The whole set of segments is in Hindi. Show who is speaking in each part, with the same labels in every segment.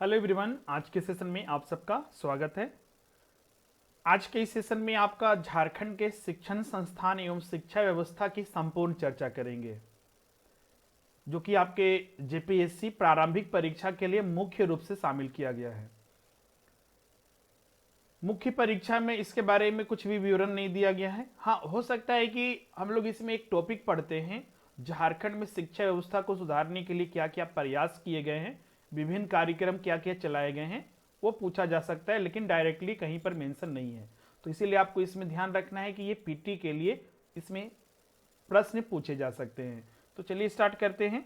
Speaker 1: हेलो एवरीवन, आज के सेशन में आप सबका स्वागत है। आज के इस सेशन में आपका झारखंड के शिक्षण संस्थान एवं शिक्षा व्यवस्था की संपूर्ण चर्चा करेंगे, जो कि आपके जेपीएससी प्रारंभिक परीक्षा के लिए मुख्य रूप से शामिल किया गया है। मुख्य परीक्षा में इसके बारे में कुछ भी विवरण नहीं दिया गया है। हाँ, हो सकता है कि हम लोग इसमें एक टॉपिक पढ़ते हैं, झारखंड में शिक्षा व्यवस्था को सुधारने के लिए क्या क्या प्रयास किए गए हैं, विभिन्न कार्यक्रम क्या क्या चलाए गए हैं, वो पूछा जा सकता है, लेकिन डायरेक्टली कहीं पर मेंशन नहीं है। तो इसीलिए आपको इसमें ध्यान रखना है कि ये पीटी के लिए इसमें प्रश्न पूछे जा सकते हैं। तो चलिए स्टार्ट करते हैं।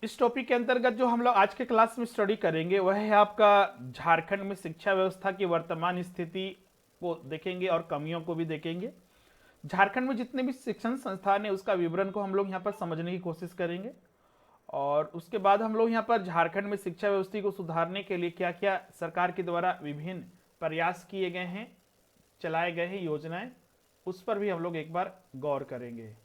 Speaker 1: इस टॉपिक के अंतर्गत जो हम लोग आज के क्लास में स्टडी करेंगे वह है आपका झारखंड में शिक्षा व्यवस्था की वर्तमान स्थिति को देखेंगे और कमियों को भी देखेंगे। झारखंड में जितने भी शिक्षण संस्थान है उसका विवरण को हम लोग यहाँ पर समझने की कोशिश करेंगे, और उसके बाद हम लोग यहाँ पर झारखंड में शिक्षा व्यवस्था को सुधारने के लिए क्या क्या सरकार के द्वारा विभिन्न प्रयास किए गए हैं, चलाए गए हैं योजनाएं, उस पर भी हम लोग एक बार गौर करेंगे।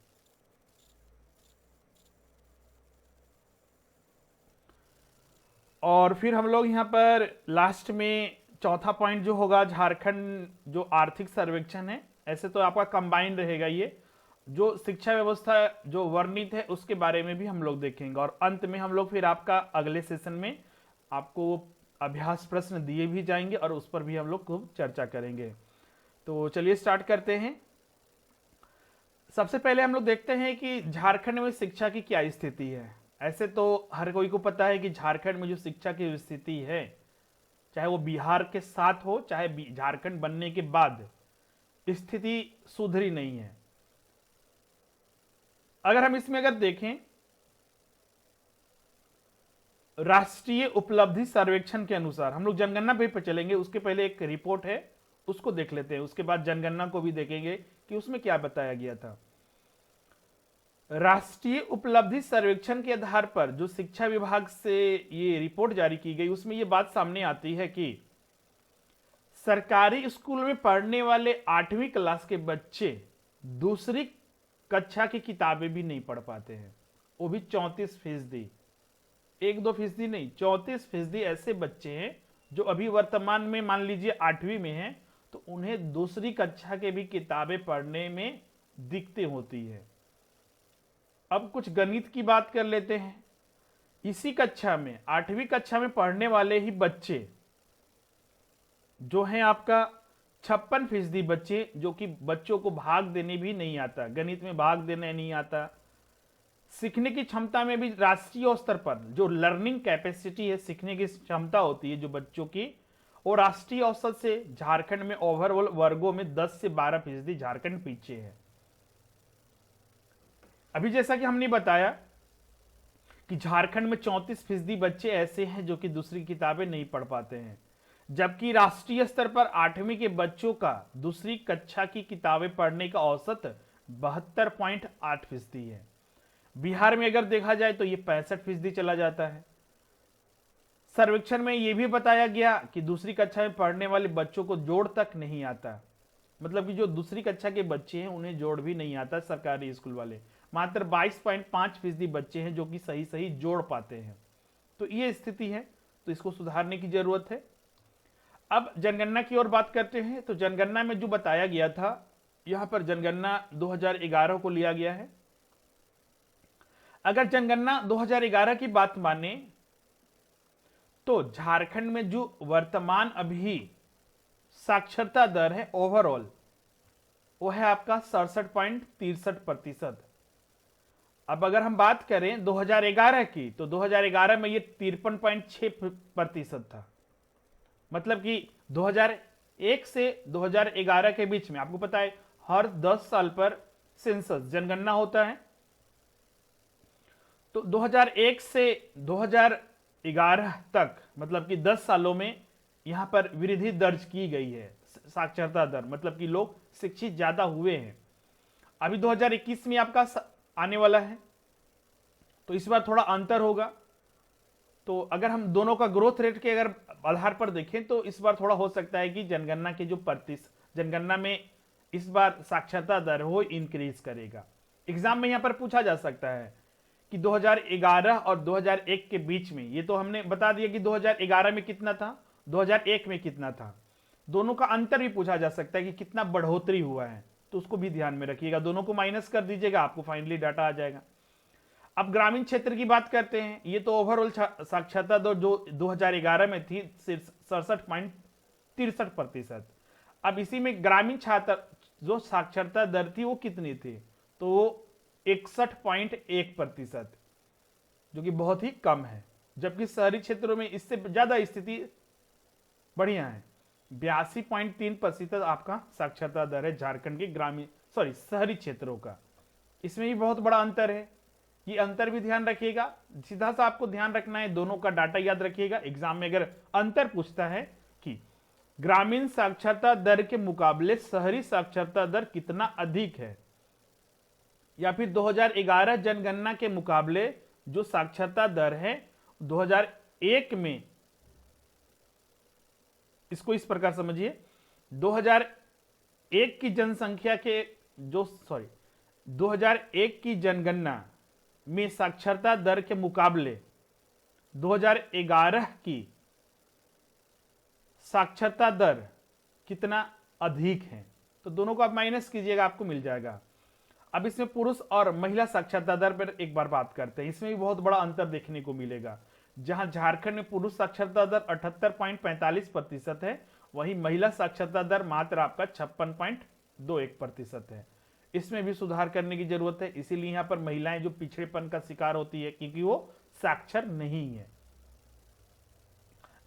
Speaker 1: और फिर हम लोग यहाँ पर लास्ट में चौथा पॉइंट जो होगा, झारखंड जो आर्थिक सर्वेक्षण है, ऐसे तो आपका कंबाइंड रहेगा, ये जो शिक्षा व्यवस्था जो वर्णित है उसके बारे में भी हम लोग देखेंगे। और अंत में हम लोग फिर आपका अगले सेशन में आपको अभ्यास प्रश्न दिए भी जाएंगे और उस पर भी हम लोग खूब चर्चा करेंगे। तो चलिए स्टार्ट करते हैं। सबसे पहले हम लोग देखते हैं कि झारखंड में शिक्षा की क्या स्थिति है। ऐसे तो हर कोई को पता है कि झारखंड में जो शिक्षा की स्थिति है, चाहे वो बिहार के साथ हो चाहे झारखंड बनने के बाद, स्थिति सुधरी नहीं है। अगर हम इसमें देखें, राष्ट्रीय उपलब्धि सर्वेक्षण के अनुसार, हम लोग जनगणना पे चलेंगे, उसके पहले एक रिपोर्ट है उसको देख लेते हैं, उसके बाद जनगणना को भी देखेंगे कि उसमें क्या बताया गया था। राष्ट्रीय उपलब्धि सर्वेक्षण के आधार पर जो शिक्षा विभाग से ये रिपोर्ट जारी की गई, उसमें ये बात सामने आती है कि सरकारी स्कूल में पढ़ने वाले 8वीं क्लास के बच्चे दूसरी कक्षा की किताबें भी नहीं पढ़ पाते हैं, वो भी 34%। 1-2% नहीं, 34% ऐसे बच्चे हैं जो अभी वर्तमान में मान लीजिए 8वीं में हैं, तो उन्हें दूसरी कक्षा के भी किताबें पढ़ने में दिक्कतें होती है। अब कुछ गणित की बात कर लेते हैं। इसी कक्षा में 8वीं कक्षा में पढ़ने वाले ही बच्चे जो हैं आपका 56% बच्चे, जो कि बच्चों को भाग देने भी नहीं आता, गणित में भाग देने नहीं आता। सीखने की क्षमता में भी राष्ट्रीय स्तर पर जो लर्निंग कैपेसिटी है, सीखने की क्षमता होती है जो बच्चों की, और राष्ट्रीय औसत से झारखंड में ओवरऑल वर्गों में 10 से 12% झारखंड पीछे है। अभी जैसा कि हमने बताया कि झारखंड में 34% बच्चे ऐसे हैं जो कि दूसरी किताबें नहीं पढ़ पाते हैं, जबकि राष्ट्रीय स्तर पर 8वीं के बच्चों का दूसरी कक्षा की किताबें पढ़ने का औसत 72.8% है। बिहार में अगर देखा जाए तो ये 65% चला जाता है। सर्वेक्षण में यह भी बताया गया कि दूसरी कक्षा में पढ़ने वाले बच्चों को जोड़ तक नहीं आता, मतलब कि जो दूसरी कक्षा के बच्चे हैं उन्हें जोड़ भी नहीं आता सरकारी स्कूल वाले। मात्र 22.5% बच्चे हैं जो कि सही सही जोड़ पाते हैं। तो ये स्थिति है, तो इसको सुधारने की जरूरत है। अब जनगणना की ओर बात करते हैं। तो जनगणना में जो बताया गया था, यहां पर जनगणना 2011 को लिया गया है। अगर जनगणना 2011 की बात माने तो झारखंड में जो वर्तमान अभी साक्षरता दर है ओवरऑल, वो है आपका 67.63%। अब अगर हम बात करें 2011 की, तो 2011 में ये 53.6% था। मतलब कि 2001 से 2011 के बीच में, आपको पता है हर 10 साल पर सेंसस जनगणना होता है, तो 2001 से 2011 तक, मतलब कि 10 सालों में यहां पर वृद्धि दर्ज की गई है साक्षरता दर, मतलब कि लोग शिक्षित ज्यादा हुए हैं। अभी 2021 में आपका आने वाला है, तो इस बार थोड़ा अंतर होगा। तो अगर हम दोनों का ग्रोथ रेट के अगर आधार पर देखें तो इस बार थोड़ा हो सकता है कि जनगणना के जो जनगणना में इस बार साक्षरता दर हो इंक्रीज करेगा। एग्जाम में यहां पर पूछा जा सकता है कि 2011 और 2001 के बीच में, ये तो हमने बता दिया कि 2011 में कितना था, 2001 में कितना था, दोनों का अंतर भी पूछा जा सकता है कि कितना बढ़ोतरी हुआ है, तो उसको भी ध्यान में रखिएगा, दोनों को माइनस कर दीजिएगा, आपको फाइनली डाटा आ जाएगा। अब ग्रामीण क्षेत्र की बात करते हैं। ये तो ओवरऑल साक्षरता दर जो 2011 में थी 67.63%। अब इसी में ग्रामीण छात्र जो साक्षरता दर थी वो कितनी थी, तो वो 61.1%, जो कि बहुत ही कम है। जबकि शहरी क्षेत्रों में इससे ज्यादा स्थिति बढ़िया है, 82.3% आपका साक्षरता दर है झारखंड के शहरी क्षेत्रों का। इसमें भी बहुत बड़ा अंतर है, ये अंतर भी ध्यान रखिएगा। सीधा सा आपको ध्यान रखना है, दोनों का डाटा याद रखिएगा। एग्जाम में अगर अंतर पूछता है कि ग्रामीण साक्षरता दर के मुकाबले शहरी साक्षरता दर कितना अधिक है, या फिर 2011 जनगणना के मुकाबले जो साक्षरता दर है 2001 में, इसको इस प्रकार समझिए, 2001 की जनसंख्या के 2001 की जनगणना में साक्षरता दर के मुकाबले 2011 की साक्षरता दर कितना अधिक है, तो दोनों को आप माइनस कीजिएगा, आपको मिल जाएगा। अब इसमें पुरुष और महिला साक्षरता दर पर एक बार बात करते हैं। इसमें भी बहुत बड़ा अंतर देखने को मिलेगा। जहां झारखंड में पुरुष साक्षरता दर 78.45% है, वहीं महिला साक्षरता दर मात्र आपका 56.21% है। इसमें भी सुधार करने की जरूरत है, इसीलिए यहां पर महिलाएं जो पिछड़ेपन का शिकार होती है, क्योंकि वो साक्षर नहीं है।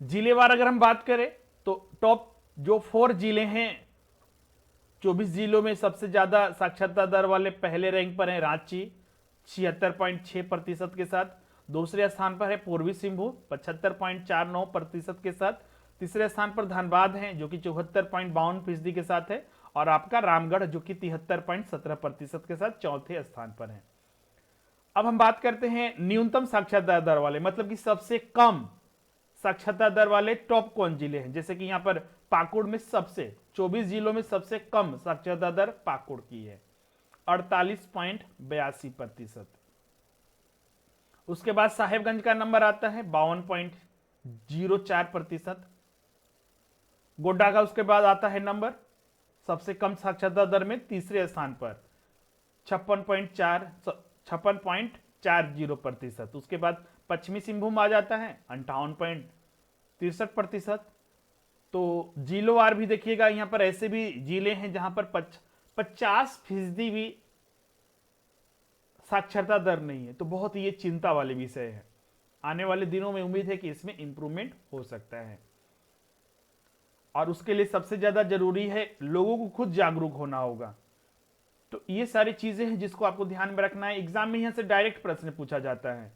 Speaker 1: जिलेवार अगर हम बात करें तो टॉप जो 4 जिले हैं, 24 जिलों में सबसे ज्यादा साक्षरता दर वाले पहले रैंक पर है रांची 76.6% के साथ, दूसरे स्थान पर है पूर्वी सिंहभूम 75.49% के साथ, तीसरे स्थान पर धनबाद है जो कि 74.52% के साथ है, और आपका रामगढ़ जो कि 73.17% के साथ चौथे स्थान पर है। अब हम बात करते हैं न्यूनतम साक्षरता दर वाले, मतलब कि सबसे कम साक्षरता दर वाले टॉप कौन जिले हैं। जैसे कि यहां पर पाकुड़ में 24 जिलों में सबसे कम साक्षरता दर पाकुड़ की है 48.82%। उसके बाद साहेबगंज का नंबर आता है 52.04%। गोड्डा का उसके बाद आता है नंबर सबसे कम साक्षरता दर में तीसरे स्थान पर 56.40%। उसके बाद पश्चिमी सिंहभूम आ जाता है 58.63%। तो जिलों वार भी देखिएगा, यहां पर ऐसे भी जिले हैं जहां पर 50% भी साक्षरता दर नहीं है, तो बहुत ही ये चिंता वाले विषय है। आने वाले दिनों में उम्मीद है कि इसमें इंप्रूवमेंट हो सकता है, और उसके लिए सबसे ज्यादा जरूरी है लोगों को खुद जागरूक होना होगा। तो ये सारी चीजें हैं जिसको आपको ध्यान में रखना है। एग्जाम में यहां से डायरेक्ट प्रश्न पूछा जाता है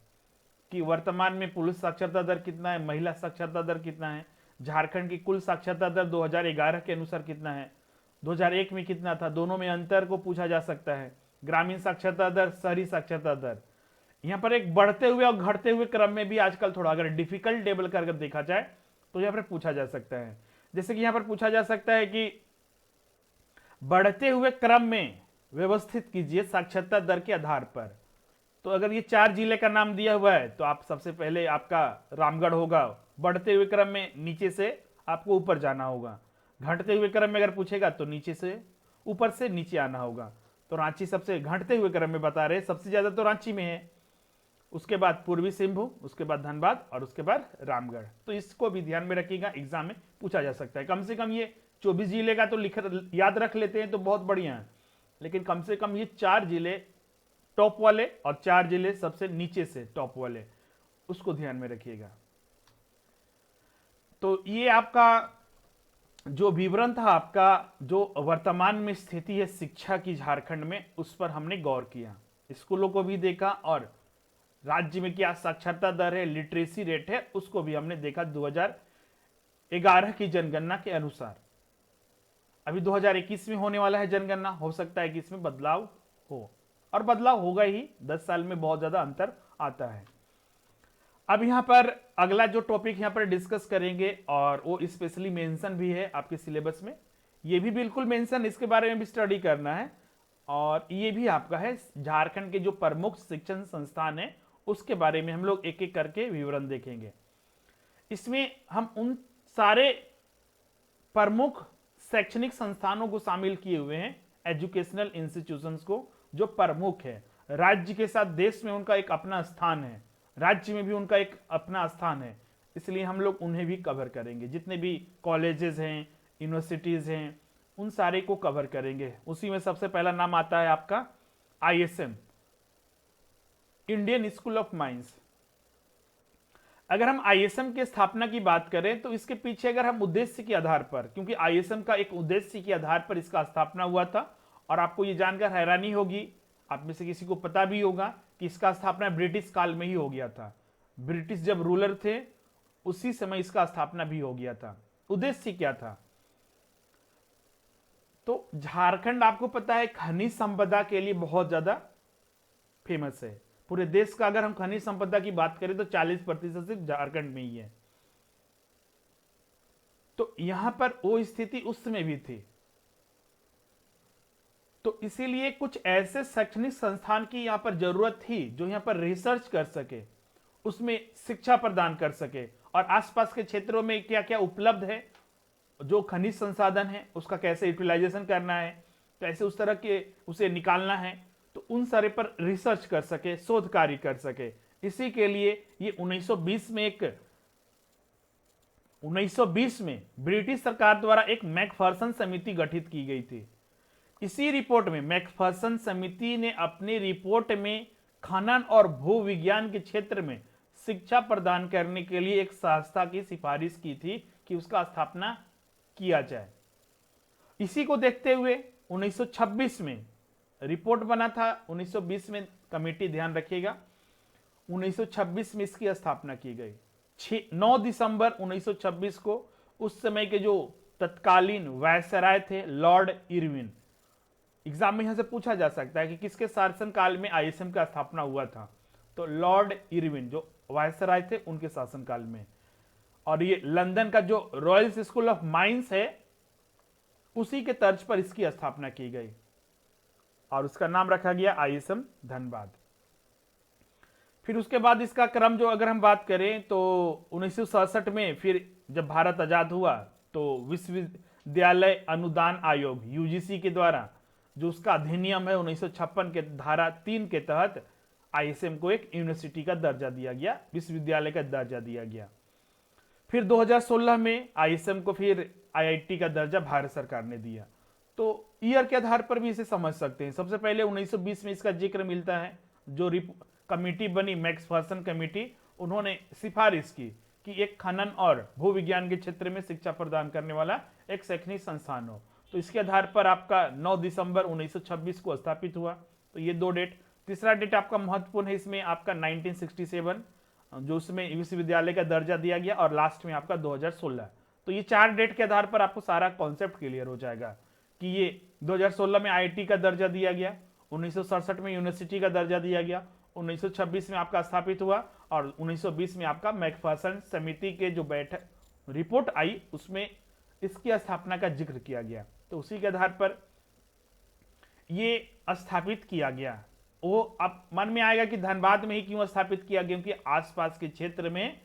Speaker 1: कि वर्तमान में पुरुष साक्षरता दर कितना है, महिला साक्षरता दर कितना है, झारखंड की कुल साक्षरता दर 2011 के अनुसार कितना है, 2001 में कितना था, दोनों में अंतर को पूछा जा सकता है। ग्रामीण साक्षरता दर, शहरी साक्षरता दर, यहां पर एक बढ़ते हुए और घटते हुए क्रम में भी आजकल थोड़ा अगर डिफिकल्ट टेबल करके देखा जाए तो यहां पर पूछा जा सकता है। जैसे कि यहां पर पूछा जा सकता है कि बढ़ते हुए क्रम में व्यवस्थित कीजिए साक्षरता दर के आधार पर। तो अगर ये 4 जिले का नाम दिया हुआ है तो आप सबसे पहले आपका रामगढ़ होगा, बढ़ते हुए क्रम में नीचे से आपको ऊपर जाना होगा। घटते हुए क्रम में अगर पूछेगा तो नीचे से ऊपर से नीचे आना होगा। तो रांची सबसे घटते हुए क्रम में बता रहे, सबसे ज्यादा तो रांची में है, उसके बाद पूर्वी सिंहभूम, उसके बाद धनबाद और उसके बाद रामगढ़। तो इसको भी ध्यान में रखिएगा, एग्जाम में पूछा जा सकता है। कम से कम ये 24 जिले का तो याद रख लेते हैं तो बहुत बढ़िया है, लेकिन कम से कम ये 4 जिले टॉप वाले और 4 जिले सबसे नीचे से टॉप वाले, उसको ध्यान में रखिएगा। तो ये आपका जो विवरण था, आपका जो वर्तमान में स्थिति है शिक्षा की झारखंड में, उस पर हमने गौर किया, स्कूलों को भी देखा और राज्य में क्या साक्षरता दर है, लिटरेसी रेट है, उसको भी हमने देखा 2011 की जनगणना के अनुसार। अभी 2021 में होने वाला है जनगणना, हो सकता है कि इसमें बदलाव हो, और बदलाव होगा ही, 10 साल में बहुत ज्यादा अंतर आता है। अब यहां पर अगला जो टॉपिक यहां पर डिस्कस करेंगे, और वो स्पेशली मेंशन भी है आपके सिलेबस में, ये भी बिल्कुल मेंशन, इसके बारे में भी स्टडी करना है। और ये भी आपका है झारखंड के जो प्रमुख शिक्षण संस्थान है उसके बारे में हम लोग एक एक करके विवरण देखेंगे। इसमें हम उन सारे प्रमुख शैक्षणिक संस्थानों को शामिल किए हुए हैं, एजुकेशनल इंस्टीट्यूशंस को, जो प्रमुख है। राज्य के साथ देश में उनका एक अपना स्थान है, राज्य में भी उनका एक अपना स्थान है, इसलिए हम लोग उन्हें भी कवर करेंगे। जितने भी कॉलेजेस हैं, यूनिवर्सिटीज हैं, उन सारे को कवर करेंगे। उसी में सबसे पहला नाम आता है आपका ISM, Indian school of mines. अगर हम आईएसएम की स्थापना की बात करें तो इसके पीछे अगर हम उद्देश्य के आधार पर, क्योंकि आईएसएम का एक उद्देश्य के आधार पर इसका स्थापना हुआ था, और आपको ये जानकर हैरानी होगी, आप में से किसी को पता भी होगा कि इसका स्थापना ब्रिटिश काल में ही हो गया था। ब्रिटिश जब रूलर थे उसी समय इसका स्थापना भी हो गया था। उद्देश्य क्या था? तो झारखंड आपको पता है खनिज संपदा के लिए बहुत ज्यादा फेमस है। पूरे देश का अगर हम खनिज संपदा की बात करें तो 40% सिर्फ झारखंड में ही है। तो यहां पर वो स्थिति उस समय भी थी, तो इसीलिए कुछ ऐसे शैक्षणिक संस्थान की यहां पर जरूरत थी जो यहां पर रिसर्च कर सके, उसमें शिक्षा प्रदान कर सके, और आसपास के क्षेत्रों में क्या क्या उपलब्ध है, जो खनिज संसाधन है उसका कैसे यूटिलाइजेशन करना है, कैसे उस तरह के उसे निकालना है, तो उन सारे पर रिसर्च कर सके, शोध कार्य कर सके। इसी के लिए ये 1920 में ब्रिटिश सरकार द्वारा एक मैकफर्सन समिति गठित की गई थी। इसी रिपोर्ट में मैकफर्सन समिति ने अपनी रिपोर्ट में खनन और भू विज्ञान के क्षेत्र में शिक्षा प्रदान करने के लिए एक संस्था की सिफारिश की थी कि उसका स्थापना किया जाए। इसी को देखते हुए 1926 में रिपोर्ट बना था, 1920 में कमेटी, ध्यान रखिएगा, 1926 में इसकी स्थापना की गई। 9 दिसंबर 1926 को उस समय के जो तत्कालीन वायसराय थे लॉर्ड इरविन, एग्जाम में यहां से पूछा जा सकता है कि किसके शासनकाल में आईएसएम का स्थापना हुआ था, तो लॉर्ड इरविन जो वायसराय थे उनके शासनकाल में। और ये लंदन का जो रॉयल स्कूल ऑफ माइंस है उसी के तर्ज पर इसकी स्थापना की गई और उसका नाम रखा गया आईएसएम धनबाद। फिर उसके बाद इसका क्रम जो अगर हम बात करें तो 1967 में फिर जब भारत आजाद हुआ तो विश्वविद्यालय अनुदान आयोग यूजीसी के द्वारा जो उसका अधिनियम है 1956 के धारा 3 के तहत आईएसएम को एक यूनिवर्सिटी का दर्जा दिया गया, विश्वविद्यालय का दर्जा दिया गया। फिर 2016 में आईएसएम को फिर आईआईटी का दर्जा भारत सरकार ने दिया। तो ईयर के आधार पर भी इसे समझ सकते हैं। सबसे पहले 1920 में इसका जिक्र मिलता है, जो कमिटी बनी मैकफर्सन कमिटी, उन्होंने सिफारिश की कि एक खनन और भू विज्ञान के क्षेत्र में शिक्षा प्रदान करने वाला एक शैक्षणिक संस्थान हो। तो इसके आधार पर आपका 9 दिसंबर 1926 को स्थापित हुआ। तो ये दो डेट। तीसरा डेट आपका महत्वपूर्ण है, इसमें आपका 1967 जो उसमें विश्वविद्यालय का दर्जा दिया गया, और लास्ट में आपका 2016। तो ये 4 डेट के आधार पर आपको सारा कॉन्सेप्ट क्लियर हो जाएगा कि ये 2016 में आईआईटी का दर्जा दिया गया, 1967 में यूनिवर्सिटी का दर्जा दिया गया, 1926 में आपका स्थापित हुआ, और 1920 में आपका मैकफर्सन समिति के जो बैठक रिपोर्ट आई उसमें इसकी स्थापना का जिक्र किया गया। तो उसी के आधार पर ये स्थापित किया गया। वो अब मन में आएगा कि धनबाद में ही क्यों स्थापित किया गया, क्योंकि आसपास के क्षेत्र में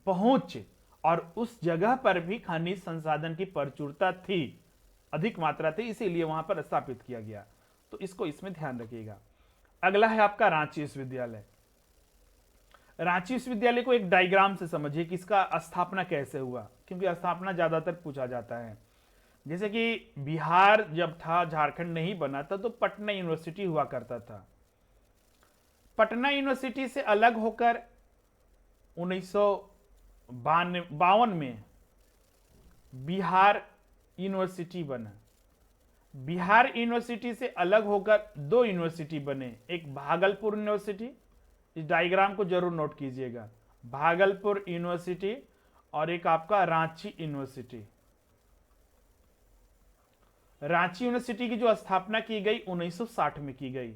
Speaker 1: पहुंच और उस जगह पर भी खनिज संसाधन की प्रचुरता थी, अधिक मात्रा थी, इसीलिए वहां पर स्थापित किया गया। तो इसको इसमें ध्यान रखिएगा। अगला है आपका रांची विश्वविद्यालय। रांची विश्वविद्यालय को एक डायग्राम से समझिए कि इसका स्थापना कैसे हुआ, क्योंकि स्थापना ज्यादातर पूछा जाता है। जैसे कि बिहार जब था, झारखंड नहीं बना था, तो पटना यूनिवर्सिटी हुआ करता था। पटना यूनिवर्सिटी से अलग होकर 1952 में बिहार यूनिवर्सिटी बना। बिहार यूनिवर्सिटी से अलग होकर 2 यूनिवर्सिटी बने, एक भागलपुर यूनिवर्सिटी, इस डायग्राम को जरूर नोट कीजिएगा, भागलपुर यूनिवर्सिटी, और एक आपका रांची यूनिवर्सिटी। रांची यूनिवर्सिटी की जो स्थापना की गई 1960 में की गई।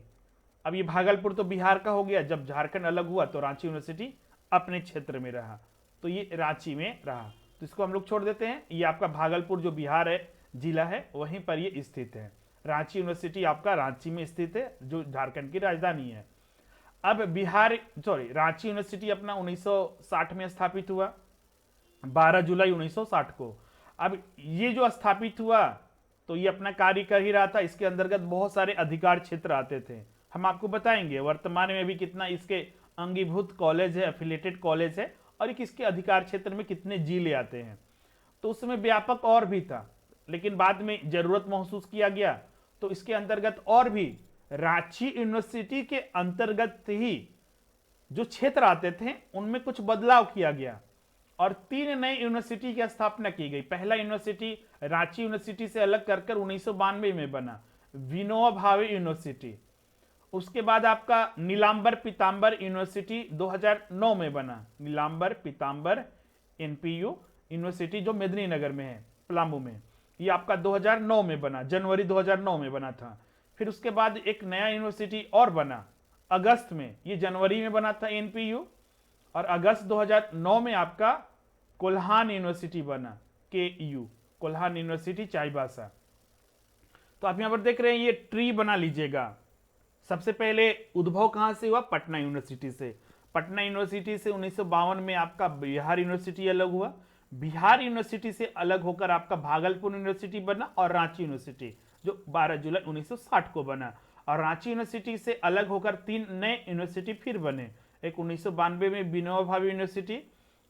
Speaker 1: अब ये भागलपुर तो बिहार का हो गया, जब झारखंड अलग हुआ तो रांची यूनिवर्सिटी अपने क्षेत्र में रहा, तो ये रांची में रहा। तो इसको हम लोग छोड़ देते हैं। ये आपका भागलपुर जो बिहार है जिला है, वहीं पर ये स्थित है। रांची यूनिवर्सिटी आपका रांची में स्थित है, जो झारखंड की राजधानी है। अब रांची यूनिवर्सिटी अपना 1960 में स्थापित हुआ, 12 जुलाई 1960 को। अब ये जो स्थापित हुआ तो ये अपना कार्य कर ही रहा था, इसके अंतर्गत बहुत सारे अधिकार क्षेत्र आते थे। हम आपको बताएंगे वर्तमान में भी कितना इसके अंगीभूत कॉलेज है, एफिलेटेड कॉलेज है, और एक इसके अधिकार क्षेत्र में कितने जिले आते हैं। तो उस समय व्यापक और भी था, लेकिन बाद में जरूरत महसूस किया गया तो इसके अंतर्गत और भी रांची यूनिवर्सिटी के अंतर्गत ही जो क्षेत्र आते थे उनमें कुछ बदलाव किया गया और 3 नई यूनिवर्सिटी की स्थापना की गई। पहला यूनिवर्सिटी रांची यूनिवर्सिटी से अलग कर 1992 में बना, विनोबा भावे यूनिवर्सिटी। उसके बाद आपका नीलांबर पीतांबर यूनिवर्सिटी 2009 में बना, नीलांबर पीतांबर एनपीयू यूनिवर्सिटी जो मेदिनीनगर में है, पलामू में। ये आपका 2009 में बना, जनवरी 2009 में बना था। फिर उसके बाद एक नया यूनिवर्सिटी और बना अगस्त में, ये जनवरी में बना था एनपीयू, और अगस्त 2009 में आपका कोल्हान यूनिवर्सिटी बना, केयू, कोल्हान यूनिवर्सिटी चाईबासा। तो आप यहां पर देख रहे हैं, ये ट्री बना लीजिएगा। सबसे पहले उद्भव कहां से हुआ? पटना यूनिवर्सिटी से। पटना यूनिवर्सिटी से 1952 में आपका बिहार यूनिवर्सिटी अलग हुआ। बिहार यूनिवर्सिटी से अलग होकर आपका भागलपुर यूनिवर्सिटी बना और रांची यूनिवर्सिटी जो 12 जुलाई 1960 को बना। और रांची यूनिवर्सिटी से अलग होकर 3 नए यूनिवर्सिटी फिर बने, एक 1992 में विनोबा भावे यूनिवर्सिटी,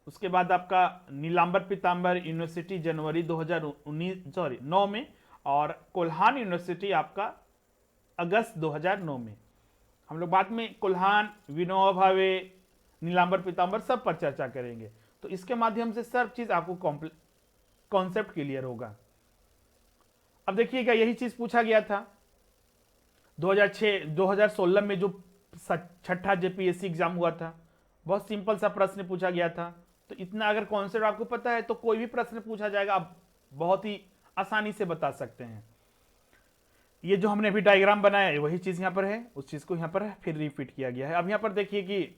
Speaker 1: उसके बाद आपका नीलांबर पीतांबर यूनिवर्सिटी जनवरी 2009 में, और कोल्हान यूनिवर्सिटी आपका अगस्त 2009 में। हम लोग बाद में कोल्हान, विनोबा भावे, नीलांबर पीतांबर सब पर चर्चा करेंगे। तो इसके माध्यम से सब चीज आपको कॉन्सेप्ट क्लियर होगा। अब देखिएगा, यही चीज पूछा गया था 2016 में जो छठा जेपीएससी एग्जाम हुआ था। बहुत सिंपल सा प्रश्न पूछा गया था। तो इतना अगर कॉन्सेप्ट आपको पता है तो कोई भी प्रश्न पूछा जाएगा आप बहुत ही आसानी से बता सकते हैं। ये जो हमने अभी डायग्राम बनाया है वही चीज यहां पर है, उस चीज को यहां पर फिर रिपीट किया गया है। अब यहां पर देखिए कि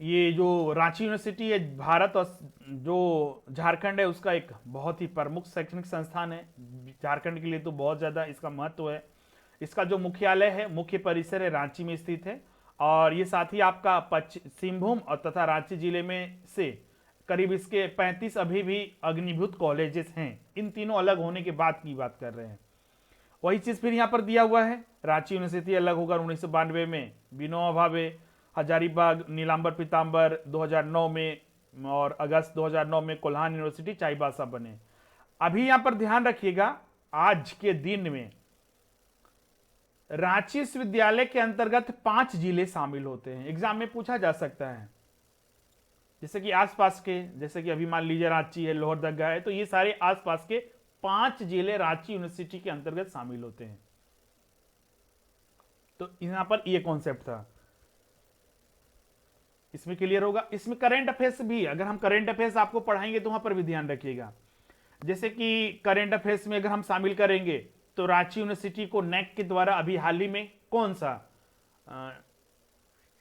Speaker 1: ये जो रांची यूनिवर्सिटी है, भारत और जो झारखंड है उसका एक बहुत ही प्रमुख शैक्षणिक संस्थान है। झारखंड के लिए तो बहुत ज्यादा इसका महत्व है। इसका जो मुख्यालय है, मुख्य परिसर है, रांची में स्थित है। और ये साथ ही आपका सिंहभूम और तथा रांची जिले में से करीब इसके 35 अभी भी अग्निभूत कॉलेजेस हैं। इन तीनों अलग होने के बाद की बात कर रहे हैं। वही चीज फिर यहाँ पर दिया हुआ है, रांची यूनिवर्सिटी अलग होगा 1992 में, विनोबा भावे, हजारीबाग, नीलांबर पीतांबर 2009 में, और अगस्त 2009 में कोल्हान यूनिवर्सिटी चाईबासा बने। अभी यहां पर ध्यान रखिएगा, आज के दिन में रांची विश्वविद्यालय के अंतर्गत 5 जिले शामिल होते हैं। एग्जाम में पूछा जा सकता है, जैसे कि आसपास के, जैसे कि अभी मान लीजिए रांची है, लोहरदगा है, तो ये सारे आसपास के 5 जिले रांची यूनिवर्सिटी के अंतर्गत शामिल होते हैं। तो यहां पर ये कॉन्सेप्ट था, इसमें क्लियर होगा। इसमें करंट अफेयर्स भी, अगर हम करंट अफेयर्स आपको पढ़ाएंगे तो वहां पर भी ध्यान रखिएगा। जैसे कि करंट अफेयर्स में अगर हम शामिल करेंगे तो रांची यूनिवर्सिटी को नैक के द्वारा अभी हाल ही में कौन सा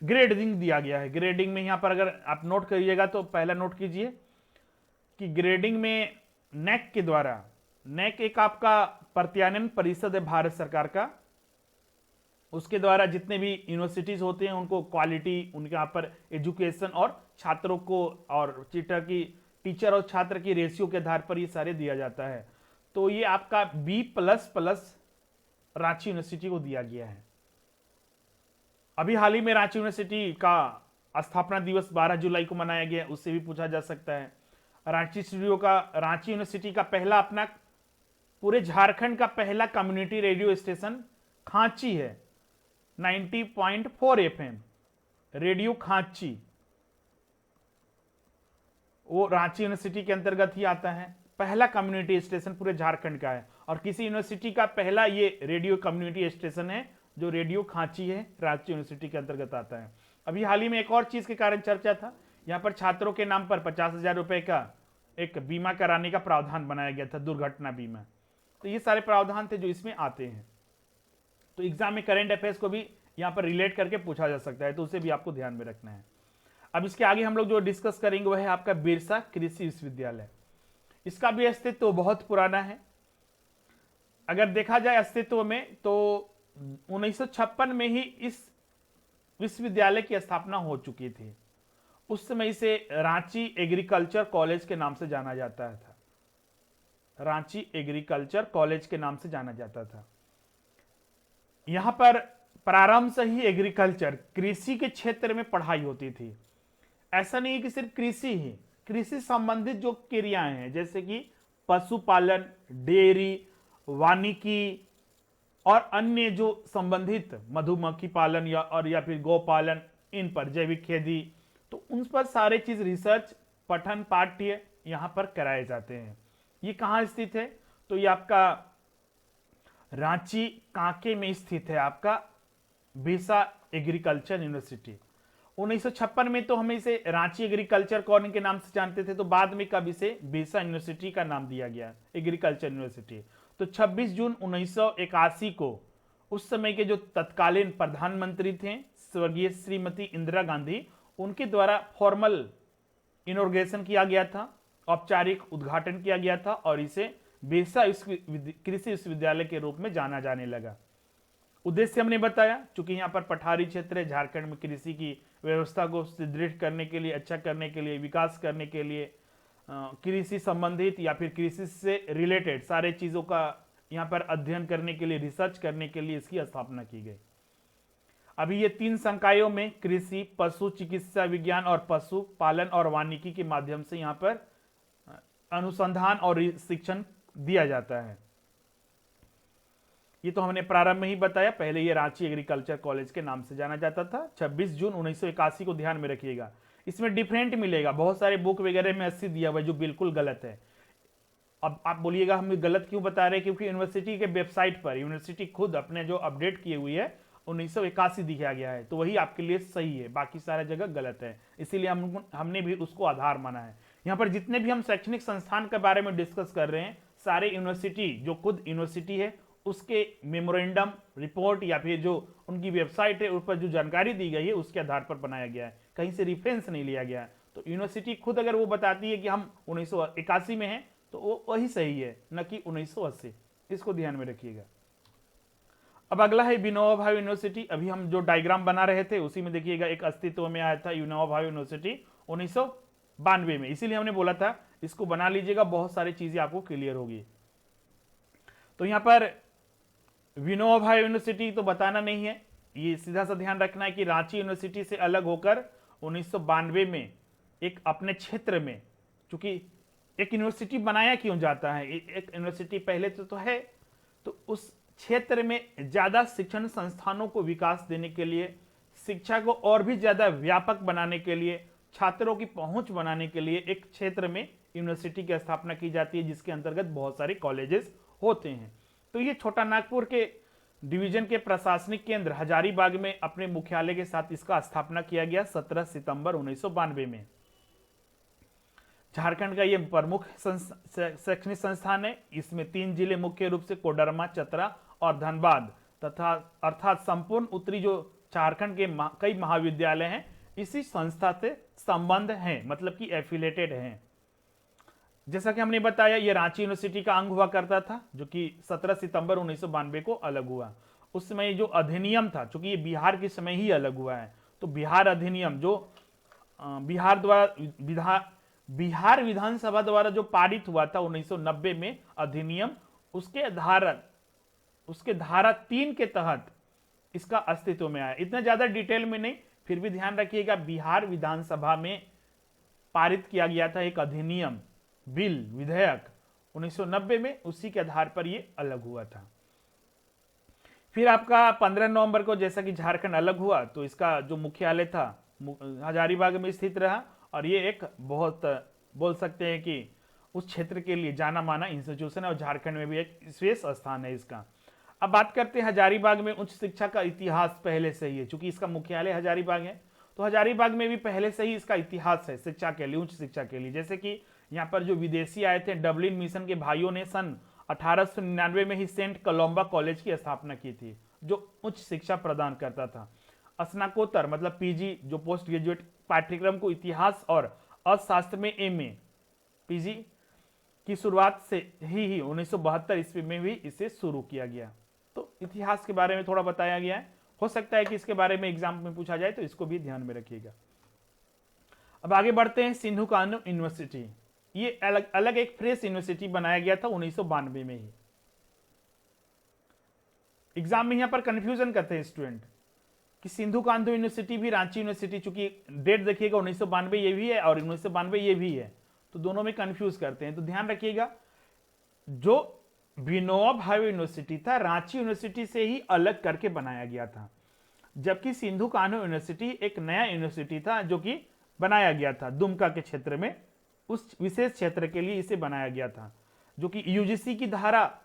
Speaker 1: ग्रेडिंग दिया गया है। ग्रेडिंग में यहां पर अगर आप नोट करिएगा तो पहला नोट कीजिए कि ग्रेडिंग में नैक के द्वारा, नैक एक आपका प्रत्यायन परिषद है भारत सरकार का, उसके द्वारा जितने भी यूनिवर्सिटीज होते हैं उनको क्वालिटी, उनके यहाँ पर एजुकेशन और छात्रों को और टीचर और छात्र की रेशियो के आधार पर ये सारे दिया जाता है। तो ये आपका B++ रांची यूनिवर्सिटी को दिया गया है। अभी हाल ही में रांची यूनिवर्सिटी का स्थापना दिवस 12 जुलाई को मनाया गया, उससे भी पूछा जा सकता है। रांची यूनिवर्सिटी का पहला अपना पूरे झारखंड का पहला कम्युनिटी रेडियो स्टेशन खांची है, 90.4 FM रेडियो खांची, वो रांची यूनिवर्सिटी के अंतर्गत ही आता है। पहला कम्युनिटी स्टेशन पूरे झारखंड का है, और किसी यूनिवर्सिटी का पहला ये रेडियो कम्युनिटी स्टेशन है जो रेडियो खांची है, रांची यूनिवर्सिटी के अंतर्गत आता है। अभी हाल ही में एक और चीज के कारण चर्चा था, यहाँ पर छात्रों के नाम पर 50,000 रुपए का एक बीमा कराने का प्रावधान बनाया गया था, दुर्घटना बीमा। तो ये सारे प्रावधान थे जो इसमें आते हैं। तो एग्जाम में करंट अफेयर्स को भी यहाँ पर रिलेट करके पूछा जा सकता है, तो उसे भी आपको ध्यान में रखना है। अब इसके आगे हम लोग जो डिस्कस करेंगे वह है आपका बिरसा कृषि विश्वविद्यालय। इसका भी अस्तित्व बहुत पुराना है। अगर देखा जाए अस्तित्व में तो 1956 में ही इस विश्वविद्यालय की स्थापना हो चुकी थी। उस समय इसे रांची एग्रीकल्चर कॉलेज के नाम से जाना जाता था। रांची एग्रीकल्चर कॉलेज के नाम से जाना जाता था। यहां पर प्रारंभ से ही एग्रीकल्चर कृषि के क्षेत्र में पढ़ाई होती थी। ऐसा नहीं है कि सिर्फ कृषि ही, कृषि संबंधित जो क्रियाएं हैं जैसे कि पशुपालन, डेयरी, वानिकी और अन्य जो संबंधित मधुमक्खी पालन या फिर गौपालन, इन पर जैविक खेती, तो उन पर सारे चीज रिसर्च, पठन पाठ्य यहां पर कराए जाते हैं। ये कहां स्थित है? तो ये आपका रांची कांके में स्थित है, आपका बीसा एग्रीकल्चर यूनिवर्सिटी। 1956 में तो हम इसे रांची एग्रीकल्चर कॉलेज के नाम से जानते थे, तो बाद में कब इसे बीसा यूनिवर्सिटी का नाम दिया गया, एग्रीकल्चर यूनिवर्सिटी। तो 26 जून 1981 को उस समय के जो तत्कालीन प्रधानमंत्री थे स्वर्गीय श्रीमती इंदिरा गांधी, उनके द्वारा फॉर्मल इनॉग्रेशन किया गया था, औपचारिक उद्घाटन किया गया था और इसे बीसा कृषि विश्वविद्यालय के रूप में जाना जाने लगा। उद्देश्य हमने बताया, चूंकि यहाँ पर पठारी क्षेत्र है, झारखंड में कृषि की व्यवस्था को सुदृढ़ करने के लिए, अच्छा करने के लिए, विकास करने के लिए, कृषि संबंधित या फिर कृषि से रिलेटेड सारे चीजों का यहाँ पर अध्ययन करने के लिए, रिसर्च करने के लिए इसकी स्थापना की गई। अभी ये 3 संकायों में कृषि, पशु चिकित्सा विज्ञान और पशु पालन और वानिकी के माध्यम से यहाँ पर अनुसंधान और शिक्षण दिया जाता है। ये तो हमने प्रारंभ में ही बताया, पहले ये रांची एग्रीकल्चर कॉलेज के नाम से जाना जाता था। 26 जून 1981 को ध्यान में रखिएगा। इसमें डिफरेंट मिलेगा, बहुत सारे बुक वगैरह में 80 दिया हुआ है जो बिल्कुल गलत है। अब आप बोलिएगा हम गलत क्यों बता रहे हैं? क्योंकि यूनिवर्सिटी के वेबसाइट पर यूनिवर्सिटी खुद अपने जो अपडेट किए हुई है 1981 दिखाया गया है, तो वही आपके लिए सही है, बाकी सारा जगह गलत है। इसीलिए हमने भी उसको आधार माना है। यहाँ पर जितने भी हम शैक्षणिक संस्थान के बारे में डिस्कस कर रहे हैं, सारे यूनिवर्सिटी जो खुद यूनिवर्सिटी है उसके मेमोरेंडम रिपोर्ट या फिर जो उनकी वेबसाइट है उस पर जो जानकारी दी गई है उसके आधार पर बनाया गया है, कहीं से रेफरेंस नहीं लिया गया है। तो यूनिवर्सिटी खुद अगर वो बताती है कि हम 1981 में हैं तो वो वही सही है, न कि 1980। इसको ध्यान में रखिएगा। अब अगला है विनोबा भावे यूनिवर्सिटी। अभी हम जो डायग्राम बना रहे थे उसी में देखिएगा एक अस्तित्व में आया था विनोबा भावे यूनिवर्सिटी 1992 में। इसीलिए हमने बोला था इसको बना लीजिएगा, बहुत सारी चीजें आपको क्लियर होगी। तो यहाँ पर विनोबा भावे यूनिवर्सिटी तो बताना नहीं है, ये सीधा सा ध्यान रखना है कि रांची यूनिवर्सिटी से अलग होकर 1992 में एक अपने क्षेत्र में, चूंकि एक यूनिवर्सिटी बनाया क्यों जाता है, एक यूनिवर्सिटी पहले तो है, तो उस क्षेत्र में ज्यादा शिक्षण संस्थानों को विकास देने के लिए, शिक्षा को और भी ज्यादा व्यापक बनाने के लिए, छात्रों की पहुंच बनाने के लिए एक क्षेत्र में यूनिवर्सिटी की स्थापना की जाती है, जिसके अंतर्गत बहुत सारे कॉलेजेस होते हैं। तो ये छोटा नागपुर के डिवीजन के प्रशासनिक केंद्र हजारीबाग में अपने मुख्यालय के साथ इसका स्थापना किया गया 17 सितंबर 1992 में। झारखंड का ये प्रमुख शैक्षणिक संस्थान है। इसमें 3 जिले मुख्य रूप से कोडरमा, चतरा और धनबाद तथा अर्थात संपूर्ण उत्तरी जो झारखंड के कई महाविद्यालय हैं इसी संस्था से संबंध हैं, मतलब कि एफिलेटेड हैं। जैसा कि हमने बताया ये रांची यूनिवर्सिटी का अंग हुआ करता था, जो कि 17 सितंबर 1992 को अलग हुआ। उस समय जो अधिनियम था, चूंकि ये बिहार के समय ही अलग हुआ है, तो बिहार अधिनियम जो बिहार विधानसभा द्वारा जो पारित हुआ था 1990 में अधिनियम, उसके धारा 3 के तहत इसका अस्तित्व में आया। इतना ज्यादा डिटेल में नहीं, फिर भी ध्यान रखिएगा बिहार विधानसभा में पारित किया गया था एक अधिनियम, बिल, विधेयक 1990 में, उसी के आधार पर यह अलग हुआ था। फिर आपका 15 नवंबर को जैसा कि झारखंड अलग हुआ तो इसका जो मुख्यालय था हजारीबाग में स्थित रहा, और ये एक बहुत बोल सकते हैं कि उस क्षेत्र के लिए जाना माना इंस्टीट्यूशन है और झारखंड में भी एक विशेष स्थान है इसका। अब बात करते हैं हजारीबाग में उच्च शिक्षा का इतिहास पहले से ही है, चूंकि इसका मुख्यालय हजारीबाग है तो हजारीबाग में भी पहले से ही इसका इतिहास है शिक्षा के लिए, उच्च शिक्षा के लिए। जैसे कि यहाँ पर जो विदेशी आए थे डबलिन मिशन के भाइयों ने सन 1899 में ही सेंट कोलंबा कॉलेज की स्थापना की थी, जो उच्च शिक्षा प्रदान करता था। स्नाकोत्तर मतलब पीजी जो पोस्ट ग्रेजुएट पाठ्यक्रम को इतिहास और अर्थशास्त्र में एमए, पीजी की शुरुआत से ही 1972 ईस्वी में भी इसे शुरू किया गया। तो इतिहास के बारे में थोड़ा बताया गया है, हो सकता है कि इसके बारे में एग्जाम में पूछा जाए, तो इसको भी ध्यान में रखिएगा। अब आगे बढ़ते हैं। सिंधु कानू यूनिवर्सिटी, ये अलग अलग एक फ्रेश यूनिवर्सिटी बनाया गया था 1992 में ही। एग्जाम में यहां पर कंफ्यूजन करते हैं स्टूडेंट कि सिंधु कानू यूनिवर्सिटी भी रांची यूनिवर्सिटी, चूंकि डेट देखिएगा 1992 ये भी है और 1992 ये भी है, तो दोनों में कंफ्यूज करते हैं। तो ध्यान रखिएगा, जो विनोबा भावे यूनिवर्सिटी था रांची यूनिवर्सिटी से ही अलग करके बनाया गया था, जबकि सिंधु कान्हू यूनिवर्सिटी एक नया यूनिवर्सिटी था जो कि बनाया गया था दुमका के क्षेत्र में, उस विशेष क्षेत्र के लिए इसे बनाया गया था, जो कि यूजीसी की धारा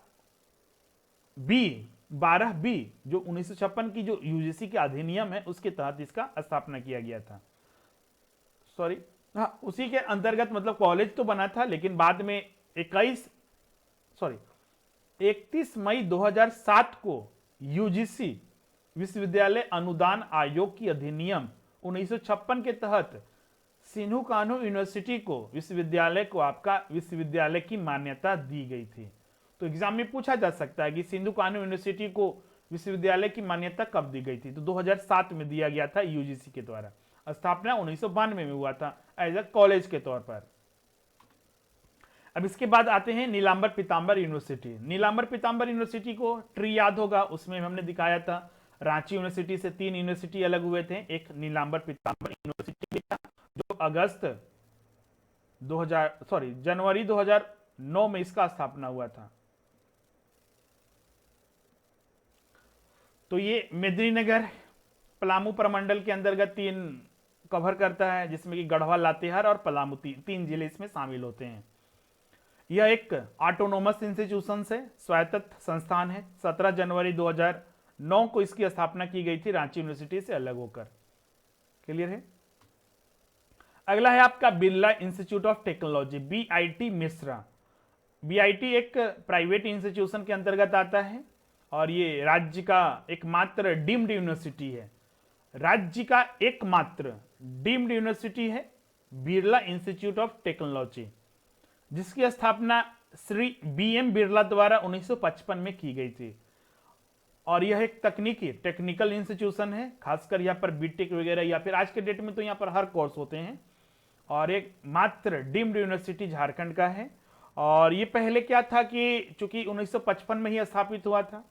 Speaker 1: 12B जो 1956 की जो यूजीसी के अधिनियम है उसके तहत इसका स्थापना किया गया था। सॉरी, हाँ, उसी के अंतर्गत मतलब कॉलेज तो बना था, लेकिन बाद में 31 मई 2007 को यूजीसी विश्वविद्यालय अनुदान आयोग की अधिनियम 1956 के तहत सिंधु कान्हू यूनिवर्सिटी को विश्वविद्यालय को आपका विश्वविद्यालय की मान्यता दी गई थी। तो एग्जाम में पूछा जा सकता है कि सिंधु कान्हू यूनिवर्सिटी को विश्वविद्यालय की मान्यता कब दी गई थी, तो 2007 में दिया गया था यूजीसी के द्वारा। स्थापना 1992 में हुआ था एज अ कॉलेज के तौर पर। अब इसके बाद आते हैं नीलांबर पीतांबर यूनिवर्सिटी। नीलांबर पीतांबर यूनिवर्सिटी को ट्री याद होगा, उसमें हमने दिखाया था रांची यूनिवर्सिटी से 3 यूनिवर्सिटी अलग हुए थे, एक नीलांबर पीतांबर यूनिवर्सिटी था जो जनवरी 2009 में इसका स्थापना हुआ था। तो ये मेदिनीनगर पलामू प्रमंडल के अंतर्गत 3 कवर करता है, जिसमें कि गढ़वा, लातेहार और पलामू 3 जिले इसमें शामिल होते हैं। यह एक ऑटोनोमस इंस्टीट्यूशन है, स्वायत्त संस्थान है। 17 जनवरी 2009 को इसकी स्थापना की गई थी रांची यूनिवर्सिटी से अलग होकर। क्लियर है। अगला है आपका Birla institute of technology, BIT Mishra. BIT एक प्राइवेट इंस्टीट्यूशन के अंतर्गत आता है और ये राज्य का एकमात्र डीम्ड यूनिवर्सिटी है। राज्य का एकमात्र डीम्ड यूनिवर्सिटी है बिरला इंस्टीट्यूट ऑफ टेक्नोलॉजी, जिसकी स्थापना श्री बीएम बिरला द्वारा 1955 में की गई थी। और यह एक टेक्निकल इंस्टीट्यूशन है, खासकर यहाँ पर बीटेक वगैरह या फिर आज के डेट में तो यहाँ पर हर कोर्स होते हैं। और एक मात्र डीम्ड यूनिवर्सिटी झारखंड का है। और ये पहले क्या था कि चूंकि 1955 में ही स्थापित हुआ था,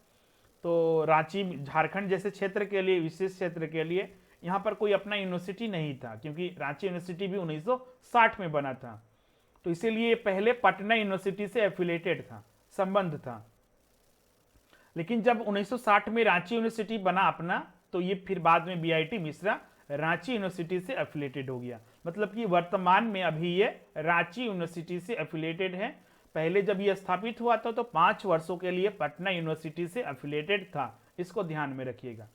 Speaker 1: तो रांची झारखंड जैसे क्षेत्र के लिए, विशेष क्षेत्र के लिए यहाँ पर कोई अपना यूनिवर्सिटी नहीं था, क्योंकि रांची यूनिवर्सिटी भी 1960 में बना था। तो इसीलिए पहले पटना यूनिवर्सिटी से एफिलेटेड था, संबंध था। लेकिन जब 1960 में रांची यूनिवर्सिटी बना अपना, तो ये फिर बाद में बीआईटी मिश्रा रांची यूनिवर्सिटी से एफिलेटेड हो गया। मतलब कि वर्तमान में अभी ये रांची यूनिवर्सिटी से एफिलेटेड है। पहले जब ये स्थापित हुआ था तो 5 वर्षों के लिए पटना यूनिवर्सिटी से एफिलेटेड था, इसको ध्यान में रखिएगा।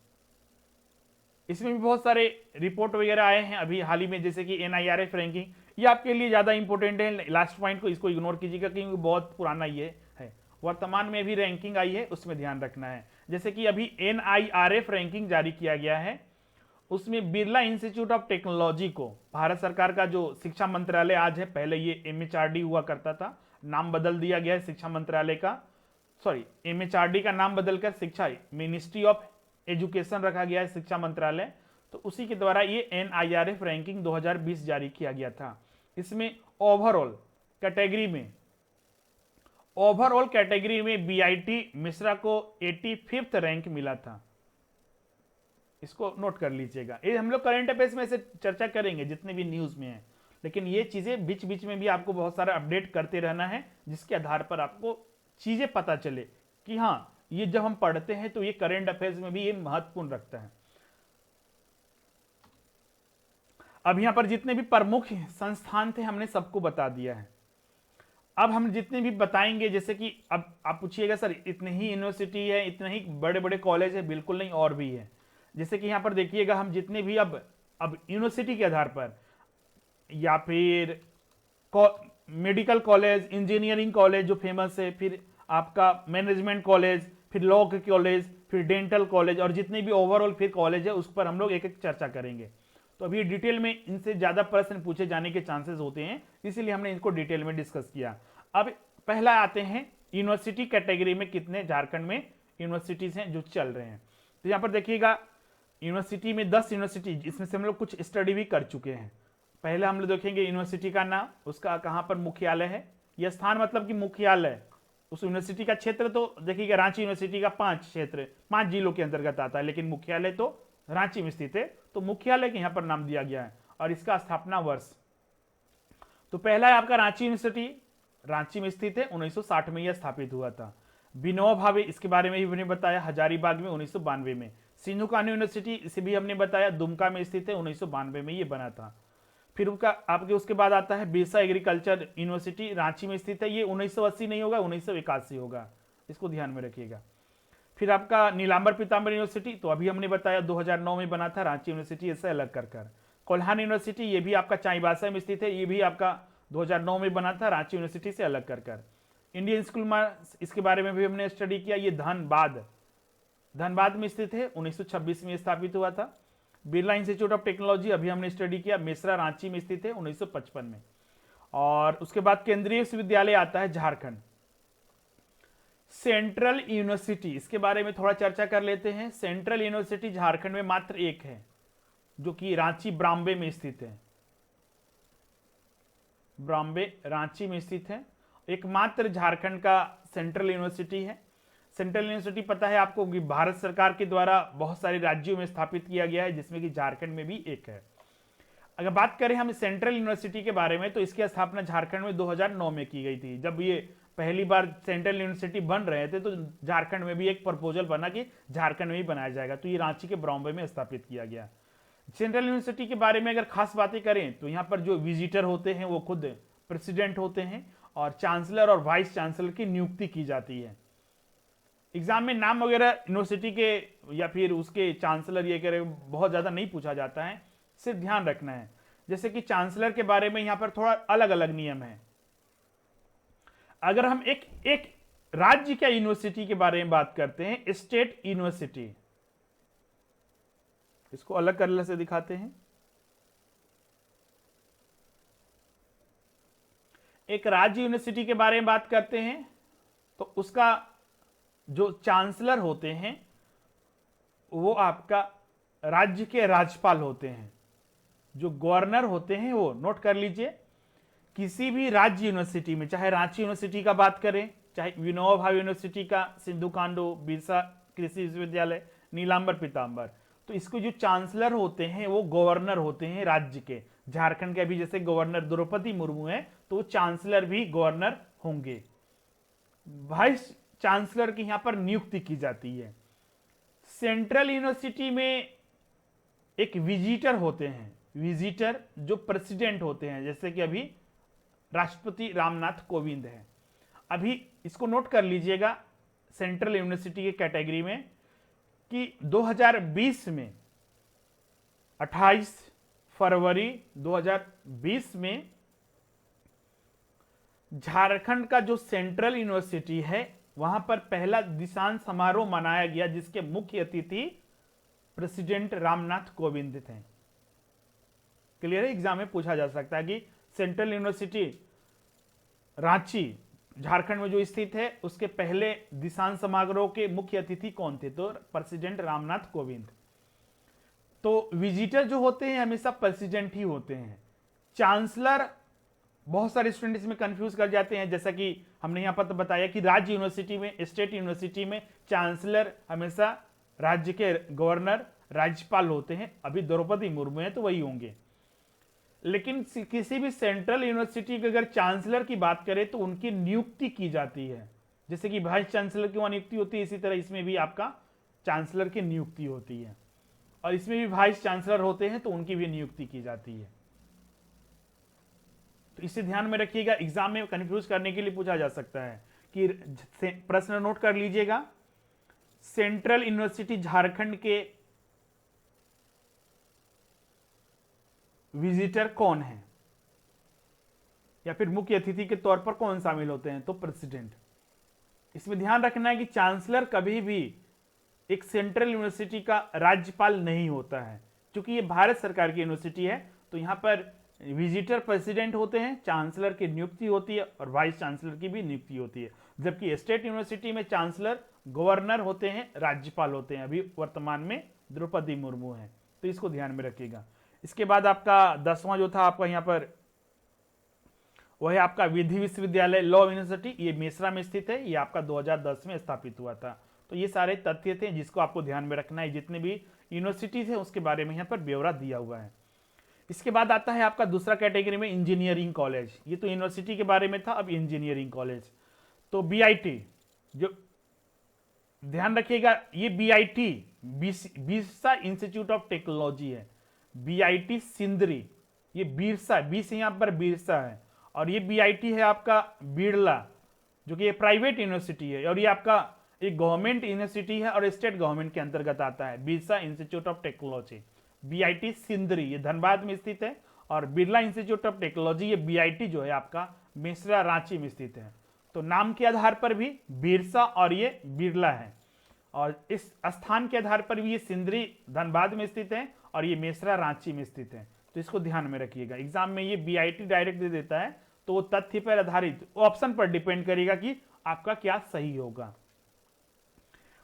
Speaker 1: इसमें भी बहुत सारे रिपोर्ट वगैरह आए हैं अभी हाल ही में, जैसे कि NIRF रैंकिंग, ये आपके लिए ज्यादा इंपॉर्टेंट है। लास्ट पॉइंट को इसको इग्नोर कीजिएगा क्योंकि बहुत पुराना ये है। वर्तमान में भी रैंकिंग आई है, उसमें ध्यान रखना है। जैसे कि अभी NIRF रैंकिंग जारी किया गया है, उसमें बिरला इंस्टीट्यूट ऑफ टेक्नोलॉजी को भारत सरकार का जो शिक्षा मंत्रालय आज है, पहले ये MHRD हुआ करता था, नाम बदल दिया गया है शिक्षा मंत्रालय का, MHRD का नाम बदलकर शिक्षा मिनिस्ट्री ऑफ एजुकेशन रखा गया है, शिक्षा मंत्रालय। तो उसी के द्वारा ये NIRF रैंकिंग 2020 जारी किया गया था। इसमें ओवरऑल कैटेगरी में बीआईटी मिश्रा को 85th रैंक मिला था। इसको नोट कर लीजिएगा। ये हम लोग करंट अफेयर्स में से चर्चा करेंगे जितने भी न्यूज में है, लेकिन ये चीजें बीच बीच में भी आपको बहुत सारा अपडेट करते रहना है, जिसके आधार पर आपको चीजें पता चले कि हाँ, ये जब हम पढ़ते हैं तो ये करंट अफेयर्स में भी ये महत्वपूर्ण रखता है। अब यहां पर जितने भी प्रमुख संस्थान थे हमने सबको बता दिया है। अब हम जितने भी बताएंगे, जैसे कि अब आप पूछिएगा सर इतनी ही यूनिवर्सिटी है, इतने ही बड़े बड़े कॉलेज है, बिल्कुल नहीं, और भी है। जैसे कि यहां पर देखिएगा, हम जितने भी अब यूनिवर्सिटी के आधार पर या फिर मेडिकल कॉलेज, इंजीनियरिंग कॉलेज जो फेमस है, फिर आपका मैनेजमेंट कॉलेज, फिर लॉ के कॉलेज, फिर डेंटल कॉलेज, और जितने भी ओवरऑल फिर कॉलेज है उस पर हम लोग एक एक चर्चा करेंगे। तो अभी डिटेल में इनसे ज्यादा प्रश्न पूछे जाने के चांसेस होते हैं, इसीलिए हमने इनको डिटेल में डिस्कस किया। अब पहला आते हैं यूनिवर्सिटी कैटेगरी में कितने झारखंड में यूनिवर्सिटीज हैं जो चल रहे हैं। तो यहाँ पर देखिएगा यूनिवर्सिटी में 10 यूनिवर्सिटी, इसमें से हम लोग कुछ स्टडी भी कर चुके हैं। पहले हम लोग देखेंगे यूनिवर्सिटी का नाम, उसका कहाँ पर मुख्यालय है, यह स्थान मतलब कि मुख्यालय उस यूनिवर्सिटी का क्षेत्र। तो देखिएगा रांची यूनिवर्सिटी का 5 क्षेत्र 5 जिलों के अंतर्गत आता है, लेकिन मुख्यालय तो रांची में स्थित है, तो मुख्यालय के यहाँ पर नाम दिया गया है। और इसका स्थापना वर्ष, तो पहला है आपका रांची यूनिवर्सिटी, रांची में स्थित है, 1960 में यह स्थापित हुआ था। विनोबा भावे, इसके बारे में भी हमने बताया, हजारीबाग में 1992 में। सिंधु कान्हू यूनिवर्सिटी, इसे भी हमने बताया, दुमका में स्थित है, 1992 में ये बना था। फिर उसका आपके उसके बाद आता है बिरसा एग्रीकल्चर यूनिवर्सिटी, रांची में स्थित है, ये 1980 नहीं होगा, 1981 होगा, इसको ध्यान में रखिएगा। फिर आपका नीलांबर पीताम्बर यूनिवर्सिटी, तो अभी हमने बताया 2009 में बना था, रांची यूनिवर्सिटी ऐसे अलग कर। कोल्हान यूनिवर्सिटी, ये भी आपका चाईबासा में स्थित है, ये भी आपका 2009 में बना था, रांची यूनिवर्सिटी से अलग कर। इंडियन स्कूल में, इसके बारे में भी हमने स्टडी किया, ये धनबाद में स्थित है, 1926 में स्थापित हुआ था। बिरला इंस्टीट्यूट ऑफ टेक्नोलॉजी, अभी हमने स्टडी किया, मेसरा रांची में स्थित है, 1955 में। और उसके बाद केंद्रीय विश्वविद्यालय आता है झारखंड। सेंट्रल यूनिवर्सिटी, इसके बारे में थोड़ा चर्चा कर लेते हैं। सेंट्रल यूनिवर्सिटी झारखंड में मात्र एक है, जो कि रांची ब्राम्बे में स्थित है, ब्राम्बे रांची में स्थित है, एकमात्र झारखंड का सेंट्रल यूनिवर्सिटी है। सेंट्रल यूनिवर्सिटी पता है आपको कि भारत सरकार के द्वारा बहुत सारे राज्यों में स्थापित किया गया है, जिसमें कि झारखंड में भी एक है। अगर बात करें हम सेंट्रल यूनिवर्सिटी के बारे में, तो इसकी स्थापना झारखंड में 2009 में की गई थी। जब ये पहली बार सेंट्रल यूनिवर्सिटी बन रहे थे, तो झारखंड में भी एक प्रपोजल बना कि झारखंड में ही बनाया जाएगा, तो ये रांची के ब्राम्बे में स्थापित किया गया। सेंट्रल यूनिवर्सिटी के बारे में अगर खास बातें करें, तो यहाँ पर जो विजिटर होते हैं वो खुद प्रेसिडेंट होते हैं, और चांसलर और वाइस चांसलर की नियुक्ति की जाती है। एग्जाम में नाम वगैरह यूनिवर्सिटी के या फिर उसके चांसलर ये कह रहे बहुत ज्यादा नहीं पूछा जाता है, सिर्फ ध्यान रखना है। जैसे कि चांसलर के बारे में यहाँ पर थोड़ा अलग अलग नियम है। अगर हम एक राज्य के यूनिवर्सिटी के बारे में बात करते हैं, स्टेट यूनिवर्सिटी, इसको अलग करने से दिखाते हैं। एक राज्य यूनिवर्सिटी के बारे में बात करते हैं, तो उसका जो चांसलर होते हैं वो आपका राज्य के राज्यपाल होते हैं। जो गवर्नर होते हैं वो, नोट कर लीजिए, किसी भी राज्य यूनिवर्सिटी में, चाहे रांची यूनिवर्सिटी का बात करें, चाहे विनोबा भावे यूनिवर्सिटी का, सिंधु कान्हू, बिरसा कृषि विश्वविद्यालय, नीलांबर पीताम्बर, तो इसको जो चांसलर होते हैं वो गवर्नर होते हैं राज्य के। झारखंड के अभी जैसे गवर्नर द्रौपदी मुर्मू है, तो चांसलर भी गवर्नर होंगे। वाइस चांसलर की यहां पर नियुक्ति की जाती है। सेंट्रल यूनिवर्सिटी में एक विजिटर होते हैं, विजिटर जो प्रेसिडेंट होते हैं, जैसे कि अभी राष्ट्रपति रामनाथ कोविंद हैं। अभी इसको नोट कर लीजिएगा सेंट्रल यूनिवर्सिटी के कैटेगरी में कि 2020 में 28 फरवरी 2020 में झारखंड का जो सेंट्रल यूनिवर्सिटी है वहां पर पहला दीक्षांत समारोह मनाया गया, जिसके मुख्य अतिथि प्रेसिडेंट रामनाथ कोविंद थे। क्लियर है, एग्जाम में पूछा जा सकता है कि सेंट्रल यूनिवर्सिटी रांची झारखंड में जो स्थित है उसके पहले दीक्षांत समारोह के मुख्य अतिथि कौन थे, तो प्रेसिडेंट रामनाथ कोविंद। तो विजिटर जो होते हैं हमेशा प्रेसिडेंट ही होते हैं। चांसलर बहुत सारे स्टूडेंट इसमें कंफ्यूज कर जाते हैं, जैसा कि हमने यहां पर तो बताया कि राज्य यूनिवर्सिटी में, स्टेट यूनिवर्सिटी में चांसलर हमेशा राज्य के गवर्नर राज्यपाल होते हैं। अभी द्रौपदी मुर्मू है तो वही होंगे। लेकिन किसी भी सेंट्रल यूनिवर्सिटी की अगर चांसलर की बात करें तो उनकी नियुक्ति की जाती है, जैसे कि वाइस चांसलर की वहां नियुक्ति होती है, इसी तरह इसमें भी आपका चांसलर की नियुक्ति होती है। और इसमें भी वाइस चांसलर होते हैं तो उनकी भी नियुक्ति की जाती है। तो इसे ध्यान में रखिएगा, एग्जाम में कंफ्यूज करने के लिए पूछा जा सकता है कि प्रश्न नोट कर लीजिएगा, सेंट्रल यूनिवर्सिटी झारखंड के विजिटर कौन है या फिर मुख्य अतिथि के तौर पर कौन शामिल होते हैं, तो प्रेसिडेंट। इसमें ध्यान रखना है कि चांसलर कभी भी एक सेंट्रल यूनिवर्सिटी का राज्यपाल नहीं होता है, क्योंकि ये भारत सरकार की यूनिवर्सिटी है। तो यहां पर विजिटर प्रेसिडेंट होते हैं, चांसलर की नियुक्ति होती है और वाइस चांसलर की भी नियुक्ति होती है। जबकि स्टेट यूनिवर्सिटी में चांसलर गवर्नर होते हैं, राज्यपाल होते हैं। अभी वर्तमान में द्रौपदी मुर्मू हैं, तो इसको ध्यान में रखिएगा। इसके बाद आपका 10वां जो था आपका यहाँ पर वह है आपका विधि विश्वविद्यालय लॉ यूनिवर्सिटी, ये मेसरा में स्थित है। ये आपका 2010 में स्थापित हुआ था। तो ये सारे तथ्य थे जिसको आपको ध्यान में रखना है। जितने भी यूनिवर्सिटीज है उसके बारे में यहाँ पर ब्यौरा दिया हुआ है। इसके बाद आता है आपका दूसरा कैटेगरी में इंजीनियरिंग कॉलेज। ये तो यूनिवर्सिटी के बारे में था, अब इंजीनियरिंग कॉलेज। तो बीआईटी, जो ध्यान रखिएगा, ये BIT Birsa institute of technology है। बीआईटी सिंदरी, ये बिरसा, बीस यहां पर बिरसा है। और ये बीआईटी है आपका बिरला, जो कि ये प्राइवेट यूनिवर्सिटी है। और ये आपका एक गवर्नमेंट यूनिवर्सिटी है और स्टेट गवर्नमेंट के अंतर्गत आता है। Birsa institute of technology, BIT Sindri, ये धनबाद में स्थित है। और बिरला इंस्टीट्यूट ऑफ टेक्नोलॉजी, ये बीआईटी जो है आपका मेसरा रांची में स्थित है। तो नाम के आधार पर भी बिरसा और ये बिरला है, और इस स्थान के आधार पर भी ये सिंदरी धनबाद में स्थित है और ये मेसरा रांची में स्थित है। तो इसको ध्यान में रखिएगा। एग्जाम में ये बीआईटी डायरेक्ट दे देता है, तो वो तथ्य पर आधारित ऑप्शन पर डिपेंड करेगा कि आपका क्या सही होगा।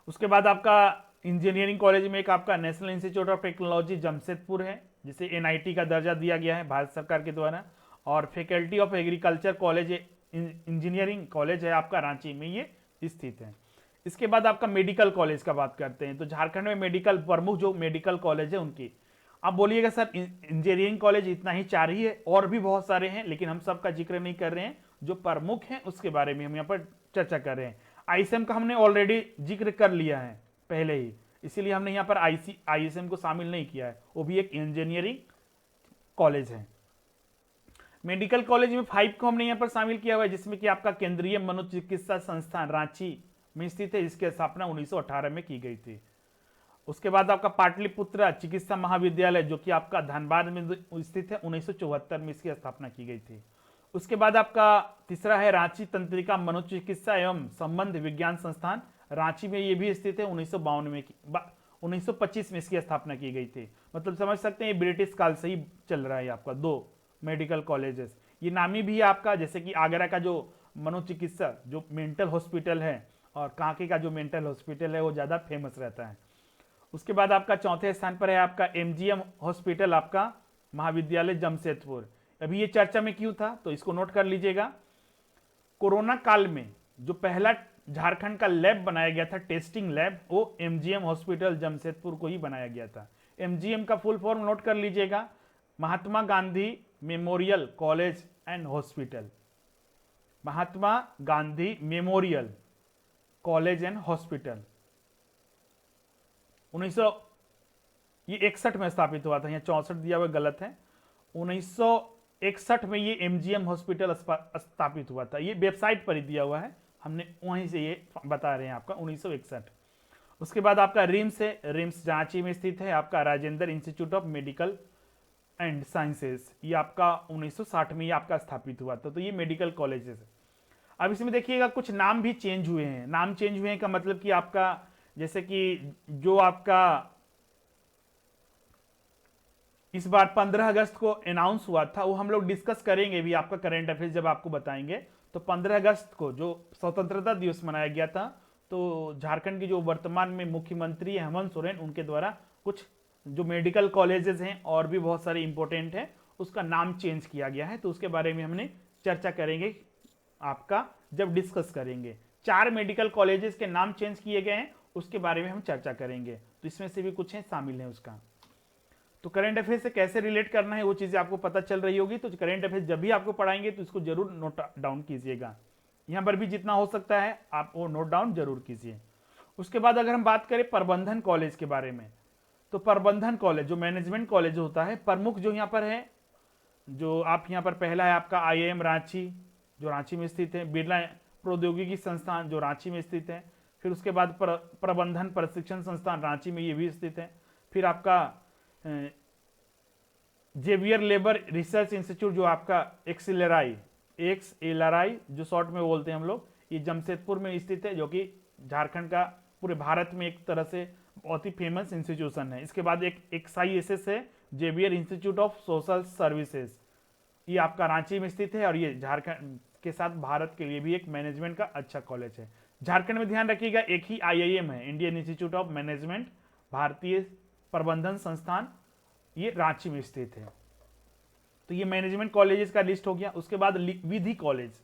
Speaker 1: उसके बाद आपका इंजीनियरिंग कॉलेज में एक आपका national institute of technology Jamshedpur है, जिसे एनआईटी का दर्जा दिया गया है भारत सरकार के द्वारा। और faculty of agriculture college engineering college है आपका रांची में, ये स्थित है। इसके बाद आपका मेडिकल कॉलेज का बात करते हैं। तो झारखंड में मेडिकल प्रमुख जो मेडिकल कॉलेज है उनकी, आप बोलिएगा सर इंजीनियरिंग कॉलेज इतना ही 4 ही है? और भी बहुत सारे हैं, लेकिन हम सबका जिक्र नहीं कर रहे हैं। जो प्रमुख हैं उसके बारे में हम यहाँ पर चर्चा कर रहे हैं। आईएसएम का हमने ऑलरेडी जिक्र कर लिया है पहले ही, इसीलिए हमने यहाँ पर आईएसएम को शामिल नहीं किया है। वो भी एक इंजीनियरिंग कॉलेज है। मेडिकल कॉलेज में 5 को हमने यहाँ पर शामिल किया हुआ है, जिसमें कि आपका केंद्रीय मनोचिकित्सा संस्थान रांची में स्थित है, जिसकी स्थापना 1918 में की गई थी। उसके बाद आपका पाटलिपुत्र चिकित्सा महाविद्यालय, जो कि आपका धनबाद में स्थित है, 1974 में इसकी स्थापना की गई थी। उसके बाद आपका तीसरा है रांची तंत्रिका मनोचिकित्सा एवं संबंध विज्ञान संस्थान, रांची में ये भी स्थित है। 1925 में इसकी स्थापना की गई थी। मतलब समझ सकते हैं ये ब्रिटिश काल से ही चल रहा है आपका 2 मेडिकल कॉलेजेस। ये नामी भी है आपका, जैसे कि आगरा का जो मनोचिकित्सा जो मेंटल हॉस्पिटल है और कांके का जो मेंटल हॉस्पिटल है वो ज़्यादा फेमस रहता है। उसके बाद आपका चौथे स्थान पर है आपका एमजीएम हॉस्पिटल आपका महाविद्यालय जमशेदपुर। अभी ये चर्चा में क्यों था, तो इसको नोट कर लीजिएगा। कोरोना काल में जो पहला झारखंड का लैब बनाया गया था, टेस्टिंग लैब, वो एमजीएम हॉस्पिटल जमशेदपुर को ही बनाया गया था। एमजीएम का फुल फॉर्म नोट कर लीजिएगा, Mahatma Gandhi memorial college and hospital. Mahatma Gandhi memorial college and hospital 1961 में स्थापित हुआ था। यहाँ 64 दिया हुआ गलत है। 1961 में ये एमजीएम हॉस्पिटल स्थापित हुआ था। ये वेबसाइट पर ही दिया हुआ है, हमने वहीं से ये बता रहे हैं आपका 1961। उसके बाद आपका रिम्स है, रिम्स रांची में स्थित है। आपका Rajendra institute of medical and sciences, ये आपका 1960 में ये आपका स्थापित हुआ था। तो ये मेडिकल कॉलेजेस है। अब इसमें देखिएगा कुछ नाम भी चेंज हुए हैं। नाम चेंज हुए हैं का मतलब कि आपका जैसे कि जो आपका इस बार 15 अगस्त को अनाउंस हुआ था, वो हम लोग डिस्कस करेंगे भी आपका करंट अफेयर्स जब आपको बताएंगे। तो 15 अगस्त को जो स्वतंत्रता दिवस मनाया गया था, तो झारखंड की जो वर्तमान में मुख्यमंत्री है हेमंत सोरेन, उनके द्वारा कुछ जो मेडिकल कॉलेजेस हैं और भी बहुत सारे इंपॉर्टेंट हैं, उसका नाम चेंज किया गया है। तो उसके बारे में हमने चर्चा करेंगे आपका जब डिस्कस करेंगे। 4 मेडिकल कॉलेजेस के नाम चेंज किए गए हैं, उसके बारे में हम चर्चा करेंगे। तो इसमें से भी कुछ है शामिल है उसका। तो करंट अफेयर से कैसे रिलेट करना है वो चीजें आपको पता चल रही होगी। तो करंट अफेयर जब भी आपको पढ़ाएंगे तो इसको जरूर नोट डाउन कीजिएगा। यहां पर भी जितना हो सकता है आप वो नोट डाउन जरूर कीजिए। उसके बाद अगर हम बात करें प्रबंधन कॉलेज के बारे में, तो प्रबंधन कॉलेज जो मैनेजमेंट कॉलेज होता है, प्रमुख जो यहाँ पर है, जो आप यहाँ पर पहला है आपका आईआईएम रांची, जो रांची में स्थित है। बिरला प्रौद्योगिकी संस्थान जो रांची में स्थित है। फिर उसके बाद प्रबंधन प्रशिक्षण संस्थान रांची में ये भी स्थित है। फिर आपका जेवियर लेबर रिसर्च इंस्टीट्यूट जो आपका एक्सएलआरआई जो शॉर्ट में बोलते हैं हम लोग, ये जमशेदपुर में स्थित है, जो कि झारखंड का पूरे भारत में एक तरह से बहुत ही फेमस इंस्टीट्यूशन है। इसके बाद एक XISS है, Xavier Institute of Social Services, ये आपका रांची में स्थित है और ये झारखंड के साथ भारत के लिए भी एक मैनेजमेंट का अच्छा कॉलेज है। झारखंड में ध्यान रखिएगा एक ही आईआईएम है, इंडियन इंस्टीट्यूट ऑफ मैनेजमेंट, भारतीय प्रबंधन संस्थान, ये रांची में स्थित है। तो ये मैनेजमेंट कॉलेजेस का लिस्ट हो गया। उसके बाद विधि कॉलेज।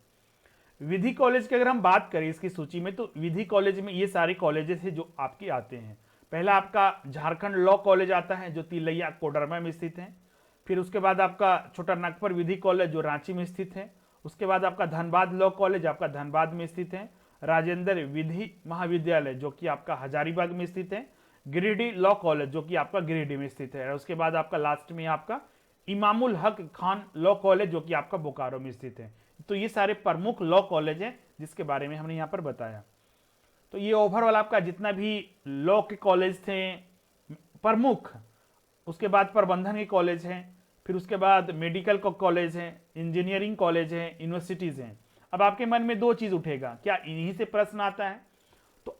Speaker 1: विधि कॉलेज की अगर हम बात करें इसकी सूची में, तो विधि कॉलेज में ये सारे कॉलेजेस है जो आपके आते हैं। पहला आपका झारखंड लॉ कॉलेज आता है जो तिलैया कोडरमा में स्थित है। फिर उसके बाद आपका छोटा नागपुर विधि कॉलेज जो रांची में स्थित है। उसके बाद आपका धनबाद लॉ कॉलेज आपका धनबाद में स्थित है। राजेंद्र विधि महाविद्यालय जो कि आपका हजारीबाग में स्थित है। गिरिडीह लॉ कॉलेज जो कि आपका गिरिडीह में स्थित है। और उसके बाद आपका लास्ट में आपका इमामुल हक खान लॉ कॉलेज जो कि आपका बोकारो में स्थित है। तो ये सारे प्रमुख लॉ कॉलेज हैं जिसके बारे में हमने यहाँ पर बताया। तो ये ओवरऑल आपका जितना भी लॉ के कॉलेज थे प्रमुख, उसके बाद प्रबंधन के कॉलेज हैं, फिर उसके बाद मेडिकल का कॉलेज है, इंजीनियरिंग कॉलेज है, यूनिवर्सिटीज हैं। अब आपके मन में दो चीज उठेगा, क्या इन्हीं से प्रश्न आता है? तो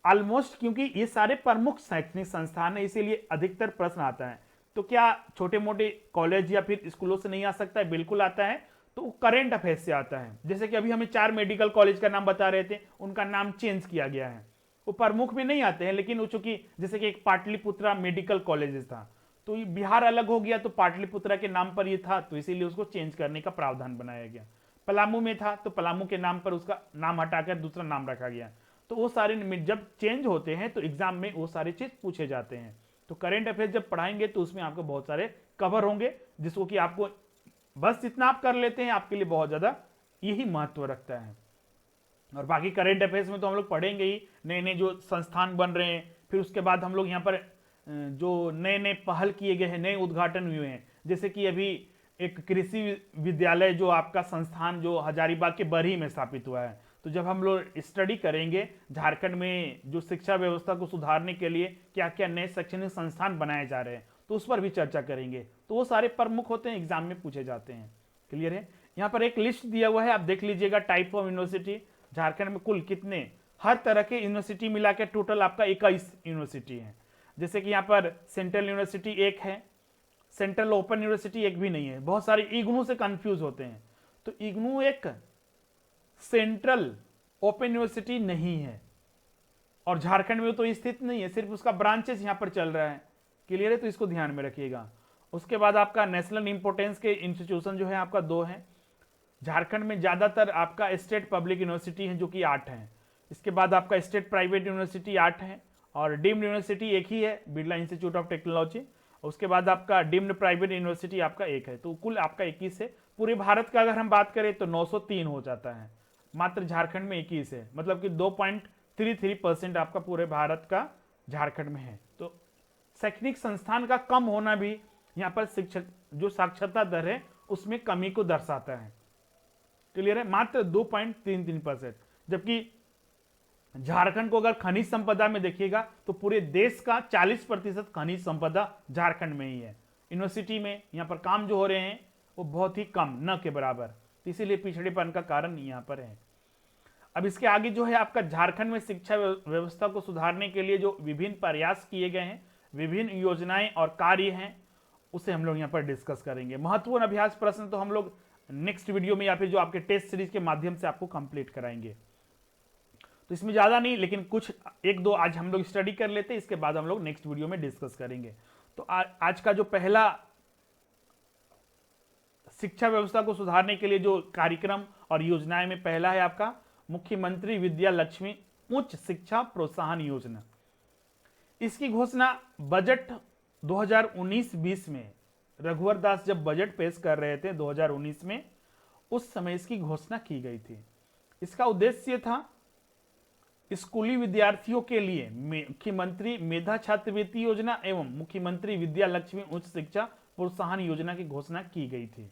Speaker 1: ऑलमोस्ट, क्योंकि ये सारे प्रमुख शैक्षणिक संस्थान है इसीलिए अधिकतर प्रश्न आता है। तो क्या छोटे मोटे कॉलेज या फिर स्कूलों से नहीं आ सकता है? बिल्कुल आता है। तो करेंट अफेयर्स से आता है। जैसे कि अभी हमें 4 मेडिकल कॉलेज का नाम बता रहे थे, उनका नाम चेंज किया गया है। वो प्रमुख में नहीं आते हैं, लेकिन वो चूंकि जैसे कि एक पाटलिपुत्रा मेडिकल कॉलेज था, तो ये बिहार अलग हो गया तो पाटलिपुत्रा के नाम पर ये था, तो इसीलिए उसको चेंज करने का प्रावधान बनाया गया। पलामू में था तो पलामू के नाम पर उसका नाम हटाकर दूसरा नाम रखा गया। तो वो सारे जब चेंज होते हैं तो एग्जाम में वो सारे चीज पूछे जाते हैं। तो करेंट अफेयर्स जब पढ़ाएंगे तो उसमें आपको बहुत सारे कवर होंगे, जिसको कि आपको बस इतना आप कर लेते हैं आपके लिए बहुत ज्यादा यही महत्व रखता है। और बाकी करेंट अफेयर्स में तो हम लोग पढ़ेंगे ही, नए नए जो संस्थान बन रहे हैं, फिर उसके बाद हम लोग यहाँ पर जो नए नए पहल किए गए हैं, नए उद्घाटन हुए हैं। जैसे कि अभी एक कृषि विद्यालय जो आपका संस्थान जो हजारीबाग के बरही में स्थापित हुआ है। तो जब हम लोग स्टडी करेंगे झारखंड में जो शिक्षा व्यवस्था को सुधारने के लिए क्या क्या नए शैक्षणिक संस्थान बनाए जा रहे हैं, तो उस पर भी चर्चा करेंगे। तो वो सारे प्रमुख होते हैं, एग्जाम में पूछे जाते हैं। क्लियर है? यहाँ पर एक लिस्ट दिया हुआ है, आप देख लीजिएगा। टाइप ऑफ यूनिवर्सिटी, झारखंड में कुल कितने हर तरह के यूनिवर्सिटी मिला के टोटल आपका 21 यूनिवर्सिटी है। जैसे कि यहाँ पर सेंट्रल यूनिवर्सिटी एक है, सेंट्रल ओपन यूनिवर्सिटी एक भी नहीं है। बहुत सारे इग्नू से कंफ्यूज होते हैं, तो इग्नू एक सेंट्रल ओपन यूनिवर्सिटी नहीं है और झारखंड में तो स्थित नहीं है, सिर्फ उसका ब्रांचेस यहां पर चल रहा है। क्लियर है? तो इसको ध्यान में रखिएगा। उसके बाद आपका नेशनल इंपोर्टेंस के इंस्टीट्यूशन जो है आपका 2 है। झारखंड में ज्यादातर आपका स्टेट पब्लिक यूनिवर्सिटी है जो कि 8 है। इसके बाद आपका स्टेट प्राइवेट यूनिवर्सिटी 8 है और डीम्ड यूनिवर्सिटी एक ही है, बिरला इंस्टीट्यूट ऑफ टेक्नोलॉजी। उसके बाद आपका डीम्ड प्राइवेट यूनिवर्सिटी आपका एक है। तो कुल आपका 21 है। पूरे भारत का अगर हम बात करें तो 903 हो जाता है, मात्र झारखंड में 21 है। मतलब कि 2.33% आपका पूरे भारत का झारखंड में है। तो शैक्षणिक संस्थान का कम होना भी यहाँ पर शिक्षक जो साक्षरता दर है उसमें कमी को दर्शाता है। क्लियर है? मात्र 2.33%। जबकि झारखंड को अगर खनिज संपदा में देखिएगा तो पूरे देश का 40% खनिज संपदा झारखंड में ही है। यूनिवर्सिटी में यहाँ पर काम जो हो रहे हैं वो बहुत ही कम, न के बराबर। तो इसीलिए पिछड़ेपन का कारण यहाँ पर है। अब इसके आगे जो है आपका झारखंड में शिक्षा व्यवस्था को सुधारने के लिए जो विभिन्न प्रयास किए गए हैं, विभिन्न योजनाएं और कार्य हैं, उसे हम लोग यहाँ पर डिस्कस करेंगे। महत्वपूर्ण अभ्यास प्रश्न तो हम लोग नेक्स्ट वीडियो में या फिर जो आपके टेस्ट सीरीज के माध्यम से आपको कंप्लीट कराएंगे। तो इसमें ज्यादा नहीं, लेकिन कुछ 1-2 आज हम लोग स्टडी कर लेते हैं, इसके बाद हम लोग नेक्स्ट वीडियो में डिस्कस करेंगे। तो आज का जो पहला शिक्षा व्यवस्था को सुधारने के लिए जो कार्यक्रम और योजनाएं में पहला है आपका मुख्यमंत्री विद्या लक्ष्मी उच्च शिक्षा प्रोत्साहन योजना। इसकी घोषणा बजट 2019-20 में रघुवर दास जब बजट पेश कर रहे थे 2019 में, उस समय इसकी घोषणा की गई थी। इसका उद्देश्य था स्कूली विद्यार्थियों के लिए मुख्यमंत्री मेधा छात्रवृत्ति योजना एवं मुख्यमंत्री विद्या लक्ष्मी उच्च शिक्षा प्रोत्साहन योजना की घोषणा की गई थी।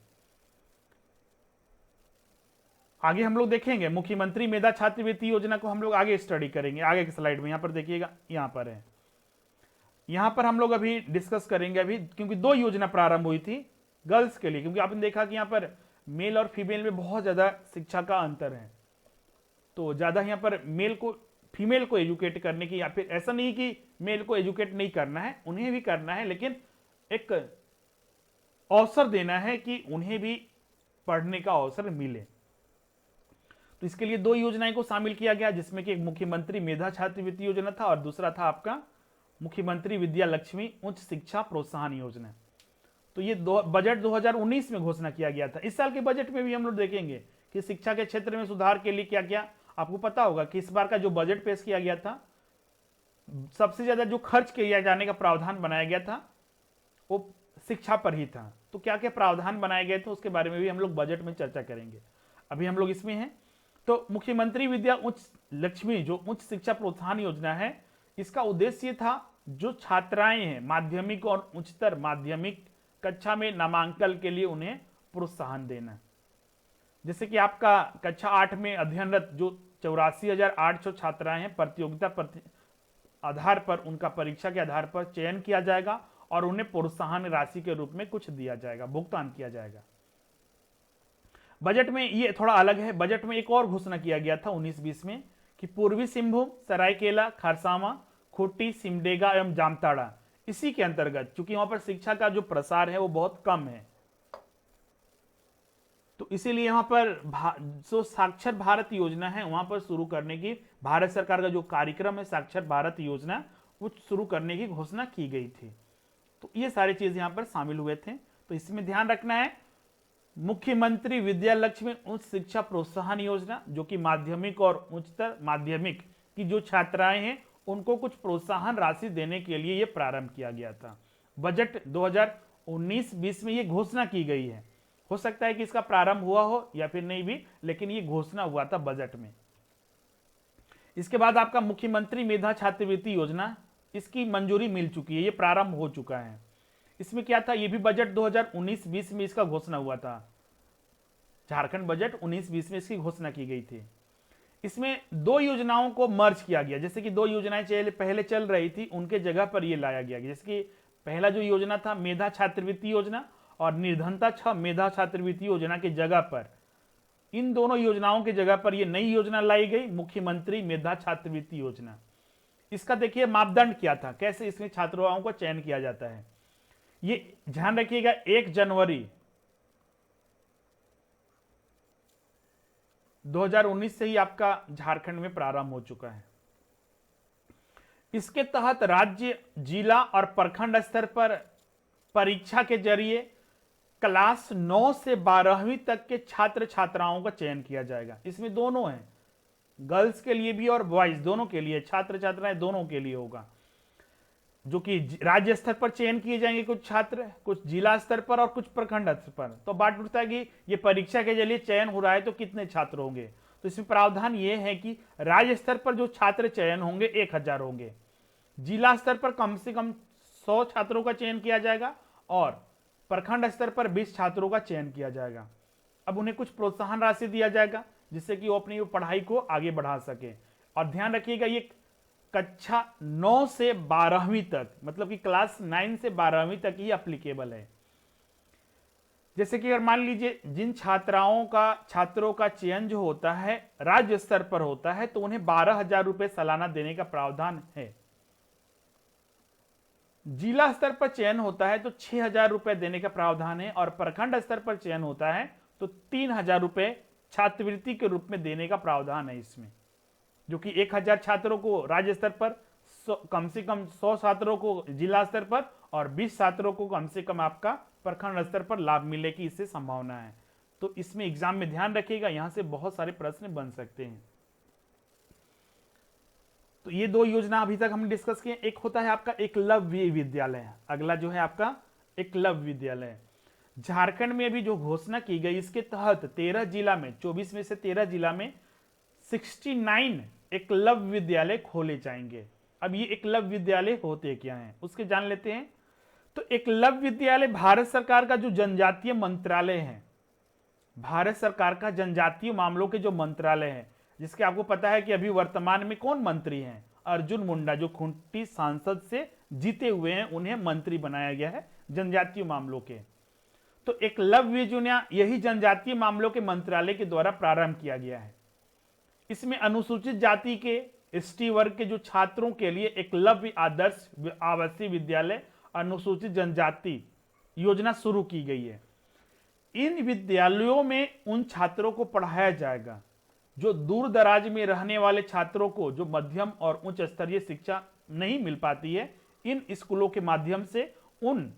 Speaker 1: आगे हम लोग देखेंगे मुख्यमंत्री मेधा छात्रवृत्ति योजना को हम लोग आगे स्टडी करेंगे, आगे की स्लाइड में। यहां पर देखिएगा, यहां पर है, यहां पर हम लोग अभी डिस्कस करेंगे अभी, क्योंकि 2 योजना प्रारंभ हुई थी गर्ल्स के लिए, क्योंकि आपने देखा कि यहां पर मेल और फीमेल में बहुत ज्यादा शिक्षा का अंतर है। तो ज्यादा यहां पर मेल को फीमेल को एजुकेट करने की, या फिर ऐसा नहीं कि मेल को एजुकेट नहीं करना है, उन्हें भी करना है, लेकिन एक अवसर देना है कि उन्हें भी पढ़ने का अवसर मिले। तो इसके लिए दो योजनाएं को शामिल किया गया, जिसमें कि एक मुख्यमंत्री मेधा छात्रवृत्ति योजना था और दूसरा था आपका मुख्यमंत्री विद्या लक्ष्मी उच्च शिक्षा प्रोत्साहन योजना। तो ये बजट 2019 में घोषणा किया गया था। इस साल के बजट में भी हम लोग देखेंगे कि शिक्षा के क्षेत्र में सुधार के लिए क्या क्या। आपको पता होगा कि इस बार का जो बजट पेश किया गया था, सबसे ज्यादा जो खर्च किया जाने का प्रावधान बनाया गया था वो शिक्षा पर ही था। तो क्या क्या प्रावधान बनाए गए थे उसके बारे में भी हम लोग बजट में चर्चा करेंगे। अभी हम लोग इसमें हैं। तो मुख्यमंत्री विद्या उच्च लक्ष्मी जो उच्च शिक्षा प्रोत्साहन योजना है, इसका उद्देश्य था जो छात्राएं हैं माध्यमिक और उच्चतर माध्यमिक कक्षा में नामांकन के लिए उन्हें प्रोत्साहन देना। जैसे कि आपका कक्षा 8 में अध्ययनरत जो 84,800 छात्राएं हैं, प्रतियोगिता आधार पर उनका परीक्षा के आधार पर चयन किया जाएगा और उन्हें प्रोत्साहन राशि के रूप में कुछ दिया जाएगा, भुगतान किया जाएगा। बजट में ये थोड़ा अलग है। बजट में एक और घोषणा किया गया था 19-20 में कि पूर्वी सिंहभूम, सरायकेला, खरसावां, खूंटी, सिमडेगा एवं जामताड़ा, इसी के अंतर्गत, चूंकि वहां पर शिक्षा का जो प्रसार है वो बहुत कम है, तो इसीलिए यहां पर जो साक्षर भारत योजना है वहां पर शुरू करने की भारत सरकार का जो कार्यक्रम है साक्षर भारत योजना, वो शुरू करने की घोषणा की गई थी। तो ये सारी चीज यहां पर शामिल हुए थे। तो इसमें ध्यान रखना है, मुख्यमंत्री विद्या लक्ष्मी उच्च शिक्षा प्रोत्साहन योजना, जो कि माध्यमिक और उच्चतर माध्यमिक की जो छात्राएं हैं उनको कुछ प्रोत्साहन राशि देने के लिए यह प्रारंभ किया गया था। बजट 2019-20 में यह घोषणा की गई है। हो सकता है कि इसका प्रारंभ हुआ हो या फिर नहीं भी, लेकिन यह घोषणा हुआ था बजट में। इसके बाद आपका मुख्यमंत्री मेधा छात्रवृत्ति योजना, इसकी मंजूरी मिल चुकी है, यह प्रारंभ हो चुका है। इसमें क्या था, यह भी बजट 2019-20 में इसका घोषणा हुआ था। झारखंड बजट 19-20 में इसकी घोषणा की गई थी। इसमें दो योजनाओं को मर्ज किया गया। जैसे कि दो योजनाएं पहले चल रही थी, उनके जगह पर यह लाया गया। जैसे कि पहला जो योजना था मेधा छात्रवृत्ति योजना, और निर्धनता 6 मेधा छात्रवृत्ति योजना की जगह पर, इन दोनों योजनाओं की जगह पर यह नई योजना लाई गई, मुख्यमंत्री मेधा छात्रवृत्ति योजना। इसका देखिए मापदंड क्या था, कैसे इसमें छात्राओं का चयन किया जाता है। ये ध्यान रखिएगा 1 जनवरी 2019 से ही आपका झारखंड में प्रारंभ हो चुका है। इसके तहत राज्य, जिला और प्रखंड स्तर पर परीक्षा के जरिए क्लास 9 से 12वीं तक के छात्र छात्राओं का चयन किया जाएगा। इसमें दोनों हैं, गर्ल्स के लिए भी और बॉयज दोनों के लिए, छात्र छात्राएं दोनों के लिए होगा। जो कि राज्य स्तर पर चयन किए जाएंगे कुछ छात्र, कुछ जिला स्तर पर और कुछ प्रखंड स्तर पर। तो बात उठता है कि ये परीक्षा के जरिए चयन हो रहा है तो कितने छात्र होंगे। तो इसमें प्रावधान ये है कि राज्य स्तर पर जो छात्र चयन होंगे 1000 होंगे, जिला स्तर पर कम से कम 100 छात्रों का चयन किया जाएगा और प्रखंड स्तर पर 20 छात्रों का चयन किया जाएगा। अब उन्हें कुछ प्रोत्साहन राशि दिया जाएगा जिससे कि वो अपनी पढ़ाई को आगे बढ़ा सके। और ध्यान रखिएगा ये कक्षा 9 से 12वीं तक, मतलब कि क्लास 9 से 12वीं तक ही एप्लीकेबल है। जैसे कि अगर मान लीजिए जिन छात्रों का चयन जो होता है राज्य स्तर पर होता है तो उन्हें 12,000 रुपए सालाना देने का प्रावधान है। जिला स्तर पर चयन होता है तो 6,000 रुपए देने का प्रावधान है और प्रखंड स्तर पर चयन होता है तो 3,000 रुपए छात्रवृत्ति के रूप में देने का प्रावधान है इसमें, जो कि 1,000 छात्रों को राज्य स्तर पर, कम से कम 100 छात्रों को जिला स्तर पर और 20 छात्रों को कम से कम आपका प्रखंड स्तर पर लाभ मिले की इससे संभावना है। तो इसमें एग्जाम में ध्यान रखिएगा, यहां से बहुत सारे प्रश्न बन सकते हैं। तो ये दो योजना अभी तक हम डिस्कस किए। एक होता है आपका एकलव्य विद्यालय, अगला जो है आपका एकलव्य विद्यालय। झारखंड में भी जो घोषणा की गई इसके तहत 13 जिला में, 24 में से 13 जिला में 69 एकलव्य विद्यालय खोले जाएंगे। अब ये एकलव्य विद्यालय होते क्या हैं उसके जान लेते हैं। तो एकलव्य विद्यालय भारत सरकार का जो जनजातीय मंत्रालय है, भारत सरकार का जनजातीय मामलों के जो मंत्रालय है, जिसके आपको पता है कि अभी वर्तमान में कौन मंत्री हैं, अर्जुन मुंडा, जो खूंटी सांसद से जीते हुए हैं, उन्हें मंत्री बनाया गया है जनजातीय मामलों के। तो एकलव्य योजना यही जनजातीय मामलों के मंत्रालय के द्वारा प्रारंभ किया गया है। इसमें अनुसूचित जाति के, एसटी वर्ग के जो छात्रों के लिए एकलव्य आदर्श आवासीय विद्यालय अनुसूचित जनजाति योजना शुरू की गई है। इन विद्यालयों में उन छात्रों को पढ़ाया जाएगा जो दूर दराज में रहने वाले छात्रों को, जो मध्यम और उच्च स्तरीय शिक्षा नहीं मिल पाती है, इन स्कूलों के माध्यम से उन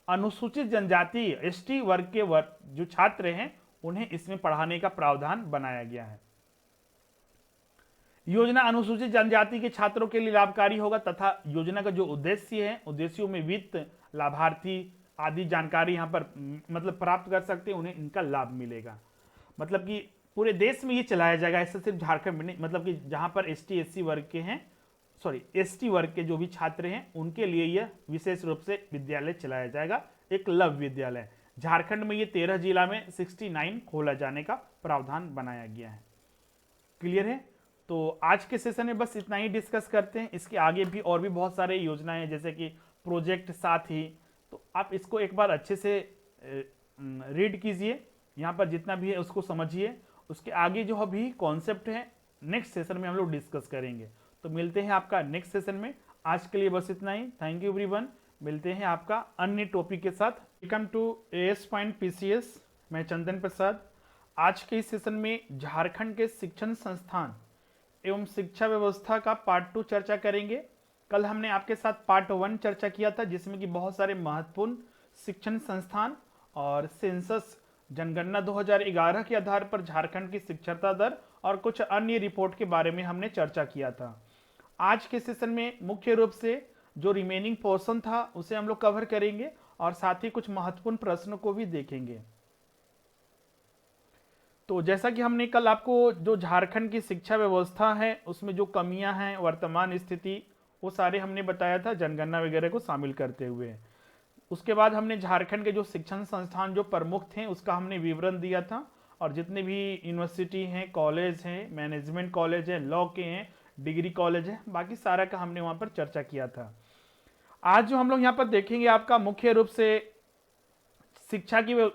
Speaker 1: अनुसूचित जनजाति एसटी वर्ग के जो छात्र हैं उन्हें इसमें पढ़ाने का प्रावधान बनाया गया है। योजना अनुसूचित जनजाति के छात्रों के लिए लाभकारी होगा तथा योजना का जो उद्देश्य है, उद्देश्यों में वित्त, लाभार्थी आदि जानकारी यहां पर मतलब प्राप्त कर सकते हैं, उन्हें इनका लाभ मिलेगा। मतलब कि पूरे देश में ये चलाया जाएगा, ऐसा सिर्फ झारखंड में नहीं, मतलब कि जहां पर एसटी एससी वर्ग के हैं, सॉरी एसटी वर्ग के जो भी छात्र हैं उनके लिए यह विशेष रूप से विद्यालय चलाया जाएगा, एकलव्य विद्यालय। झारखंड में ये 13 जिला में 69 खोला जाने का प्रावधान बनाया गया है। क्लियर है? तो आज के सेशन में बस इतना ही डिस्कस करते हैं। इसके आगे भी और भी बहुत सारे योजनाएं हैं, जैसे कि प्रोजेक्ट साथी, तो आप इसको एक बार अच्छे से रीड कीजिए, यहाँ पर जितना भी है उसको समझिए। उसके आगे जो अभी कॉन्सेप्ट है नेक्स्ट सेशन में हम लोग डिस्कस करेंगे। तो मिलते हैं आपका नेक्स्ट सेशन में। आज के लिए बस इतना ही। Thank you everyone. मिलते हैं आपका अन्य टॉपिक के साथ। Welcome to AS point PCS. मैं चंदन प्रसाद। आज के इस सेशन में झारखंड के शिक्षण संस्थान एवं शिक्षा व्यवस्था का पार्ट 2 चर्चा करेंगे। कल हमने आपके साथ पार्ट 1 चर्चा किया था, जिसमें कि बहुत सारे महत्वपूर्ण शिक्षण संस्थान और सेंसस जनगणना 2011 के आधार पर झारखंड की साक्षरता दर और कुछ अन्य रिपोर्ट के बारे में हमने चर्चा किया था। आज के सेशन में मुख्य रूप से जो रिमेनिंग पोर्शन था उसे हम लोग कवर करेंगे और साथ ही कुछ महत्वपूर्ण प्रश्नों को भी देखेंगे। तो जैसा कि हमने कल आपको जो झारखंड की शिक्षा व्यवस्था है उसमें जो कमियां हैं, वर्तमान स्थिति, वो सारे हमने बताया था जनगणना वगैरह को शामिल करते हुए। उसके बाद हमने झारखंड के जो शिक्षण संस्थान जो प्रमुख थे उसका हमने विवरण दिया था, और जितने भी यूनिवर्सिटी हैं, कॉलेज हैं, मैनेजमेंट कॉलेज है, लॉ के हैं, डिग्री कॉलेज है, बाकी सारा का हमने वहाँ पर चर्चा किया था। आज जो हम लोग यहाँ पर देखेंगे आपका मुख्य रूप से शिक्षा की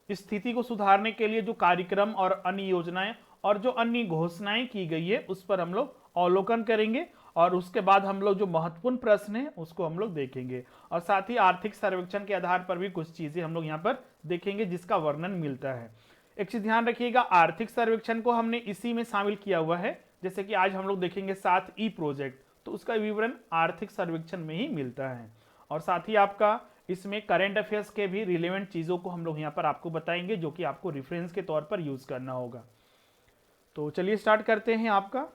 Speaker 1: स्थिति को सुधारने के लिए जो कार्यक्रम और अन्य योजनाएं और जो अन्य घोषणाएं की गई है उस पर हम लोग अवलोकन करेंगे, और उसके बाद हम लोग जो महत्वपूर्ण प्रश्न है उसको हम लोग देखेंगे, और साथ ही आर्थिक सर्वेक्षण के आधार पर भी कुछ चीजें हम लोग यहाँ पर देखेंगे जिसका वर्णन मिलता है। एक चीज ध्यान रखिएगा, आर्थिक सर्वेक्षण को हमने इसी में शामिल किया हुआ है। जैसे कि आज हम लोग देखेंगे 7E प्रोजेक्ट, तो उसका विवरण आर्थिक सर्वेक्षण में ही मिलता है, और साथ ही आपका इसमें करंट अफेयर्स के भी रिलेवेंट चीजों को हम लोग यहाँ पर आपको बताएंगे, जो कि आपको रेफरेंस के तौर पर यूज करना होगा। तो चलिए स्टार्ट करते हैं। आपका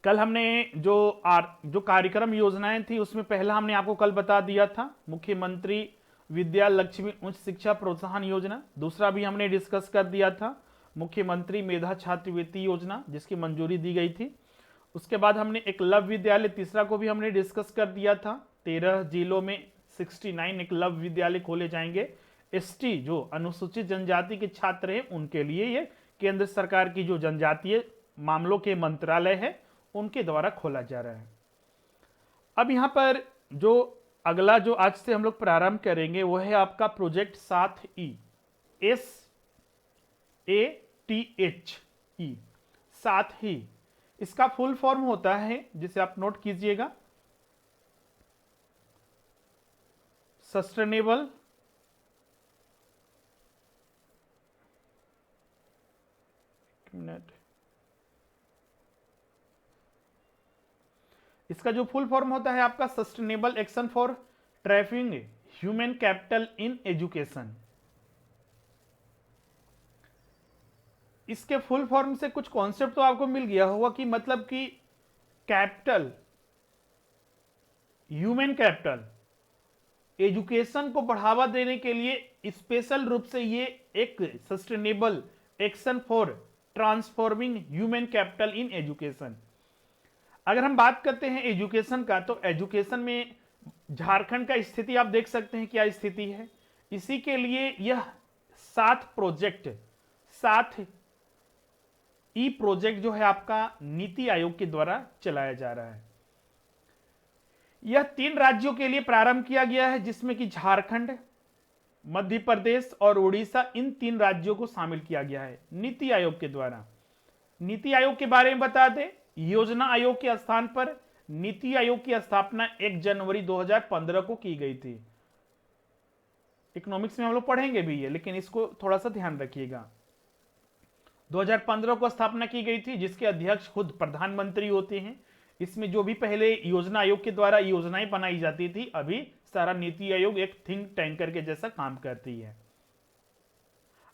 Speaker 1: कल हमने जो कार्यक्रम योजनाएं थी उसमें पहला हमने आपको कल बता दिया था मुख्यमंत्री विद्या लक्ष्मी उच्च शिक्षा प्रोत्साहन योजना। दूसरा भी हमने डिस्कस कर दिया था मुख्यमंत्री मेधा छात्रवृत्ति योजना, जिसकी मंजूरी दी गई थी। उसके बाद हमने एकलव्य विद्यालय तीसरा को भी हमने डिस्कस कर दिया था। 13 जिलों में 69 एकलव्य विद्यालय खोले जाएंगे। एसटी जो अनुसूचित जनजाति के छात्र हैं उनके लिए ये केंद्र सरकार की जो जनजातीय मामलों के मंत्रालय है उनके द्वारा खोला जा रहा है। अब यहाँ पर जो अगला जो आज से हम लोग प्रारंभ करेंगे वो है आपका प्रोजेक्ट 7E, SATHE, 7E। इसका फुल फॉर्म होता है, जिसे आप नोट कीजिएगा, सस्टेनेबल इसका जो फुल फॉर्म होता है आपका sustainable action for trafficking human capital in education. इसके फुल फॉर्म से कुछ कॉन्सेप्ट तो आपको मिल गया होगा कि मतलब कि कैपिटल, ह्यूमन कैपिटल, एजुकेशन को बढ़ावा देने के लिए स्पेशल रूप से ये एक sustainable action for transforming human capital in education. अगर हम बात करते हैं एजुकेशन का, तो एजुकेशन में झारखंड का स्थिति आप देख सकते हैं क्या स्थिति है। इसी के लिए यह 7 प्रोजेक्ट, 7E प्रोजेक्ट जो है आपका नीति आयोग के द्वारा चलाया जा रहा है। यह 3 राज्यों के लिए प्रारंभ किया गया है, जिसमें कि झारखंड, मध्य प्रदेश और उड़ीसा, इन 3 राज्यों को शामिल किया गया है नीति आयोग के द्वारा। नीति आयोग के बारे में बता दें, योजना आयोग के स्थान पर नीति आयोग की स्थापना 1 जनवरी 2015 को की गई थी। इकोनॉमिक्स में हम लोग पढ़ेंगे भी ये, लेकिन इसको थोड़ा सा ध्यान रखिएगा। 2015 को स्थापना की गई थी, जिसके अध्यक्ष खुद प्रधानमंत्री होते हैं। इसमें जो भी पहले योजना आयोग के द्वारा योजनाएं बनाई जाती थी, अभी सारा नीति आयोग एक थिंक टैंकर के जैसा काम करती है।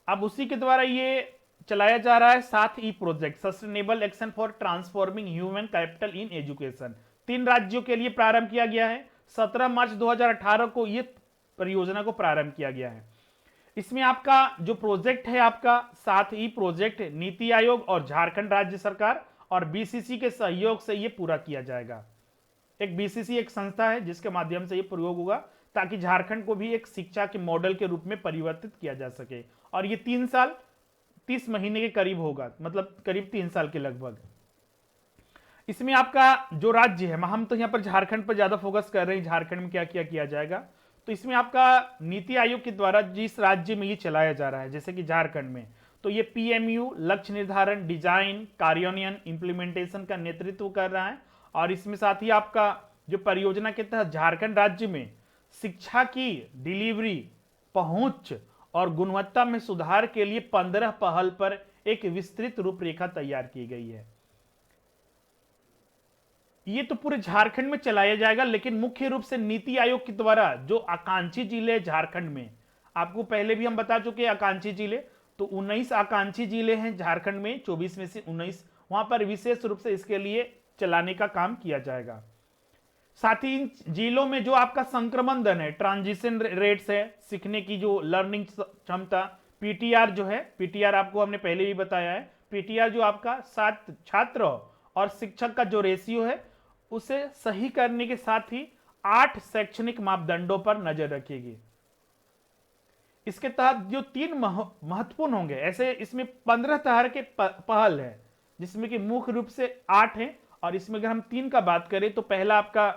Speaker 1: अब उसी के द्वारा ये चलाया जा रहा है 7E project, sustainable action for transforming human capital in education. 3 राज्यों के लिए प्रारंभ किया गया है। 17 मार्च 2018 को ये परियोजना को प्रारंभ किया गया है। इसमें आपका जो प्रोजेक्ट है, आपका 7E प्रोजेक्ट नीति आयोग और झारखंड राज्य सरकार और बीसीसी के सहयोग से ये पूरा किया जाएगा। एक बीसीसी एक संस्था है जिसके माध्यम से ये प्रयोग होगा, ताकि झारखंड को भी एक शिक्षा के मॉडल के रूप में परिवर्तित किया जा सके। और ये 3 साल 30 महीने के करीब होगा, मतलब करीब 3 साल के लगभग। इसमें आपका जो राज्य है, हम तो यहाँ पर झारखंड पर ज्यादा फोकस कर रहे हैं, झारखंड में क्या क्या किया जाएगा। तो इसमें आपका नीति आयोग के द्वारा जिस राज्य में ये चलाया जा रहा है, जैसे कि झारखंड में, तो ये पीएमयू लक्ष्य निर्धारण, डिजाइन, कार्यान्वयन, इंप्लीमेंटेशन का नेतृत्व कर रहा है। और इसमें साथ ही आपका जो परियोजना के तहत झारखंड राज्य में शिक्षा की डिलीवरी, पहुंच और गुणवत्ता में सुधार के लिए 15 पहल पर एक विस्तृत रूपरेखा तैयार की गई है। ये तो पूरे झारखंड में चलाया जाएगा, लेकिन मुख्य रूप से नीति आयोग के द्वारा जो आकांक्षी जिले झारखंड में, आपको पहले भी हम बता चुके हैं आकांक्षी जिले, तो 19 आकांक्षी जिले हैं झारखंड में, 24 में से 19, वहां पर विशेष रूप से इसके लिए चलाने का काम किया जाएगा। साथ ही इन जिलों में जो आपका संक्रमण दर है, ट्रांजिशन रेट्स है, सीखने की जो लर्निंग क्षमता, पीटीआर जो है, पीटीआर आपको हमने पहले भी बताया है, पीटीआर जो आपका छात्र और शिक्षक का जो रेशियो है उसे सही करने के साथ ही 8 शैक्षणिक मापदंडों पर नजर रखेगी। इसके तहत जो 3 महत्वपूर्ण होंगे, ऐसे इसमें 15 तरह के पहल है, जिसमें कि मुख्य रूप से 8 हैं। और इसमें अगर हम 3 का बात करें तो पहला आपका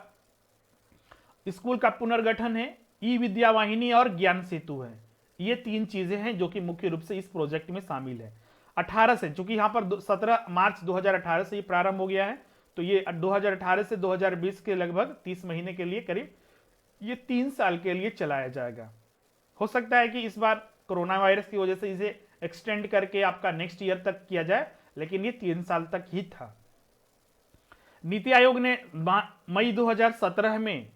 Speaker 1: स्कूल का पुनर्गठन है, ई विद्या वाहिनी और ज्ञान सेतु है। ये 3 चीजें हैं जो कि मुख्य रूप से इस प्रोजेक्ट में शामिल है। 18 से, चूंकि यहां पर 17 मार्च 2018 से ये प्रारंभ हो गया है, तो ये 2018 से 2020 के लगभग 30 महीने के लिए करीब ये 3 साल के लिए चलाया जाएगा। हो सकता है कि इस बार कोरोना वायरस की वजह से इसे एक्सटेंड करके आपका नेक्स्ट ईयर तक किया जाए, लेकिन ये 3 साल तक ही था। नीति आयोग ने मई 2017 में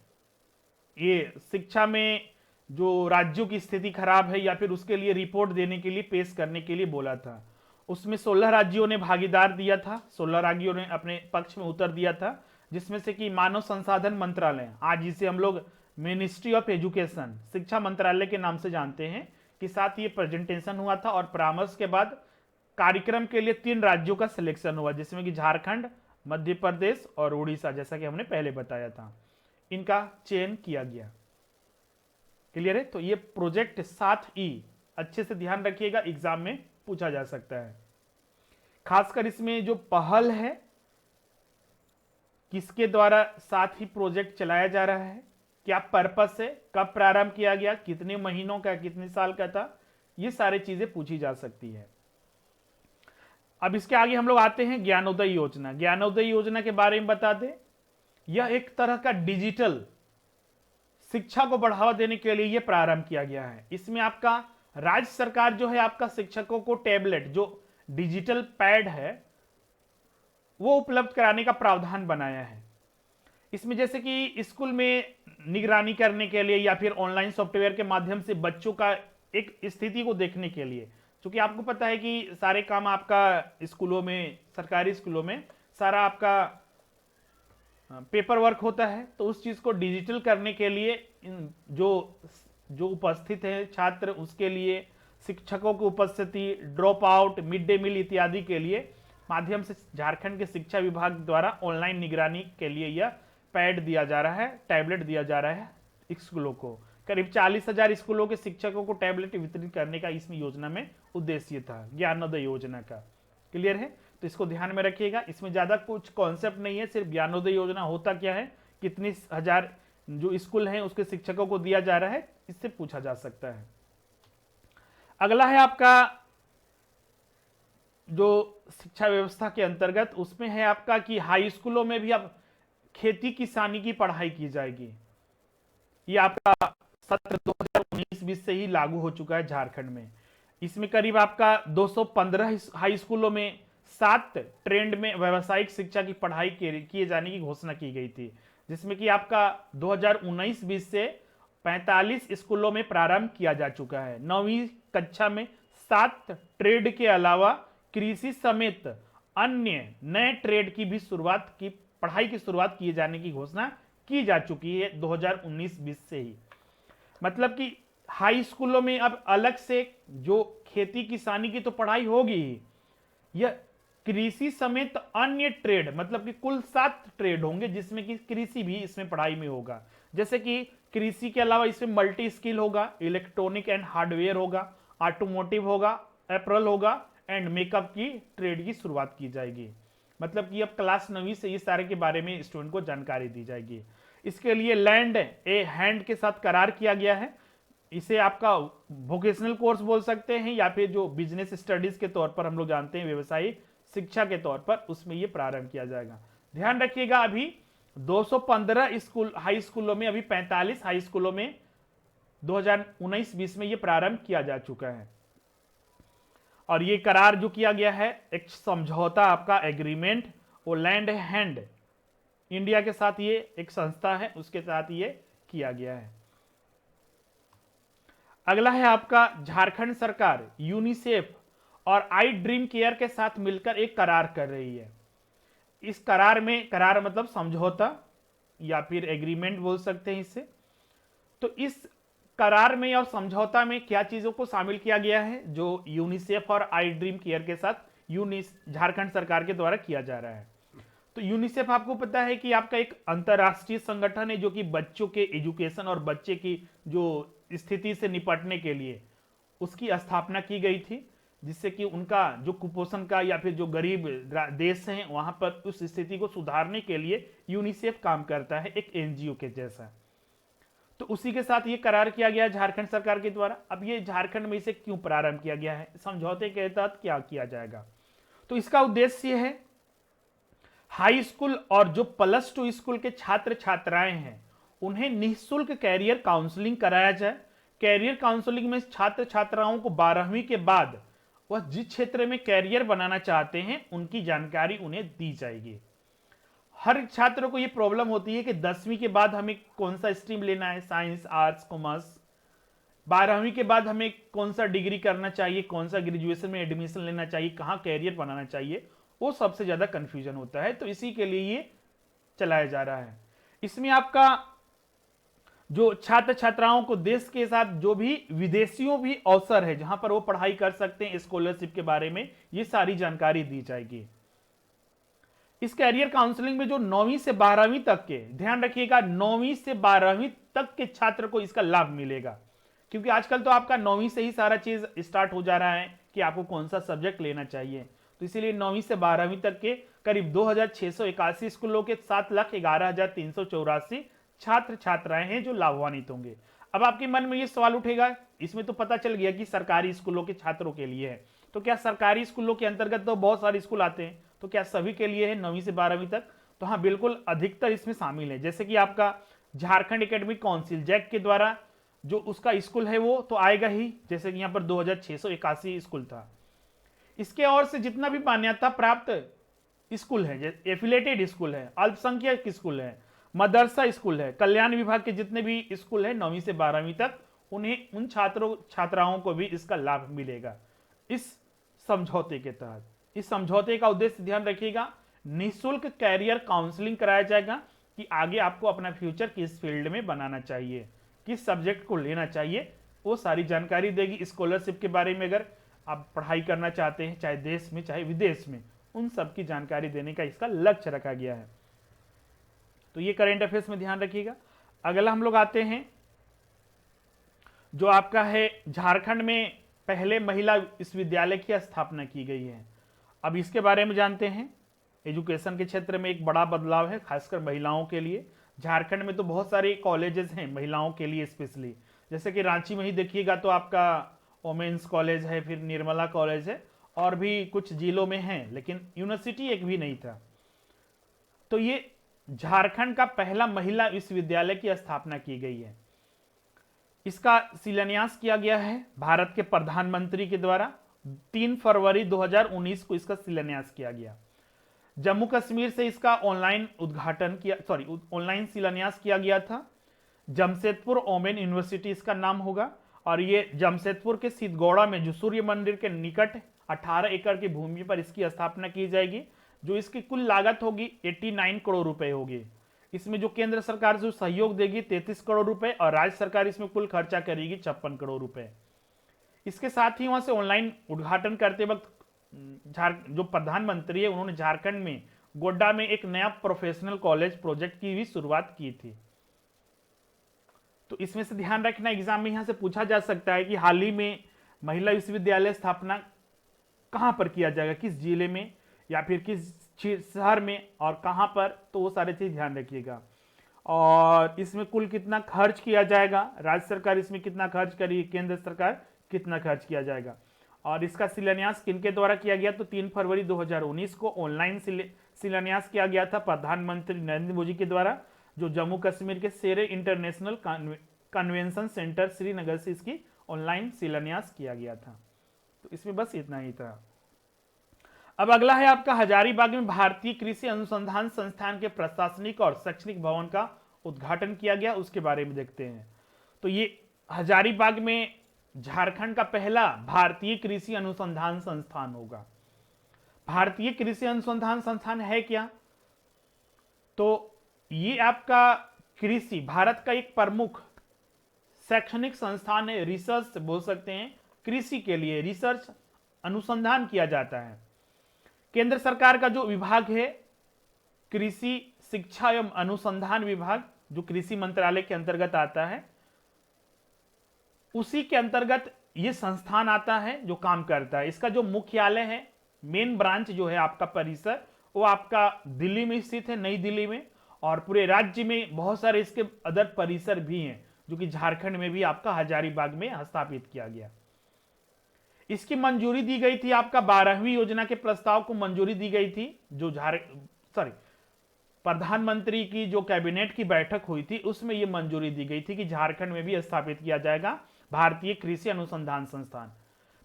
Speaker 1: ये शिक्षा में जो राज्यों की स्थिति खराब है या फिर उसके लिए रिपोर्ट देने के लिए, पेश करने के लिए बोला था। उसमें 16 राज्यों ने भागीदार दिया था, 16 राज्यों ने अपने पक्ष में उत्तर दिया था, जिसमें से कि मानव संसाधन मंत्रालय, आज जिसे हम लोग मिनिस्ट्री ऑफ एजुकेशन, शिक्षा मंत्रालय के नाम से जानते हैं, के साथ ये प्रेजेंटेशन हुआ था। और परामर्श के बाद कार्यक्रम के लिए 3 राज्यों का सिलेक्शन हुआ, जिसमें कि झारखंड, मध्य प्रदेश और उड़ीसा, जैसा कि हमने पहले बताया था, इनका चयन किया गया। क्लियर है? तो ये प्रोजेक्ट 7E अच्छे से ध्यान रखिएगा, एग्जाम में पूछा जा सकता है। खासकर इसमें जो पहल है, किसके द्वारा 7E प्रोजेक्ट चलाया जा रहा है, क्या पर्पस है, कब प्रारंभ किया गया, कितने महीनों का, कितने साल का था, ये सारी चीजें पूछी जा सकती है। अब इसके आगे हम लोग आते हैं ज्ञानोदय योजना। ज्ञानोदय योजना के बारे में बता दें, यह एक तरह का डिजिटल शिक्षा को बढ़ावा देने के लिए यह प्रारंभ किया गया है। इसमें आपका राज्य सरकार जो है, आपका शिक्षकों को टैबलेट, जो डिजिटल पैड है, वो उपलब्ध कराने का प्रावधान बनाया है। इसमें जैसे कि स्कूल में निगरानी करने के लिए या फिर ऑनलाइन सॉफ्टवेयर के माध्यम से बच्चों का एक स्थिति को देखने के लिए, क्योंकि आपको पता है कि सारे काम आपका स्कूलों में, सरकारी स्कूलों में सारा आपका पेपर वर्क होता है, तो उस चीज को डिजिटल करने के लिए जो उपस्थित है छात्र, उसके लिए शिक्षकों की उपस्थिति, drop out, mid day meal इत्यादि के लिए माध्यम से झारखंड के शिक्षा विभाग द्वारा ऑनलाइन निगरानी के लिए यह पैड दिया जा रहा है, टैबलेट दिया जा रहा है स्कूलों को। करीब 40,000 स्कूलों के शिक्षकों को टैबलेट वितरित करने का इस योजना में उद्देश्य था, ज्ञानोदय योजना का। क्लियर है? तो इसको ध्यान में रखिएगा। इसमें ज्यादा कुछ कॉन्सेप्ट नहीं है, सिर्फ ज्ञानोदय योजना होता क्या है, कितनी हजार जो स्कूल हैं उसके शिक्षकों को दिया जा रहा है, इससे पूछा जा सकता है। अगला है आपका जो शिक्षा व्यवस्था के अंतर्गत, उसमें है आपका कि हाई स्कूलों में भी अब खेती किसानी की पढ़ाई की जाएगी। ये आपका सत्र 2019 20 से ही लागू हो चुका है झारखंड में। इसमें करीब आपका 215 हाई स्कूलों में 7 ट्रेंड में व्यावसायिक शिक्षा की पढ़ाई किए जाने की घोषणा की गई थी, जिसमें कि आपका 2019-20 से 45 स्कूलों में प्रारंभ किया जा चुका है। 9वीं कक्षा में 7 ट्रेड के अलावा कृषि समेत अन्य नए ट्रेड की भी पढ़ाई की शुरुआत किए जाने की घोषणा की जा चुकी है 2019-20 से ही। मतलब कि हाई स्कूलों में अब अलग से जो खेती किसानी की तो पढ़ाई होगी ही, यह कृषि समेत अन्य ट्रेड मतलब कि कुल 7 ट्रेड होंगे, जिसमें कि कृषि भी इसमें पढ़ाई में होगा। जैसे कि कृषि के अलावा इसमें मल्टी स्किल होगा, इलेक्ट्रॉनिक एंड हार्डवेयर होगा, ऑटोमोटिव होगा, एप्रल होगा एंड मेकअप की ट्रेड की शुरुआत की जाएगी। मतलब कि अब क्लास 9वीं से इस सारे के बारे में स्टूडेंट को जानकारी दी जाएगी। इसके लिए लैंड ए हैंड के साथ करार किया गया है। इसे आपका वोकेशनल कोर्स बोल सकते हैं या फिर जो बिजनेस स्टडीज के तौर पर हम लोग जानते हैं व्यवसायिक शिक्षा के तौर पर, उसमें यह प्रारंभ किया जाएगा। ध्यान रखिएगा अभी 215 स्कूल हाई स्कूलों में, अभी 45 हाई स्कूलों में 2019-20 में यह प्रारंभ किया जा चुका है। और ये करार जो किया गया है एक समझौता, आपका एग्रीमेंट, वो लैंड हैंड इंडिया के साथ, ये एक संस्था है उसके साथ ये किया गया है। अगला है आपका झारखंड सरकार यूनिसेफ और आई ड्रीम केयर के साथ मिलकर एक करार कर रही है। इस करार में, करार मतलब समझौता या फिर एग्रीमेंट बोल सकते हैं इससे। तो इस करार में और समझौता में क्या चीजों को शामिल किया गया है जो यूनिसेफ और आई ड्रीम केयर के साथ झारखंड सरकार के द्वारा किया जा रहा है। तो यूनिसेफ आपको पता है कि आपका एक अंतरराष्ट्रीय संगठन है जो कि बच्चों के एजुकेशन और बच्चे की जो स्थिति से निपटने के लिए उसकी स्थापना की गई थी, जिससे कि उनका जो कुपोषण का या फिर जो गरीब देश हैं वहां पर उस स्थिति को सुधारने के लिए यूनिसेफ काम करता है एक एनजीओ के जैसा। तो उसी के साथ ये करार किया गया झारखंड सरकार के द्वारा। अब ये झारखंड में इसे क्यों प्रारंभ किया गया है, समझौते के तहत क्या किया जाएगा, तो इसका उद्देश्य है हाई स्कूल और जो +2 स्कूल के छात्र छात्राएं हैं उन्हें निःशुल्क कैरियर काउंसलिंग कराया जाए। कैरियर काउंसलिंग में छात्र छात्राओं को 12वीं के बाद वह जिस क्षेत्र में कैरियर बनाना चाहते हैं उनकी जानकारी उन्हें दी जाएगी। हर छात्र को यह प्रॉब्लम होती है कि 10वीं के बाद हमें कौन सा स्ट्रीम लेना है, साइंस, आर्ट्स, कॉमर्स। 12वीं के बाद हमें कौन सा डिग्री करना चाहिए, कौन सा ग्रेजुएशन में एडमिशन लेना चाहिए, कहां कैरियर बनाना चाहिए, वो सबसे ज्यादा कंफ्यूजन होता है। तो इसी के लिए ये चलाया जा रहा है। इसमें आपका जो छात्र छात्राओं को देश के साथ जो भी विदेशियों भी अवसर है जहां पर वो पढ़ाई कर सकते हैं, स्कॉलरशिप के बारे में ये सारी जानकारी दी जाएगी। इस कैरियर काउंसलिंग में जो 9वीं से 12वीं तक के, ध्यान रखिएगा 9वीं से 12वीं तक के छात्र को इसका लाभ मिलेगा, क्योंकि आजकल तो आपका 9वीं से ही सारा चीज स्टार्ट हो जा रहा है कि आपको कौन सा सब्जेक्ट लेना चाहिए। तो इसीलिए 9वीं से 12वीं तक के करीब 2681 स्कूलों के 7,11,384 छात्र छात्राएं हैं जो लाभान्वित होंगे। अब आपके मन में यह सवाल उठेगा, इसमें तो पता चल गया कि सरकारी स्कूलों के छात्रों के लिए है, तो क्या सरकारी स्कूलों के अंतर्गत तो बहुत सारे स्कूल आते हैं, तो क्या सभी के लिए है 9वीं से 12वीं तक? तो हाँ, बिल्कुल अधिकतर इसमें शामिल है। जैसे कि आपका झारखंड एकेडमिक काउंसिल जैक के द्वारा जो उसका स्कूल है वो तो आएगा ही, जैसे कि यहाँ पर 2681 स्कूल था। इसके और से जितना भी मान्यता प्राप्त स्कूल है, एफिलेटेड स्कूल है, अल्पसंख्यक स्कूल है, मदरसा स्कूल है, कल्याण विभाग के जितने भी स्कूल है 9वीं से 12वीं तक, उन्हें उन छात्रों छात्राओं को भी इसका लाभ मिलेगा इस समझौते के तहत। इस समझौते का उद्देश्य ध्यान रखिएगा, निःशुल्क कैरियर काउंसलिंग कराया जाएगा कि आगे आपको अपना फ्यूचर किस फील्ड में बनाना चाहिए, किस सब्जेक्ट को लेना चाहिए, वो सारी जानकारी देगी। स्कॉलरशिप के बारे में अगर आप पढ़ाई करना चाहते हैं, चाहे देश में चाहे विदेश में, उन सब की जानकारी देने का इसका लक्ष्य रखा गया है। तो ये करेंट अफेयर्स में ध्यान रखिएगा। अगला हम लोग आते हैं जो आपका है झारखंड में पहले महिला विश्वविद्यालय की स्थापना की गई है। अब इसके बारे में जानते हैं। एजुकेशन के क्षेत्र में एक बड़ा बदलाव है, खासकर महिलाओं के लिए। झारखंड में तो बहुत सारे कॉलेजेस हैं महिलाओं के लिए स्पेशली, जैसे कि रांची में ही देखिएगा तो आपका वोमेन्स कॉलेज है, फिर निर्मला कॉलेज है, और भी कुछ जिलों में हैं, लेकिन यूनिवर्सिटी एक भी नहीं था। तो ये झारखंड का पहला महिला विश्वविद्यालय की स्थापना की गई है। इसका शिलान्यास किया गया है भारत के प्रधानमंत्री के द्वारा। 3 फरवरी 2019 को इसका शिलान्यास किया गया। जम्मू कश्मीर से इसका ऑनलाइन उद्घाटन किया, ऑनलाइन शिलान्यास किया गया था। जमशेदपुर ओमेन यूनिवर्सिटी इसका नाम होगा, और ये जमशेदपुर के सिद्धगौड़ा में जो सूर्य मंदिर के निकट 18 एकड़ की भूमि पर इसकी स्थापना की जाएगी। जो इसकी कुल लागत होगी 89 करोड़ रुपए होगी। इसमें जो केंद्र सरकार जो सहयोग देगी 33 करोड़ रुपए, और राज्य सरकार इसमें कुल खर्चा करेगी 56 करोड़ रुपए। इसके साथ ही वहां से ऑनलाइन उद्घाटन करते वक्त जो प्रधानमंत्री है उन्होंने झारखंड में गोड्डा में एक नया प्रोफेशनल कॉलेज प्रोजेक्ट की भी शुरुआत की थी। तो इसमें से ध्यान रखना, एग्जाम में यहां से पूछा जा सकता है कि हाल ही में महिला विश्वविद्यालय स्थापना कहां पर किया जाएगा, किस जिले में या फिर किस शहर में और कहां पर, तो वो सारे चीज ध्यान रखिएगा। और इसमें कुल कितना खर्च किया जाएगा, राज्य सरकार इसमें कितना खर्च करेगी, केंद्र सरकार कितना खर्च किया जाएगा। और इसका शिलान्यास किनके द्वारा किया गया, तो 3 फरवरी 2019 को ऑनलाइन शिलान्यास किया गया था प्रधानमंत्री नरेंद्र मोदी के द्वारा, जो जम्मू कश्मीर के शेरे इंटरनेशनल कन्वेंशन सेंटर श्रीनगर से इसकी ऑनलाइन शिलान्यास किया गया था। तो इसमें बस इतना ही था। अब अगला है आपका हजारीबाग में भारतीय कृषि अनुसंधान संस्थान के प्रशासनिक और शैक्षणिक भवन का उद्घाटन किया गया, उसके बारे में देखते हैं। तो ये हजारीबाग में झारखंड का पहला भारतीय कृषि अनुसंधान संस्थान होगा। भारतीय कृषि अनुसंधान संस्थान है क्या, तो ये आपका कृषि भारत का एक प्रमुख शैक्षणिक संस्थान है। रिसर्च बोल सकते हैं, कृषि के लिए रिसर्च अनुसंधान किया जाता है। केंद्र सरकार का जो विभाग है कृषि शिक्षा एवं अनुसंधान विभाग, जो कृषि मंत्रालय के अंतर्गत आता है, उसी के अंतर्गत ये संस्थान आता है जो काम करता है। इसका जो मुख्यालय है, मेन ब्रांच जो है आपका परिसर, वो आपका दिल्ली में स्थित है, नई दिल्ली में। और पूरे राज्य में बहुत सारे इसके अदर परिसर भी हैं, जो कि झारखंड में भी आपका हजारीबाग में स्थापित किया गया। इसकी मंजूरी दी गई थी, आपका 12वीं योजना के प्रस्ताव को मंजूरी दी गई थी, जो प्रधानमंत्री की जो कैबिनेट की बैठक हुई थी उसमें यह मंजूरी दी गई थी कि झारखंड में भी स्थापित किया जाएगा भारतीय कृषि अनुसंधान संस्थान।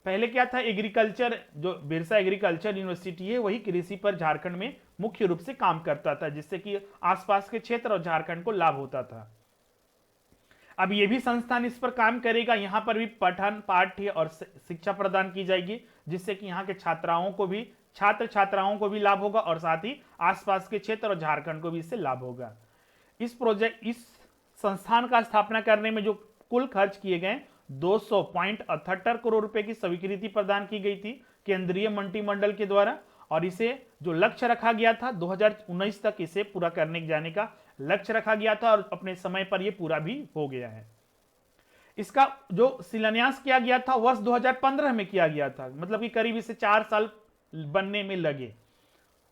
Speaker 1: पहले क्या था, एग्रीकल्चर जो बिरसा एग्रीकल्चर यूनिवर्सिटी है वही कृषि पर झारखंड में मुख्य रूप से काम करता था, जिससे कि आसपास के क्षेत्र और झारखंड को लाभ होता था। अब ये भी संस्थान इस पर काम करेगा, यहां पर भी पठन पाठ्य और शिक्षा प्रदान की जाएगी, जिससे कि यहाँ के छात्र छात्राओं को भी लाभ होगा और साथ ही आसपास के क्षेत्र और झारखंड को भी इससे लाभ होगा। इस संस्थान का स्थापना करने में जो कुल खर्च किए गए 200.78 करोड़ रुपए की स्वीकृति प्रदान की गई थी केंद्रीय मंत्रिमंडल के द्वारा, और इसे जो लक्ष्य रखा गया था 2019 तक इसे पूरा करने जाने का लक्ष्य रखा गया था, और अपने समय पर यह पूरा भी हो गया है। इसका जो शिलान्यास किया गया था वर्ष 2015 में किया गया था, मतलब कि करीब इसे 4 साल बनने में लगे।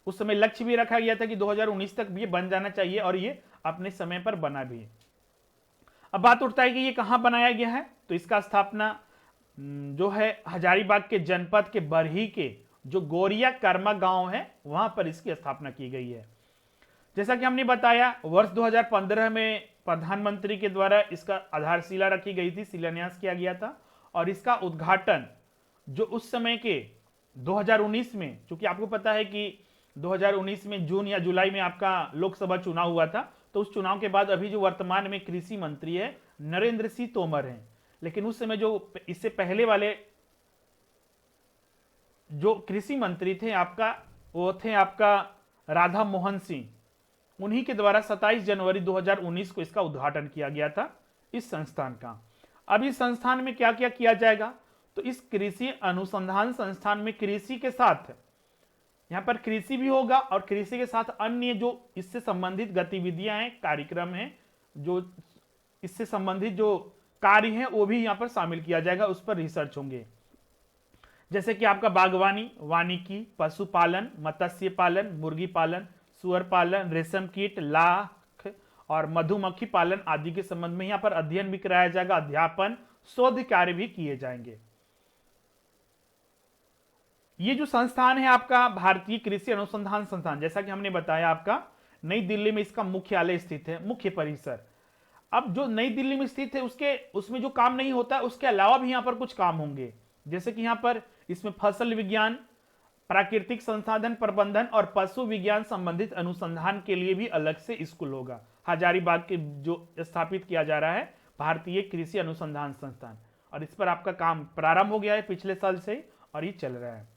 Speaker 1: उस समय लक्ष्य भी रखा गया था कि 2019 तक ये बन जाना चाहिए, और ये अपने समय पर बना भी। अब बात उठता है कि ये कहां बनाया गया है, तो इसका स्थापना जो है हजारीबाग के जनपद के बरही के जो गोरिया कर्मा गांव है वहां पर इसकी स्थापना की गई है। जैसा कि हमने बताया वर्ष 2015 में प्रधानमंत्री के द्वारा इसका आधारशिला रखी गई थी, शिलान्यास किया गया था, और इसका उद्घाटन जो उस समय के 2019 में, चूंकि आपको पता है कि 2019 में जून या जुलाई में आपका लोकसभा चुनाव हुआ था, तो उस चुनाव के बाद अभी जो वर्तमान में कृषि मंत्री है नरेंद्र सिंह तोमर हैं, लेकिन उस समय जो इससे पहले वाले जो कृषि मंत्री थे वो थे आपका राधा मोहन सिंह, उन्हीं के द्वारा 27 जनवरी 2019 को इसका उद्घाटन किया गया था इस संस्थान का। अब इस संस्थान में क्या क्या किया जाएगा, तो इस कृषि अनुसंधान संस्थान में कृषि के साथ यहां पर कृषि भी होगा और कृषि के साथ अन्य जो इससे संबंधित गतिविधियां हैं, कार्यक्रम हैं, जो इससे संबंधित जो कार्य हैं वो भी यहां पर शामिल किया जाएगा, उस पर रिसर्च होंगे। जैसे कि आपका बागवानी, वानिकी, पशुपालन, मत्स्य पालन, मुर्गी पालन, सुअर पालन, रेशम कीट, लाख और मधुमक्खी पालन आदि के संबंध में यहां पर अध्ययन भी कराया जाएगा, अध्यापन, शोध कार्य भी किए जाएंगे। ये जो संस्थान है आपका भारतीय कृषि अनुसंधान संस्थान, जैसा कि हमने बताया आपका नई दिल्ली में इसका मुख्यालय स्थित है, मुख्य परिसर। अब जो नई दिल्ली में स्थित है उसके उसमें जो काम नहीं होता उसके अलावा भी यहाँ पर कुछ काम होंगे, जैसे कि यहाँ पर इसमें फसल विज्ञान, प्राकृतिक संसाधन प्रबंधन और पशु विज्ञान संबंधित अनुसंधान के लिए भी अलग से स्कूल होगा। हजारीबाग के जो स्थापित किया जा रहा है भारतीय कृषि अनुसंधान संस्थान, और इस पर आपका काम प्रारंभ हो गया है पिछले साल से ही और ये चल रहा है।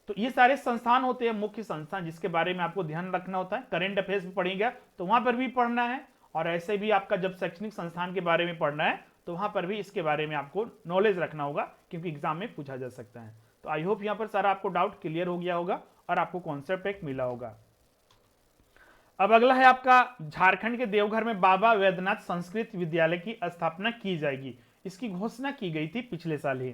Speaker 1: तो ये सारे संस्थान होते हैं मुख्य संस्थान जिसके बारे में आपको ध्यान रखना होता है। करेंट अफेयर्स में पढ़ेगा तो वहां पर भी पढ़ना है, और ऐसे भी आपका जब शैक्षणिक संस्थान के बारे में पढ़ना है तो वहां पर भी इसके बारे में आपको नॉलेज रखना होगा, क्योंकि एग्जाम में पूछा जा सकता है। तो आई होप यहाँ पर सारा आपको डाउट क्लियर हो गया होगा और आपको कॉन्सेप्ट एक मिला होगा। अब अगला है आपका, झारखंड के देवघर में बाबा वैद्यनाथ संस्कृत विद्यालय की स्थापना की जाएगी। इसकी घोषणा की गई थी पिछले साल ही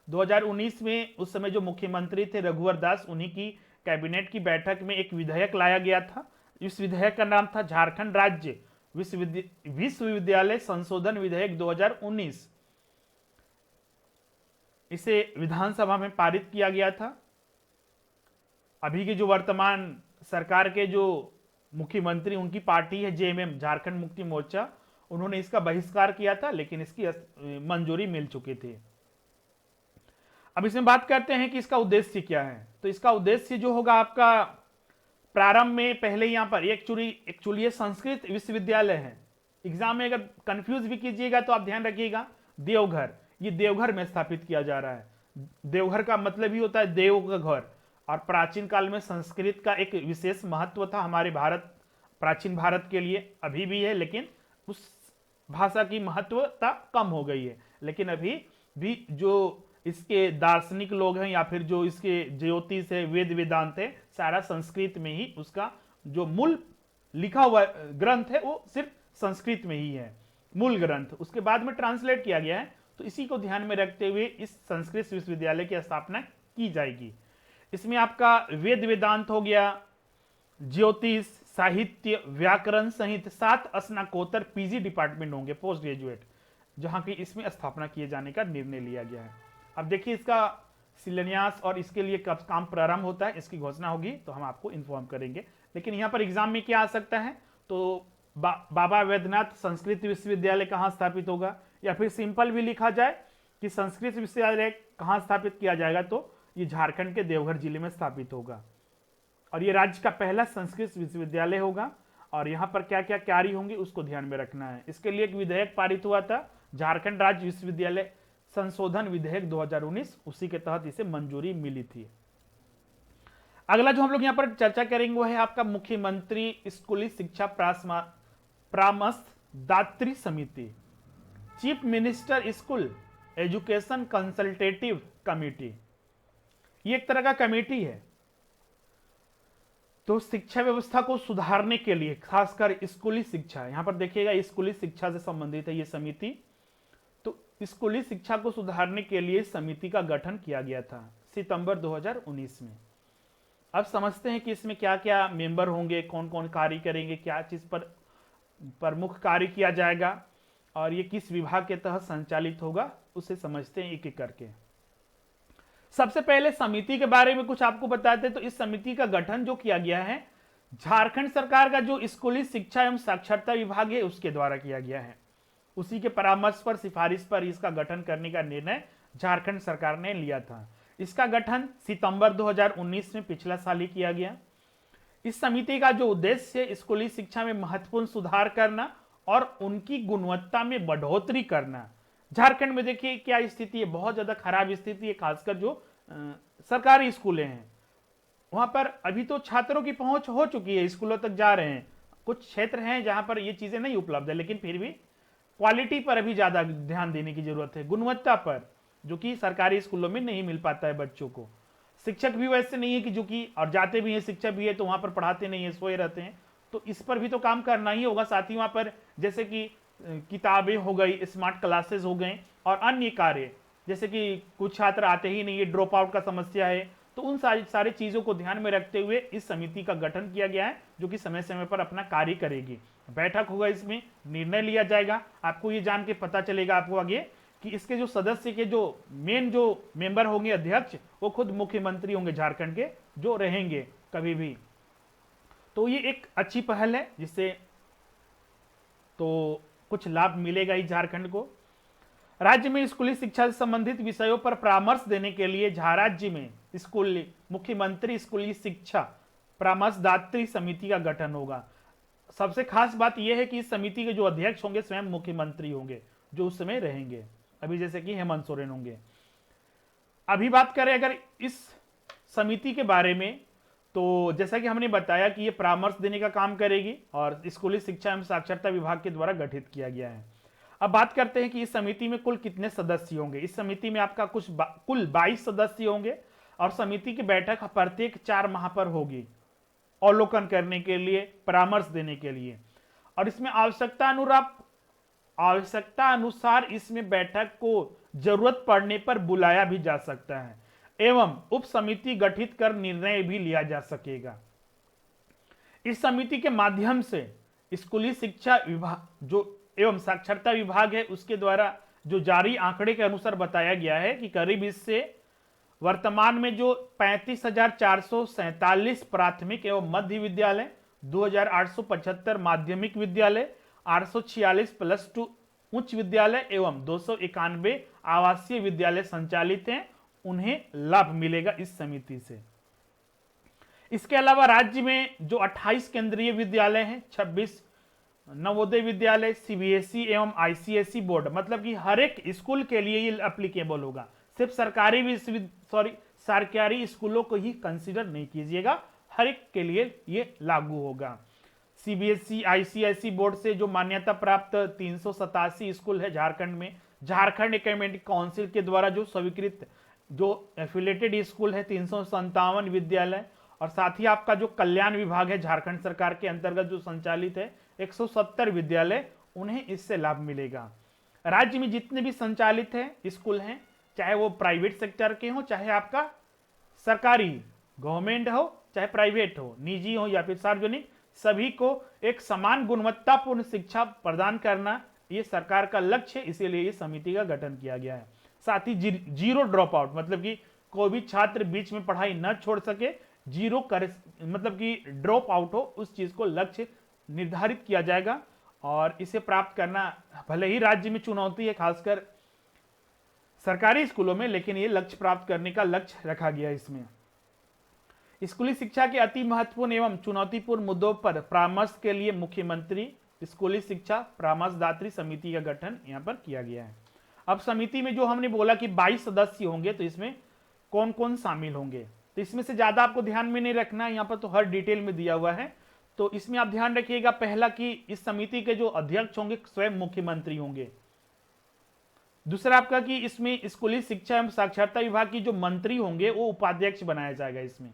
Speaker 1: 2019 में। उस समय जो मुख्यमंत्री थे रघुवर दास, उन्हीं की कैबिनेट की बैठक में एक विधेयक लाया गया था। इस विधेयक का नाम था झारखंड राज्य विश्वविद्यालय संशोधन विधेयक 2019। इसे विधानसभा में पारित किया गया था। अभी के जो वर्तमान सरकार के जो मुख्यमंत्री, उनकी पार्टी है जेएमएम, झारखंड मुक्ति मोर्चा, उन्होंने इसका बहिष्कार किया था, लेकिन इसकी मंजूरी मिल चुकी थी। अब इसमें बात करते हैं कि इसका उद्देश्य क्या है। तो इसका उद्देश्य जो होगा आपका, प्रारंभ में पहले यहां पर एक्चुअली संस्कृत विश्वविद्यालय है। एग्जाम में अगर कंफ्यूज भी कीजिएगा तो आप ध्यान रखिएगा, देवघर, ये देवघर में स्थापित किया जा रहा है। देवघर का मतलब ही होता है देव का घर, और प्राचीन काल में संस्कृत का एक विशेष महत्व था हमारे प्राचीन भारत के लिए, अभी भी है, लेकिन उस भाषा की महत्वता कम हो गई है। लेकिन अभी भी जो इसके दार्शनिक लोग हैं या फिर जो इसके ज्योतिष है, वेद वेदांत है, सारा संस्कृत में ही, उसका जो मूल लिखा हुआ ग्रंथ है वो सिर्फ संस्कृत में ही है, मूल ग्रंथ। उसके बाद में ट्रांसलेट किया गया है। तो इसी को ध्यान में रखते हुए इस संस्कृत विश्वविद्यालय की स्थापना की जाएगी। इसमें आपका वेद वेदांत हो गया, ज्योतिष, साहित्य, व्याकरण सहित 7 स्नातकोत्तर पीजी डिपार्टमेंट होंगे, पोस्ट ग्रेजुएट, जहां की इसमें स्थापना किए जाने का निर्णय लिया गया है। अब देखिए इसका शिलान्यास और इसके लिए कब काम प्रारंभ होता है, इसकी घोषणा होगी तो हम आपको इन्फॉर्म करेंगे। लेकिन यहाँ पर एग्जाम में क्या आ सकता है, तो बाबा वैद्यनाथ संस्कृत विश्वविद्यालय कहाँ स्थापित होगा, या फिर सिंपल भी लिखा जाए कि संस्कृत विश्वविद्यालय कहाँ स्थापित किया जाएगा, तो ये झारखंड के देवघर जिले में स्थापित होगा, और ये राज्य का पहला संस्कृत विश्वविद्यालय होगा। और यहाँ पर क्या क्या कार्य होंगे उसको ध्यान में रखना है। इसके लिए एक विधेयक पारित हुआ था, झारखंड राज्य विश्वविद्यालय संशोधन विधेयक 2019, उसी के तहत इसे मंजूरी मिली थी। अगला जो हम लोग यहाँ पर चर्चा करेंगे वो है आपका मुख्यमंत्री स्कूली शिक्षा परामर्श दात्री समिति, chief minister school education consultative committee. ये एक तरह का कमेटी है, तो शिक्षा व्यवस्था को सुधारने के लिए, खासकर स्कूली शिक्षा, यहां पर देखिएगा स्कूली शिक्षा से संबंधित है ये समिति। तो स्कूली शिक्षा को सुधारने के लिए समिति का गठन किया गया था सितंबर 2019 में। अब समझते हैं कि इसमें क्या क्या मेंबर होंगे, कौन कौन कार्य करेंगे, क्या चीज पर प्रमुख कार्य किया जाएगा, और ये किस विभाग के तहत संचालित होगा, उसे समझते हैं एक एक करके। सबसे पहले समिति के बारे में कुछ आपको बताते हैं। तो इस समिति का गठन जो किया गया है, झारखंड सरकार का जो स्कूली शिक्षा एवं साक्षरता विभाग है उसके द्वारा किया गया है। उसी के परामर्श पर, सिफारिश पर इसका गठन करने का निर्णय झारखंड सरकार ने लिया था। इसका गठन सितंबर 2019 में पिछला साल ही किया गया। इस समिति का जो उद्देश्य है, स्कूली शिक्षा में महत्वपूर्ण सुधार करना और उनकी गुणवत्ता में बढ़ोतरी करना। झारखंड में देखिए क्या स्थिति है, बहुत ज्यादा खराब स्थिति है, खासकर जो सरकारी स्कूलें हैं वहां पर अभी तो छात्रों की पहुंच हो चुकी है, स्कूलों तक जा रहे हैं। कुछ क्षेत्र हैं जहां पर ये चीजें नहीं उपलब्ध है, लेकिन फिर भी क्वालिटी पर अभी ज्यादा ध्यान देने की जरूरत है, गुणवत्ता पर, जो कि सरकारी स्कूलों में नहीं मिल पाता है बच्चों को। शिक्षक भी वैसे नहीं है कि जो कि, और जाते भी हैं शिक्षक भी है तो वहां पर पढ़ाते नहीं है, सोए रहते हैं। तो इस पर भी तो काम करना ही होगा। साथ ही वहां पर जैसे कि किताबें हो गई, स्मार्ट क्लासेस हो गए, और अन्य कार्य, जैसे कि कुछ छात्र आते ही नहीं है, ड्रॉप आउट का समस्या है। तो उन सारी चीजों को ध्यान में रखते हुए इस समिति का गठन किया गया है, जो कि समय समय पर अपना कार्य करेगी। बैठक होगा, इसमें निर्णय लिया जाएगा। आपको ये जान के पता चलेगा आपको आगे कि इसके जो सदस्य के जो मेन जो मेंबर होंगे, अध्यक्ष, वो खुद मुख्यमंत्री होंगे झारखंड के, जो रहेंगे कभी भी। तो ये एक अच्छी पहल है, जिससे तो कुछ लाभ मिलेगा ही झारखंड को। राज्य में स्कूली शिक्षा से संबंधित विषयों पर परामर्श देने के लिए राज्य में स्कूली मुख्यमंत्री स्कूली शिक्षा परामर्शदात्री समिति का गठन होगा। सबसे खास बात यह है कि इस समिति के जो अध्यक्ष होंगे स्वयं मुख्यमंत्री होंगे, जो उस समय रहेंगे, अभी जैसे कि हेमंत सोरेन होंगे। अभी बात करें अगर इस समिति के बारे में, तो जैसा कि हमने बताया कि ये परामर्श देने का काम करेगी और स्कूली शिक्षा एवं साक्षरता विभाग के द्वारा गठित किया गया है। अब बात करते हैं कि इस समिति में कुल कितने सदस्य होंगे। इस समिति में आपका कुल 22 सदस्य होंगे और समिति की बैठक प्रत्येक 4 माह पर होगी, अवलोकन करने के लिए, परामर्श देने के लिए। और इसमें आवश्यकता अनुसार इसमें बैठक को जरूरत पड़ने पर बुलाया भी जा सकता है एवं उप समिति गठित कर निर्णय भी लिया जा सकेगा। इस समिति के माध्यम से स्कूली शिक्षा विभाग जो एवं साक्षरता विभाग है उसके द्वारा जो जारी आंकड़े के अनुसार बताया गया है कि करीब इससे वर्तमान में जो 35,447 प्राथमिक एवं मध्य विद्यालय, 2,875 माध्यमिक विद्यालय, 846 प्लस 2 उच्च विद्यालय एवं 291 आवासीय विद्यालय संचालित हैं, उन्हें लाभ मिलेगा इस समिति से। इसके अलावा राज्य में जो 28 केंद्रीय विद्यालय हैं, 26 नवोदय विद्यालय, सीबीएसई एवं आईसीएसई बोर्ड, मतलब कि हर एक स्कूल के लिए ये एप्लीकेबल होगा। सिर्फ सरकारी स्कूलों को ही कंसीडर नहीं कीजिएगा, हर एक के लिए ये लागू होगा। सीबीएसई आईसीएसई बोर्ड से जो मान्यता प्राप्त 387 स्कूल है झारखंड में, झारखंड एकेडमिक काउंसिल के द्वारा जो स्वीकृत जो एफिलेटेड स्कूल है 357 विद्यालय, और साथ ही आपका जो कल्याण विभाग है झारखंड सरकार के अंतर्गत जो संचालित है 170 विद्यालय, उन्हें इससे लाभ मिलेगा। राज्य में जितने भी संचालित है स्कूल हैं, चाहे वो प्राइवेट सेक्टर के हो, चाहे आपका सरकारी गवर्नमेंट हो, चाहे प्राइवेट हो, निजी हो या फिर सार्वजनिक, सभी को एक समान गुणवत्तापूर्ण शिक्षा प्रदान करना ये सरकार का लक्ष्य है, इसीलिए इस समिति का गठन किया गया है। साथ ही जीरो ड्रॉप आउट, मतलब कि कोई भी छात्र बीच में पढ़ाई न छोड़ सके, मतलब कि ड्रॉप आउट हो, उस चीज को लक्ष्य निर्धारित किया जाएगा और इसे प्राप्त करना भले ही राज्य में चुनौती है, खासकर सरकारी स्कूलों में, लेकिन ये लक्ष्य प्राप्त करने का लक्ष्य रखा गया है इसमें। स्कूली शिक्षा के अति महत्वपूर्ण एवं चुनौतीपूर्ण मुद्दों पर परामर्श के लिए मुख्यमंत्री स्कूली शिक्षा परामर्शदात्री समिति का गठन यहां पर किया गया है। अब समिति में जो हमने बोला कि 22 सदस्य होंगे, तो इसमें कौन कौन शामिल होंगे, तो इसमें से ज्यादा आपको ध्यान में नहीं रखना, यहाँ पर तो हर डिटेल में दिया हुआ है। तो इसमें आप ध्यान रखिएगा, पहला कि इस समिति के जो अध्यक्ष होंगे स्वयं मुख्यमंत्री होंगे। दूसरा आपका कि इसमें स्कूली शिक्षा एवं साक्षरता विभाग की जो मंत्री होंगे वो उपाध्यक्ष बनाया जाएगा इसमें,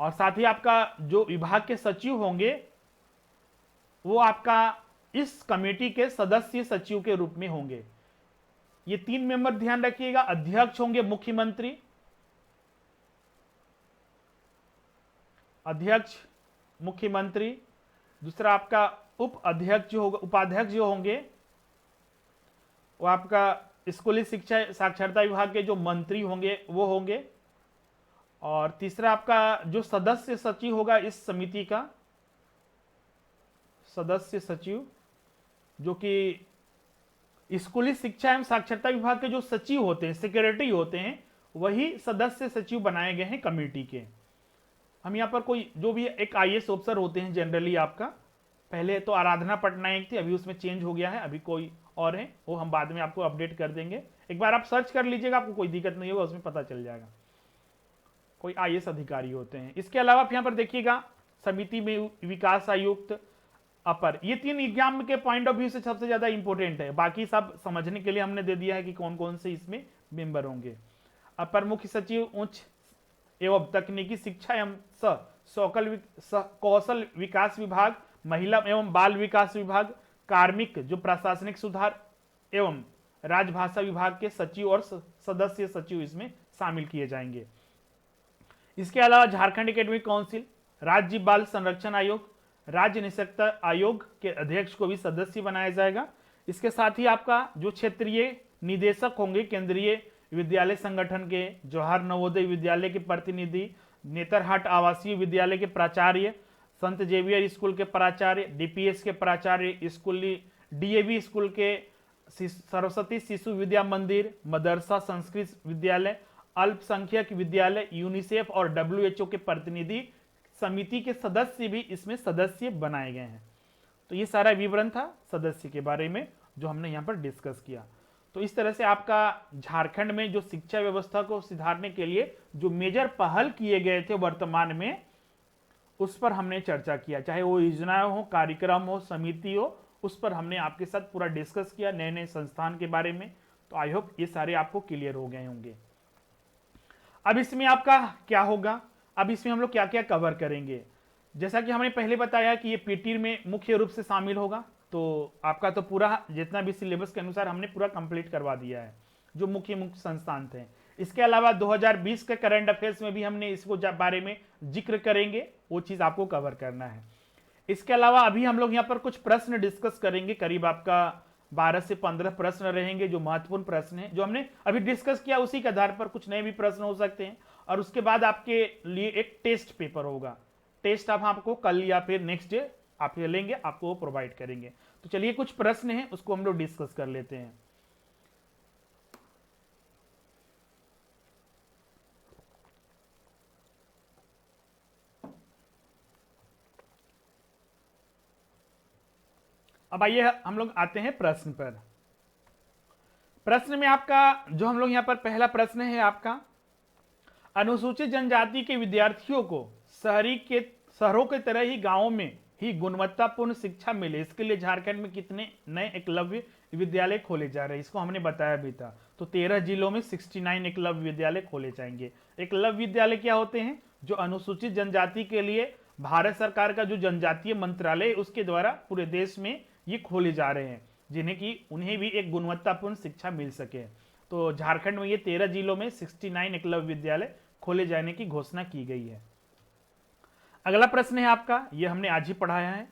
Speaker 1: और साथ ही आपका जो विभाग के सचिव होंगे वो आपका इस कमेटी के सदस्य सचिव के रूप में होंगे। ये 3 मेंबर ध्यान रखिएगा, अध्यक्ष होंगे मुख्यमंत्री, अध्यक्ष मुख्यमंत्री, दूसरा आपका उपाध्यक्ष जो होगा, उपाध्यक्ष जो होंगे वो आपका स्कूली शिक्षा साक्षरता विभाग के जो मंत्री होंगे वो होंगे, और तीसरा आपका जो सदस्य सचिव होगा इस समिति का, सदस्य सचिव, जो कि स्कूली शिक्षा एवं साक्षरता विभाग के जो सचिव होते हैं, सेक्रेटरी होते हैं, वही सदस्य सचिव बनाए गए हैं कमेटी के। हम यहाँ पर कोई जो भी एक आईएएस ऑफिसर होते हैं जनरली, आपका पहले तो आराधना पटनायक थी, अभी उसमें चेंज हो गया है, अभी कोई और है, वो हम बाद में आपको अपडेट कर देंगे। एक बार आप सर्च कर लीजिएगा, आपको कोई दिक्कत नहीं होगा, उसमें पता चल जाएगा, कोई आईएएस अधिकारी होते हैं। इसके अलावा आप यहाँ पर देखिएगा समिति में विकास आयुक्त, अपर, ये 3 एग्जाम के पॉइंट ऑफ व्यू से सबसे ज्यादा इंपॉर्टेंट है, बाकी सब समझने के लिए हमने दे दिया है कि कौन कौन से इसमें मेंबर होंगे। अपर मुख्य सचिव उच्च एवं तकनीकी शिक्षा एवं कौशल विकास विभाग, महिला एवं बाल विकास विभाग, कार्मिक जो प्रशासनिक सुधार एवं राजभाषा विभाग के सचिव और सदस्य सचिव इसमें शामिल किए जाएंगे। इसके अलावा झारखंड एकेडमिक काउंसिल, राज्य बाल संरक्षण आयोग, राज्य निष्पक्षता आयोग के अध्यक्ष को भी सदस्य बनाया जाएगा। इसके साथ ही आपका जो क्षेत्रीय निदेशक होंगे केंद्रीय विद्यालय संगठन के, जवाहर नवोदय विद्यालय के प्रतिनिधि, नेतरहाट आवासीय विद्यालय के प्राचार्य, संत जेवियर स्कूल के प्राचार्य, डीपीएस के प्राचार्य, स्कूली डीएवी स्कूल के सरस्वती शिशु विद्या मंदिर, मदरसा संस्कृत विद्यालय, अल्पसंख्यक विद्यालय, यूनिसेफ और डब्ल्यूएचओ के प्रतिनिधि समिति के सदस्य भी इसमें सदस्य बनाए गए हैं। तो ये सारा विवरण था सदस्य के बारे में जो हमने यहाँ पर डिस्कस किया। तो इस तरह से आपका झारखंड में जो शिक्षा व्यवस्था को सुधारने के लिए जो मेजर पहल किए गए थे वर्तमान में, उस पर हमने चर्चा किया, चाहे वो योजनाएं हो, कार्यक्रम हो, समिति हो, उस पर हमने आपके साथ पूरा डिस्कस किया, नए नए संस्थान के बारे में। तो आई होप ये सारे आपको क्लियर हो गए होंगे। अब इसमें आपका क्या होगा, अब इसमें हम लोग क्या क्या कवर करेंगे। जैसा कि हमने पहले बताया कि ये पीटी में मुख्य रूप से शामिल होगा, तो आपका तो पूरा जितना भी सिलेबस के अनुसार हमने पूरा कंप्लीट करवा दिया है जो मुख्य मुख्य संस्थान थे। इसके अलावा 2020 के करंट अफेयर्स में भी हमने इसको बारे में जिक्र करेंगे, वो चीज आपको कवर करना है। इसके अलावा अभी हम लोग यहाँ पर कुछ प्रश्न डिस्कस करेंगे, करीब आपका 12 से 15 प्रश्न रहेंगे जो महत्वपूर्ण प्रश्न हैं, जो हमने अभी डिस्कस किया उसी के आधार पर कुछ नए भी प्रश्न हो सकते हैं। और उसके बाद आपके लिए एक टेस्ट पेपर होगा, टेस्ट आप आपको कल या फिर नेक्स्ट डे आप लेंगे, आपको वो प्रोवाइड करेंगे। तो चलिए कुछ प्रश्न हैं उसको हम लोग डिस्कस कर लेते हैं। अब आइए हम लोग आते हैं प्रश्न पर। प्रश्न में आपका जो हम लोग यहां पर पहला प्रश्न है आपका, अनुसूचित जनजाति के विद्यार्थियों को शहरों के तरह ही गांवों में ही गुणवत्तापूर्ण शिक्षा मिले, इसके लिए झारखंड में कितने नए एकलव्य विद्यालय खोले जा रहे हैं, इसको हमने बताया भी था। तो 13 जिलों में 69 एकलव्य विद्यालय खोले जाएंगे। एकलव्य विद्यालय क्या होते हैं, जो अनुसूचित जनजाति के लिए भारत सरकार का जो जनजातीय मंत्रालय उसके द्वारा पूरे देश में ये खोले जा रहे हैं, जिन्हें कि उन्हें भी एक गुणवत्तापूर्ण शिक्षा मिल सके। तो झारखंड में ये 13 जिलों में 69 एकलव्य विद्यालय खोले जाने की घोषणा की गई है। अगला प्रश्न है आपका, ये हमने आज ही पढ़ाया है,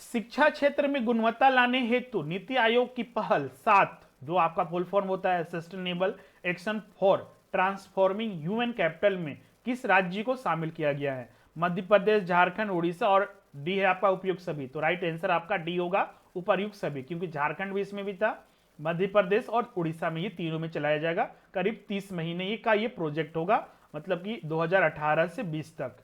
Speaker 1: शिक्षा क्षेत्र में गुणवत्ता लाने हेतु नीति आयोग की पहल 7, जो आपका फुल फॉर्म होता है sustainable action for transforming human capital, में किस राज्य को शामिल किया गया है। मध्य प्रदेश, झारखंड, उड़ीसा और डी है आपका उपयुक्त सभी। तो राइट आंसर आपका डी होगा, उपर्युक्त सभी, क्योंकि झारखंड भी इसमें भी था, मध्य प्रदेश और उड़ीसा में, ये तीनों में चलाया जाएगा। करीब 30 महीने का ये प्रोजेक्ट होगा, मतलब कि 2018 से 20 तक।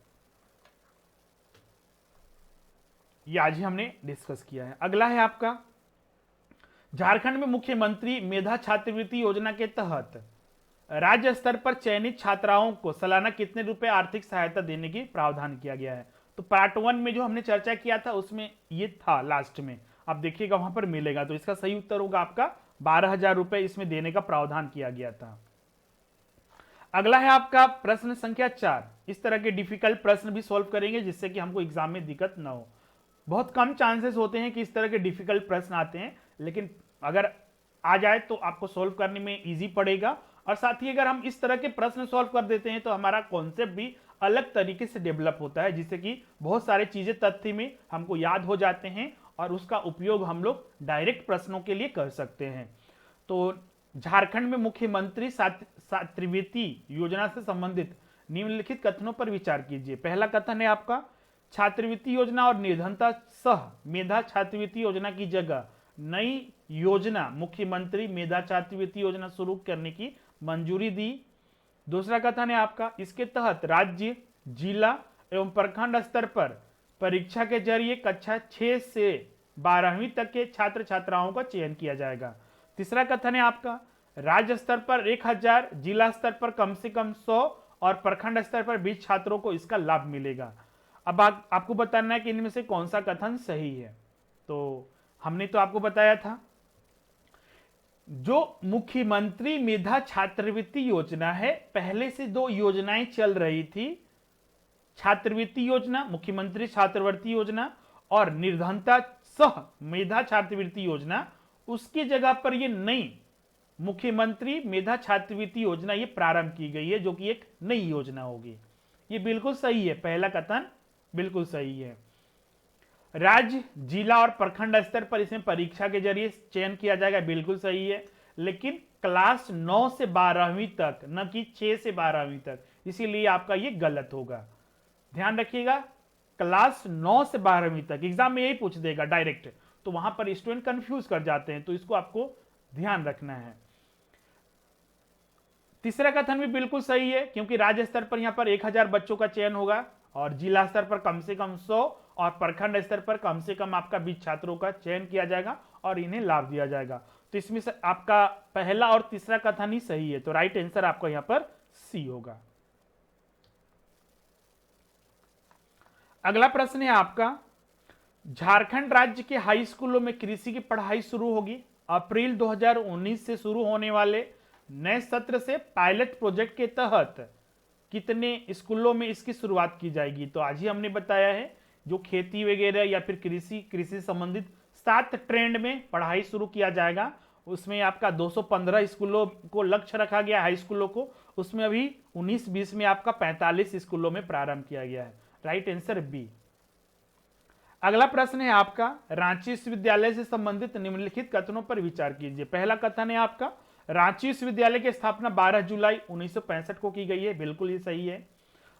Speaker 1: ये आज ही हमने डिस्कस किया है। अगला है आपका, झारखंड में मुख्यमंत्री मेधा छात्रवृत्ति योजना के तहत राज्य स्तर पर चयनित छात्राओं को सालाना कितने रुपए आर्थिक सहायता देने की प्रावधान किया गया है। तो पार्ट 1 में जो हमने चर्चा किया था उसमें ये था, लास्ट में आप देखिएगा वहां पर मिलेगा। तो इसका सही उत्तर होगा आपका 12,000 रुपए इसमें देने का प्रावधान किया गया था। अगला है आपका प्रश्न संख्या 4। इस तरह के डिफिकल्ट प्रश्न भी सॉल्व करेंगे जिससे कि हमको एग्जाम में दिक्कत ना हो। बहुत कम चांसेस होते हैं कि इस तरह के डिफिकल्ट प्रश्न आते हैं, लेकिन अगर आ जाए तो आपको सॉल्व करने में इजी पड़ेगा। और साथ ही अगर हम इस तरह के प्रश्न सॉल्व कर देते हैं तो हमारा कॉन्सेप्ट भी अलग तरीके से डेवलप होता है, जिससे कि बहुत सारे चीजें तथ्य में हमको याद हो जाते हैं और उसका उपयोग हम लोग डायरेक्ट प्रश्नों के लिए कर सकते हैं। तो झारखंड में मुख्यमंत्री छात्रवृत्ति योजना से संबंधित निम्नलिखित कथनों पर विचार कीजिए। पहला कथन है आपका, छात्रवृत्ति योजना और निर्धनता सह मेधा छात्रवृत्ति योजना की जगह नई योजना मुख्यमंत्री मेधा छात्रवृत्ति योजना शुरू करने की मंजूरी दी। दूसरा कथन है आपका, इसके तहत राज्य, जिला एवं प्रखंड स्तर पर परीक्षा के जरिए कक्षा 6 से 12वीं तक के छात्र छात्राओं का चयन किया जाएगा। तीसरा कथन है आपका, राज्य स्तर पर 1000, जिला स्तर पर कम से कम 100 और प्रखंड स्तर पर 20 छात्रों को इसका लाभ मिलेगा। अब आपको बताना है कि इनमें से कौन सा कथन सही है। तो हमने तो आपको बताया था, जो मुख्यमंत्री मेधा छात्रवृत्ति योजना है, पहले से 2 योजनाएं चल रही थी, छात्रवृत्ति योजना, मुख्यमंत्री छात्रवृत्ति योजना, और निर्धनता सह मेधा छात्रवृत्ति योजना। उसकी जगह पर ये नई मुख्यमंत्री मेधा छात्रवृत्ति योजना ये प्रारंभ की गई है, जो कि एक नई योजना होगी। ये बिल्कुल सही है, पहला कथन बिल्कुल सही है। राज्य, जिला और प्रखंड स्तर पर इसमें परीक्षा के जरिए चयन किया जाएगा, बिल्कुल सही है। लेकिन क्लास 9 से 12वीं तक, न कि 6 से 12वीं तक, इसीलिए आपका ये गलत होगा। ध्यान रखिएगा, क्लास 9 से 12वीं तक एग्जाम में यही पूछ देगा डायरेक्ट। तो वहां पर स्टूडेंट कंफ्यूज कर जाते हैं, तो इसको आपको ध्यान रखना है। तीसरा कथन भी बिल्कुल सही है, क्योंकि राज्य स्तर पर यहां पर 1000 बच्चों का चयन होगा और जिला स्तर पर कम से कम 100 और प्रखंड स्तर पर कम से कम आपका 20 छात्रों का चयन किया जाएगा और इन्हें लाभ दिया जाएगा। तो इसमें से आपका पहला और तीसरा कथन ही सही है, तो राइट आंसर आपका यहां पर सी होगा। अगला प्रश्न है आपका, झारखंड राज्य के हाई स्कूलों में कृषि की पढ़ाई शुरू होगी। अप्रैल 2019 से शुरू होने वाले नए सत्र से पायलट प्रोजेक्ट के तहत कितने स्कूलों में इसकी शुरुआत की जाएगी? तो आज ही हमने बताया है, जो खेती वगैरह या फिर कृषि संबंधित 7 ट्रेंड में पढ़ाई शुरू किया जाएगा, उसमें आपका 215 स्कूलों को लक्ष्य रखा गया, हाई स्कूलों को। उसमें अभी 19-20 में आपका 45 स्कूलों में प्रारंभ किया गया है। Right answer B. अगला प्रश्न है आपका, रांची विश्वविद्यालय से संबंधित निम्नलिखित कथनों पर विचार कीजिए। पहला कथन है आपका, रांची विश्वविद्यालय की स्थापना 12 जुलाई 1965 को की गई है, बिल्कुल ये सही है।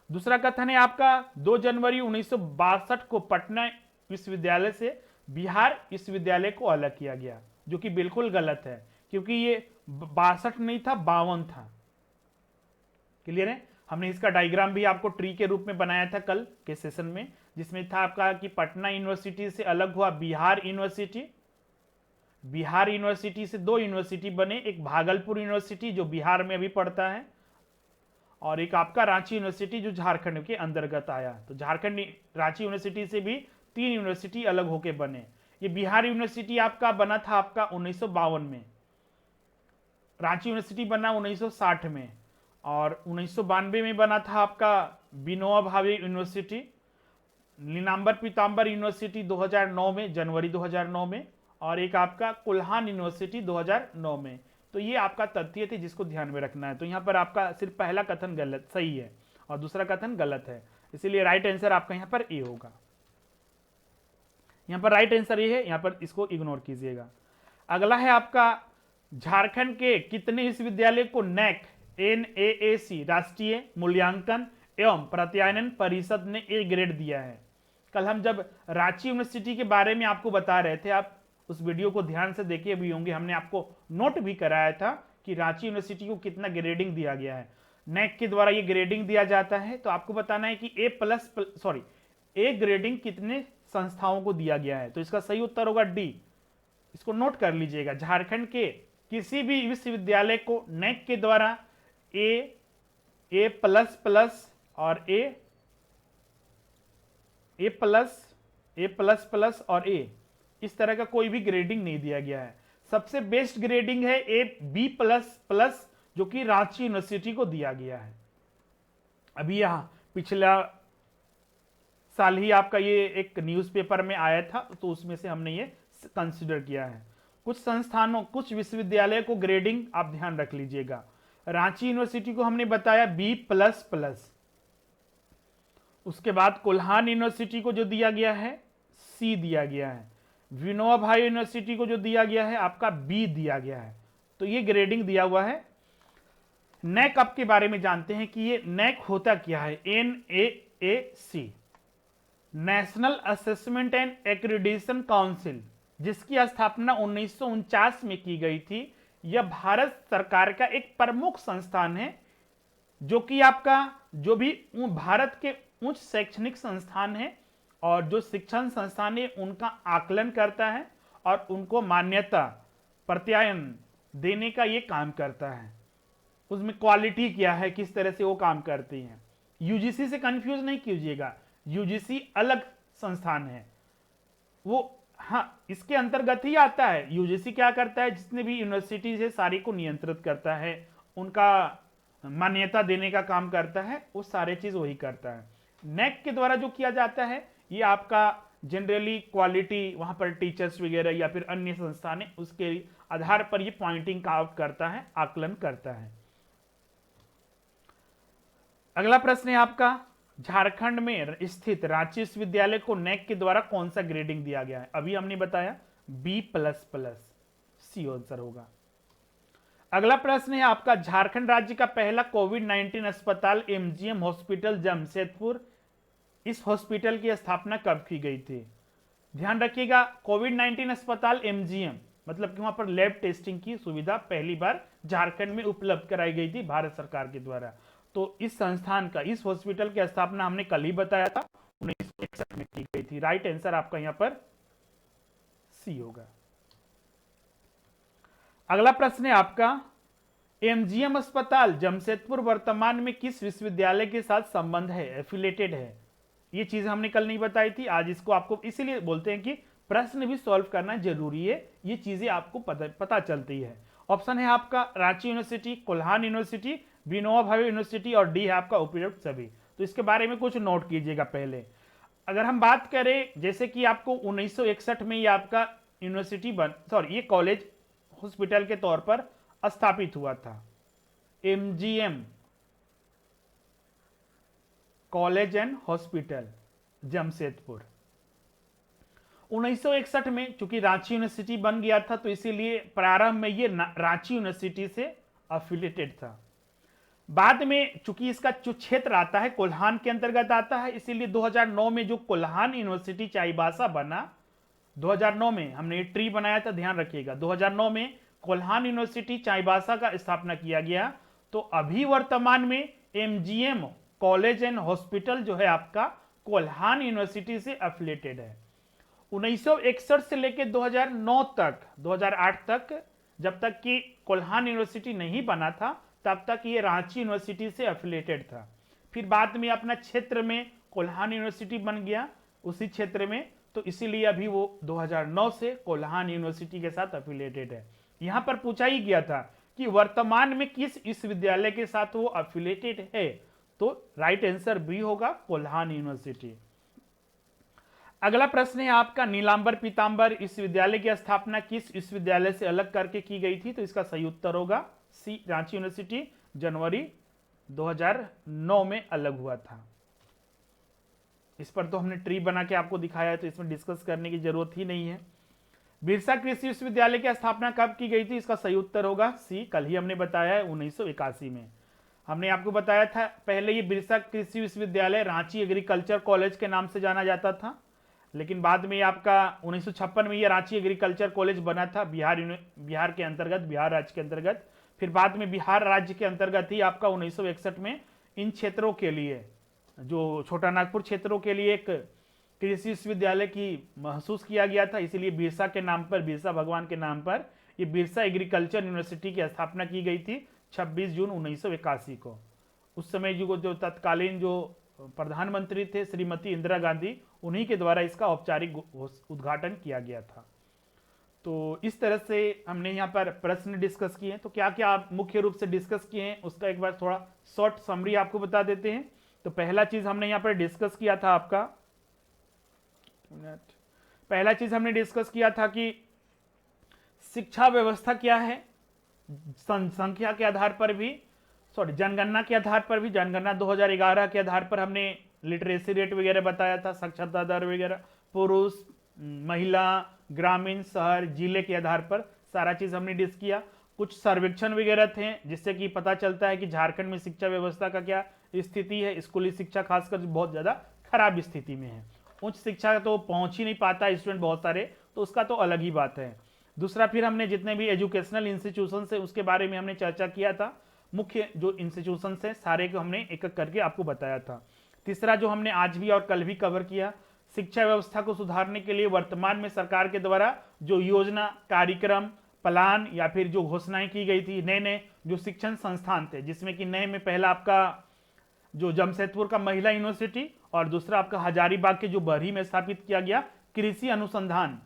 Speaker 1: दूसरा कथन है आपका, 2 जनवरी 1962 को पटना विश्वविद्यालय से बिहार विश्वविद्यालय को अलग किया गया, जो कि बिल्कुल गलत है, क्योंकि ये 62 नहीं था, 52 था। क्लियर है? हमने इसका डायग्राम भी आपको ट्री के रूप में बनाया था कल के सेशन में, जिसमें था आपका कि पटना यूनिवर्सिटी से अलग हुआ बिहार यूनिवर्सिटी। बिहार यूनिवर्सिटी से 2 यूनिवर्सिटी बने, एक भागलपुर यूनिवर्सिटी जो बिहार में अभी पड़ता है, और एक आपका रांची यूनिवर्सिटी जो झारखंड के अंतर्गत आया। तो झारखंड रांची यूनिवर्सिटी से भी 3 यूनिवर्सिटी अलग होके बने। ये बिहार यूनिवर्सिटी आपका बना था आपका 1952 में, रांची यूनिवर्सिटी बना 1960 में, और 1992 में बना था आपका विनोबा भावे यूनिवर्सिटी। नीलांबर पीतांबर यूनिवर्सिटी 2009 में, जनवरी 2009 में, और एक आपका कुल्हान यूनिवर्सिटी 2009 में। तो ये आपका तथ्य थे जिसको ध्यान में रखना है। तो यहाँ पर आपका सिर्फ पहला कथन गलत सही है और दूसरा कथन गलत है, इसीलिए राइट आंसर आपका यहाँ पर ए होगा। यहाँ पर राइट आंसर ये है, यहाँ पर इसको इग्नोर कीजिएगा। अगला है आपका, झारखंड के कितने विश्वविद्यालय को NAAC राष्ट्रीय मूल्यांकन एवं प्रत्यायन परिषद ने ए ग्रेड दिया है? कल हम जब रांची यूनिवर्सिटी के बारे में आपको बता रहे थे, आप उस वीडियो को ध्यान से देखे भी होंगे, हमने आपको नोट भी कराया था कि रांची यूनिवर्सिटी को कितना ग्रेडिंग दिया गया है। NAAC के द्वारा ये ग्रेडिंग दिया जाता है, तो आपको बताना है कि ए ग्रेडिंग कितने संस्थाओं को दिया गया है। तो इसका सही उत्तर होगा डी, इसको नोट कर लीजिएगा। झारखंड के किसी भी विश्वविद्यालय को NAAC के द्वारा A++ और A++ और A इस तरह का कोई भी ग्रेडिंग नहीं दिया गया है। सबसे बेस्ट ग्रेडिंग है B++, जो कि रांची यूनिवर्सिटी को दिया गया है। अभी यहां पिछला साल ही आपका ये एक न्यूज़पेपर में आया था, तो उसमें से हमने ये कंसीडर किया है। कुछ संस्थानों, कुछ विश्वविद्यालय को ग्रेडिंग आप ध्यान रख लीजिएगा। रांची यूनिवर्सिटी को हमने बताया B++, उसके बाद कुल्हान यूनिवर्सिटी को जो दिया गया है C दिया गया है, विनोबा भावे यूनिवर्सिटी को जो दिया गया है आपका B दिया गया है। तो ये ग्रेडिंग दिया हुआ है। NAAC आपके बारे में जानते हैं कि ये NAAC होता क्या है। NAAC, national assessment and accreditation council, जिसकी स्थापना 1949 में की गई थी। यह भारत सरकार का एक प्रमुख संस्थान है, जो कि आपका जो भी भारत के उच्च शैक्षणिक संस्थान है और जो शिक्षण संस्थान है उनका आकलन करता है और उनको मान्यता प्रत्यायन देने का ये काम करता है। उसमें क्वालिटी क्या है, किस तरह से वो काम करती हैं। यूजीसी से कंफ्यूज नहीं कीजिएगा, यूजीसी अलग संस्थान है वो, हाँ इसके अंतर्गत ही आता है। यूजीसी क्या करता है, जितने भी यूनिवर्सिटीज है सारी को नियंत्रित करता है, उनका मान्यता देने का काम करता है, वो सारे चीज वही करता है। NAAC के द्वारा जो किया जाता है ये आपका जनरली क्वालिटी, वहां पर टीचर्स वगैरह या फिर अन्य संस्थान है, उसके आधार पर ये पॉइंटिंग आउट करता है, आकलन करता है। अगला प्रश्न है आपका, झारखंड में स्थित रांची विश्वविद्यालय को NAAC के द्वारा कौन सा ग्रेडिंग दिया गया है? अभी हमने बताया B++, सी आंसर होगा। अगला प्रश्न है आपका, झारखंड राज्य का पहला कोविड-19 अस्पताल MGM हॉस्पिटल जमशेदपुर, इस हॉस्पिटल की स्थापना कब की गई थी? ध्यान रखिएगा, कोविड-19 अस्पताल एमजीएम, मतलब कि वहां पर लैब टेस्टिंग की सुविधा पहली बार झारखंड में उपलब्ध कराई गई थी भारत सरकार के द्वारा। तो इस संस्थान का, इस हॉस्पिटल की स्थापना हमने कल ही बताया था 1961 में की गई थी। राइट आंसर आपका यहां पर सी होगा। अगला प्रश्न है आपका, एमजीएम अस्पताल जमशेदपुर वर्तमान में किस विश्वविद्यालय के साथ संबंध है, एफिलेटेड है? ये चीज हमने कल नहीं बताई थी, आज इसको आपको इसीलिए बोलते हैं कि प्रश्न भी सॉल्व करना जरूरी है, ये चीजें आपको पता चलती है। ऑप्शन है आपका Ranchi university, Kolhan university, Vinoba Bhave university और डी है आपका उपयुक्त सभी। तो इसके बारे में कुछ नोट कीजिएगा पहले। अगर हम बात करें जैसे कि आपको 1961 में ये आपका यूनिवर्सिटी ये कॉलेज हॉस्पिटल के तौर पर स्थापित हुआ था, MGM college and hospital Jamshedpur. 1961 में चूंकि रांची यूनिवर्सिटी बन गया था तो इसीलिए प्रारंभ में ये रांची यूनिवर्सिटी से अफिलिएटेड था। बाद में चूंकि इसका जो क्षेत्र आता है कोल्हान के अंतर्गत आता है, इसीलिए 2009 में जो कोल्हान यूनिवर्सिटी चाईबासा बना, 2009 में हमने ये ट्री बनाया था, ध्यान रखिएगा, 2009 में कोल्हान यूनिवर्सिटी चाईबासा का स्थापना किया गया। तो अभी वर्तमान में एमजीएम कॉलेज एंड हॉस्पिटल जो है आपका कोल्हान यूनिवर्सिटी से एफिलिएटेड है। 1961 से लेकर 2009 तक, 2008 तक, जब तक कि कोल्हान यूनिवर्सिटी नहीं बना था तब तक ये रांची यूनिवर्सिटी से एफिलिएटेड था। फिर बाद में अपना क्षेत्र में कोल्हान यूनिवर्सिटी बन गया उसी क्षेत्र में, तो इसीलिए अभी वो 2009 से कोल्हान यूनिवर्सिटी के साथ एफिलिएटेड है। यहां पर पूछा ही गया था कि वर्तमान में किस विश्वविद्यालय के साथ वो एफिलिएटेड है, तो राइट आंसर बी होगा, कोल्हान यूनिवर्सिटी। अगला प्रश्न है आपका, नीलांबर पीतांबर इस विद्यालय की स्थापना किस विश्वविद्यालय से अलग करके की गई थी? तो इसका सही उत्तर होगा सी, रांची यूनिवर्सिटी जनवरी 2009 में अलग हुआ था। इस पर तो हमने ट्री बना के आपको दिखाया है, तो इसमें डिस्कस करने की जरूरत ही नहीं है। बिरसा कृषि विश्वविद्यालय की स्थापना कब की गई थी? इसका सही उत्तर होगा सी, कल ही हमने बताया है 1981 में। हमने आपको बताया था पहले ये बिरसा कृषि विश्वविद्यालय रांची एग्रीकल्चर कॉलेज के नाम से जाना जाता था, लेकिन बाद में आपका 1956 में ये रांची एग्रीकल्चर कॉलेज बना था बिहार के अंतर्गत, बिहार राज्य के अंतर्गत। फिर बाद में बिहार राज्य के अंतर्गत ही आपका 1961 में इन क्षेत्रों के लिए, जो छोटा नागपुर क्षेत्रों के लिए एक कृषि विश्वविद्यालय की महसूस किया गया था, इसीलिए बिरसा के नाम पर, बिरसा भगवान के नाम पर ये बिरसा एग्रीकल्चर यूनिवर्सिटी की स्थापना की गई थी 26 जून 1981 को। उस समय जो तत्कालीन जो प्रधानमंत्री थे श्रीमती इंदिरा गांधी, उन्हीं के द्वारा इसका औपचारिक उद्घाटन किया गया था। तो इस तरह से हमने यहाँ पर प्रश्न डिस्कस किए हैं। तो क्या क्या आप मुख्य रूप से डिस्कस किए हैं उसका एक बार थोड़ा शॉर्ट समरी आपको बता देते हैं। तो पहला चीज हमने यहाँ पर डिस्कस किया था आपका, पहला चीज हमने डिस्कस किया था कि शिक्षा व्यवस्था क्या है, संख्या के आधार पर भी, जनगणना के आधार पर भी, जनगणना 2011 के आधार पर हमने लिटरेसी रेट वगैरह बताया था, साक्षरता दर वगैरह, पुरुष महिला ग्रामीण शहर जिले के आधार पर सारा चीज हमने डिस्कस किया। कुछ सर्वेक्षण वगैरह थे जिससे कि पता चलता है कि झारखंड में शिक्षा व्यवस्था का क्या स्थिति है। स्कूली शिक्षा खासकर बहुत ज्यादा खराब स्थिति में है, उच्च शिक्षा तो पहुंच ही नहीं पाता स्टूडेंट बहुत सारे, तो उसका तो अलग ही बात है। दूसरा, फिर हमने जितने भी एजुकेशनल इंस्टीट्यूशन है उसके बारे में हमने चर्चा किया था, मुख्य जो इंस्टीट्यूशन है सारे को हमने एक एक करके आपको बताया था। तीसरा जो हमने आज भी और कल भी कवर किया, शिक्षा व्यवस्था को सुधारने के लिए वर्तमान में सरकार के द्वारा जो योजना, कार्यक्रम, प्लान या फिर जो घोषणाएं की गई थी, नए नए जो शिक्षण संस्थान थे, जिसमें कि नए में पहला आपका जो जमशेदपुर का महिला यूनिवर्सिटी और दूसरा आपका हजारीबाग के जो बरही में स्थापित किया गया कृषि अनुसंधान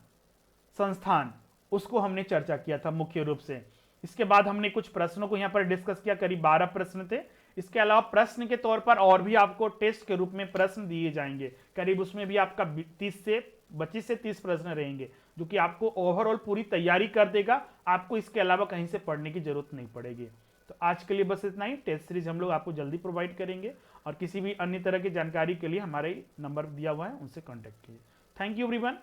Speaker 1: संस्थान, उसको हमने चर्चा किया था मुख्य रूप से। इसके बाद हमने कुछ प्रश्नों को यहाँ पर डिस्कस किया, करीब 12 प्रश्न थे। इसके अलावा प्रश्न के तौर पर और भी आपको टेस्ट के रूप में प्रश्न दिए जाएंगे, करीब उसमें भी आपका 25 से 30 प्रश्न रहेंगे, जो कि आपको ओवरऑल पूरी तैयारी कर देगा। आपको इसके अलावा कहीं से पढ़ने की जरूरत नहीं पड़ेगी। तो आज के लिए बस इतना ही। टेस्ट सीरीज हम लोग आपको जल्दी प्रोवाइड करेंगे और किसी भी अन्य तरह की जानकारी के लिए हमारे नंबर दिया हुआ है, उनसे कॉन्टेक्ट कीजिए। Thank you everyone.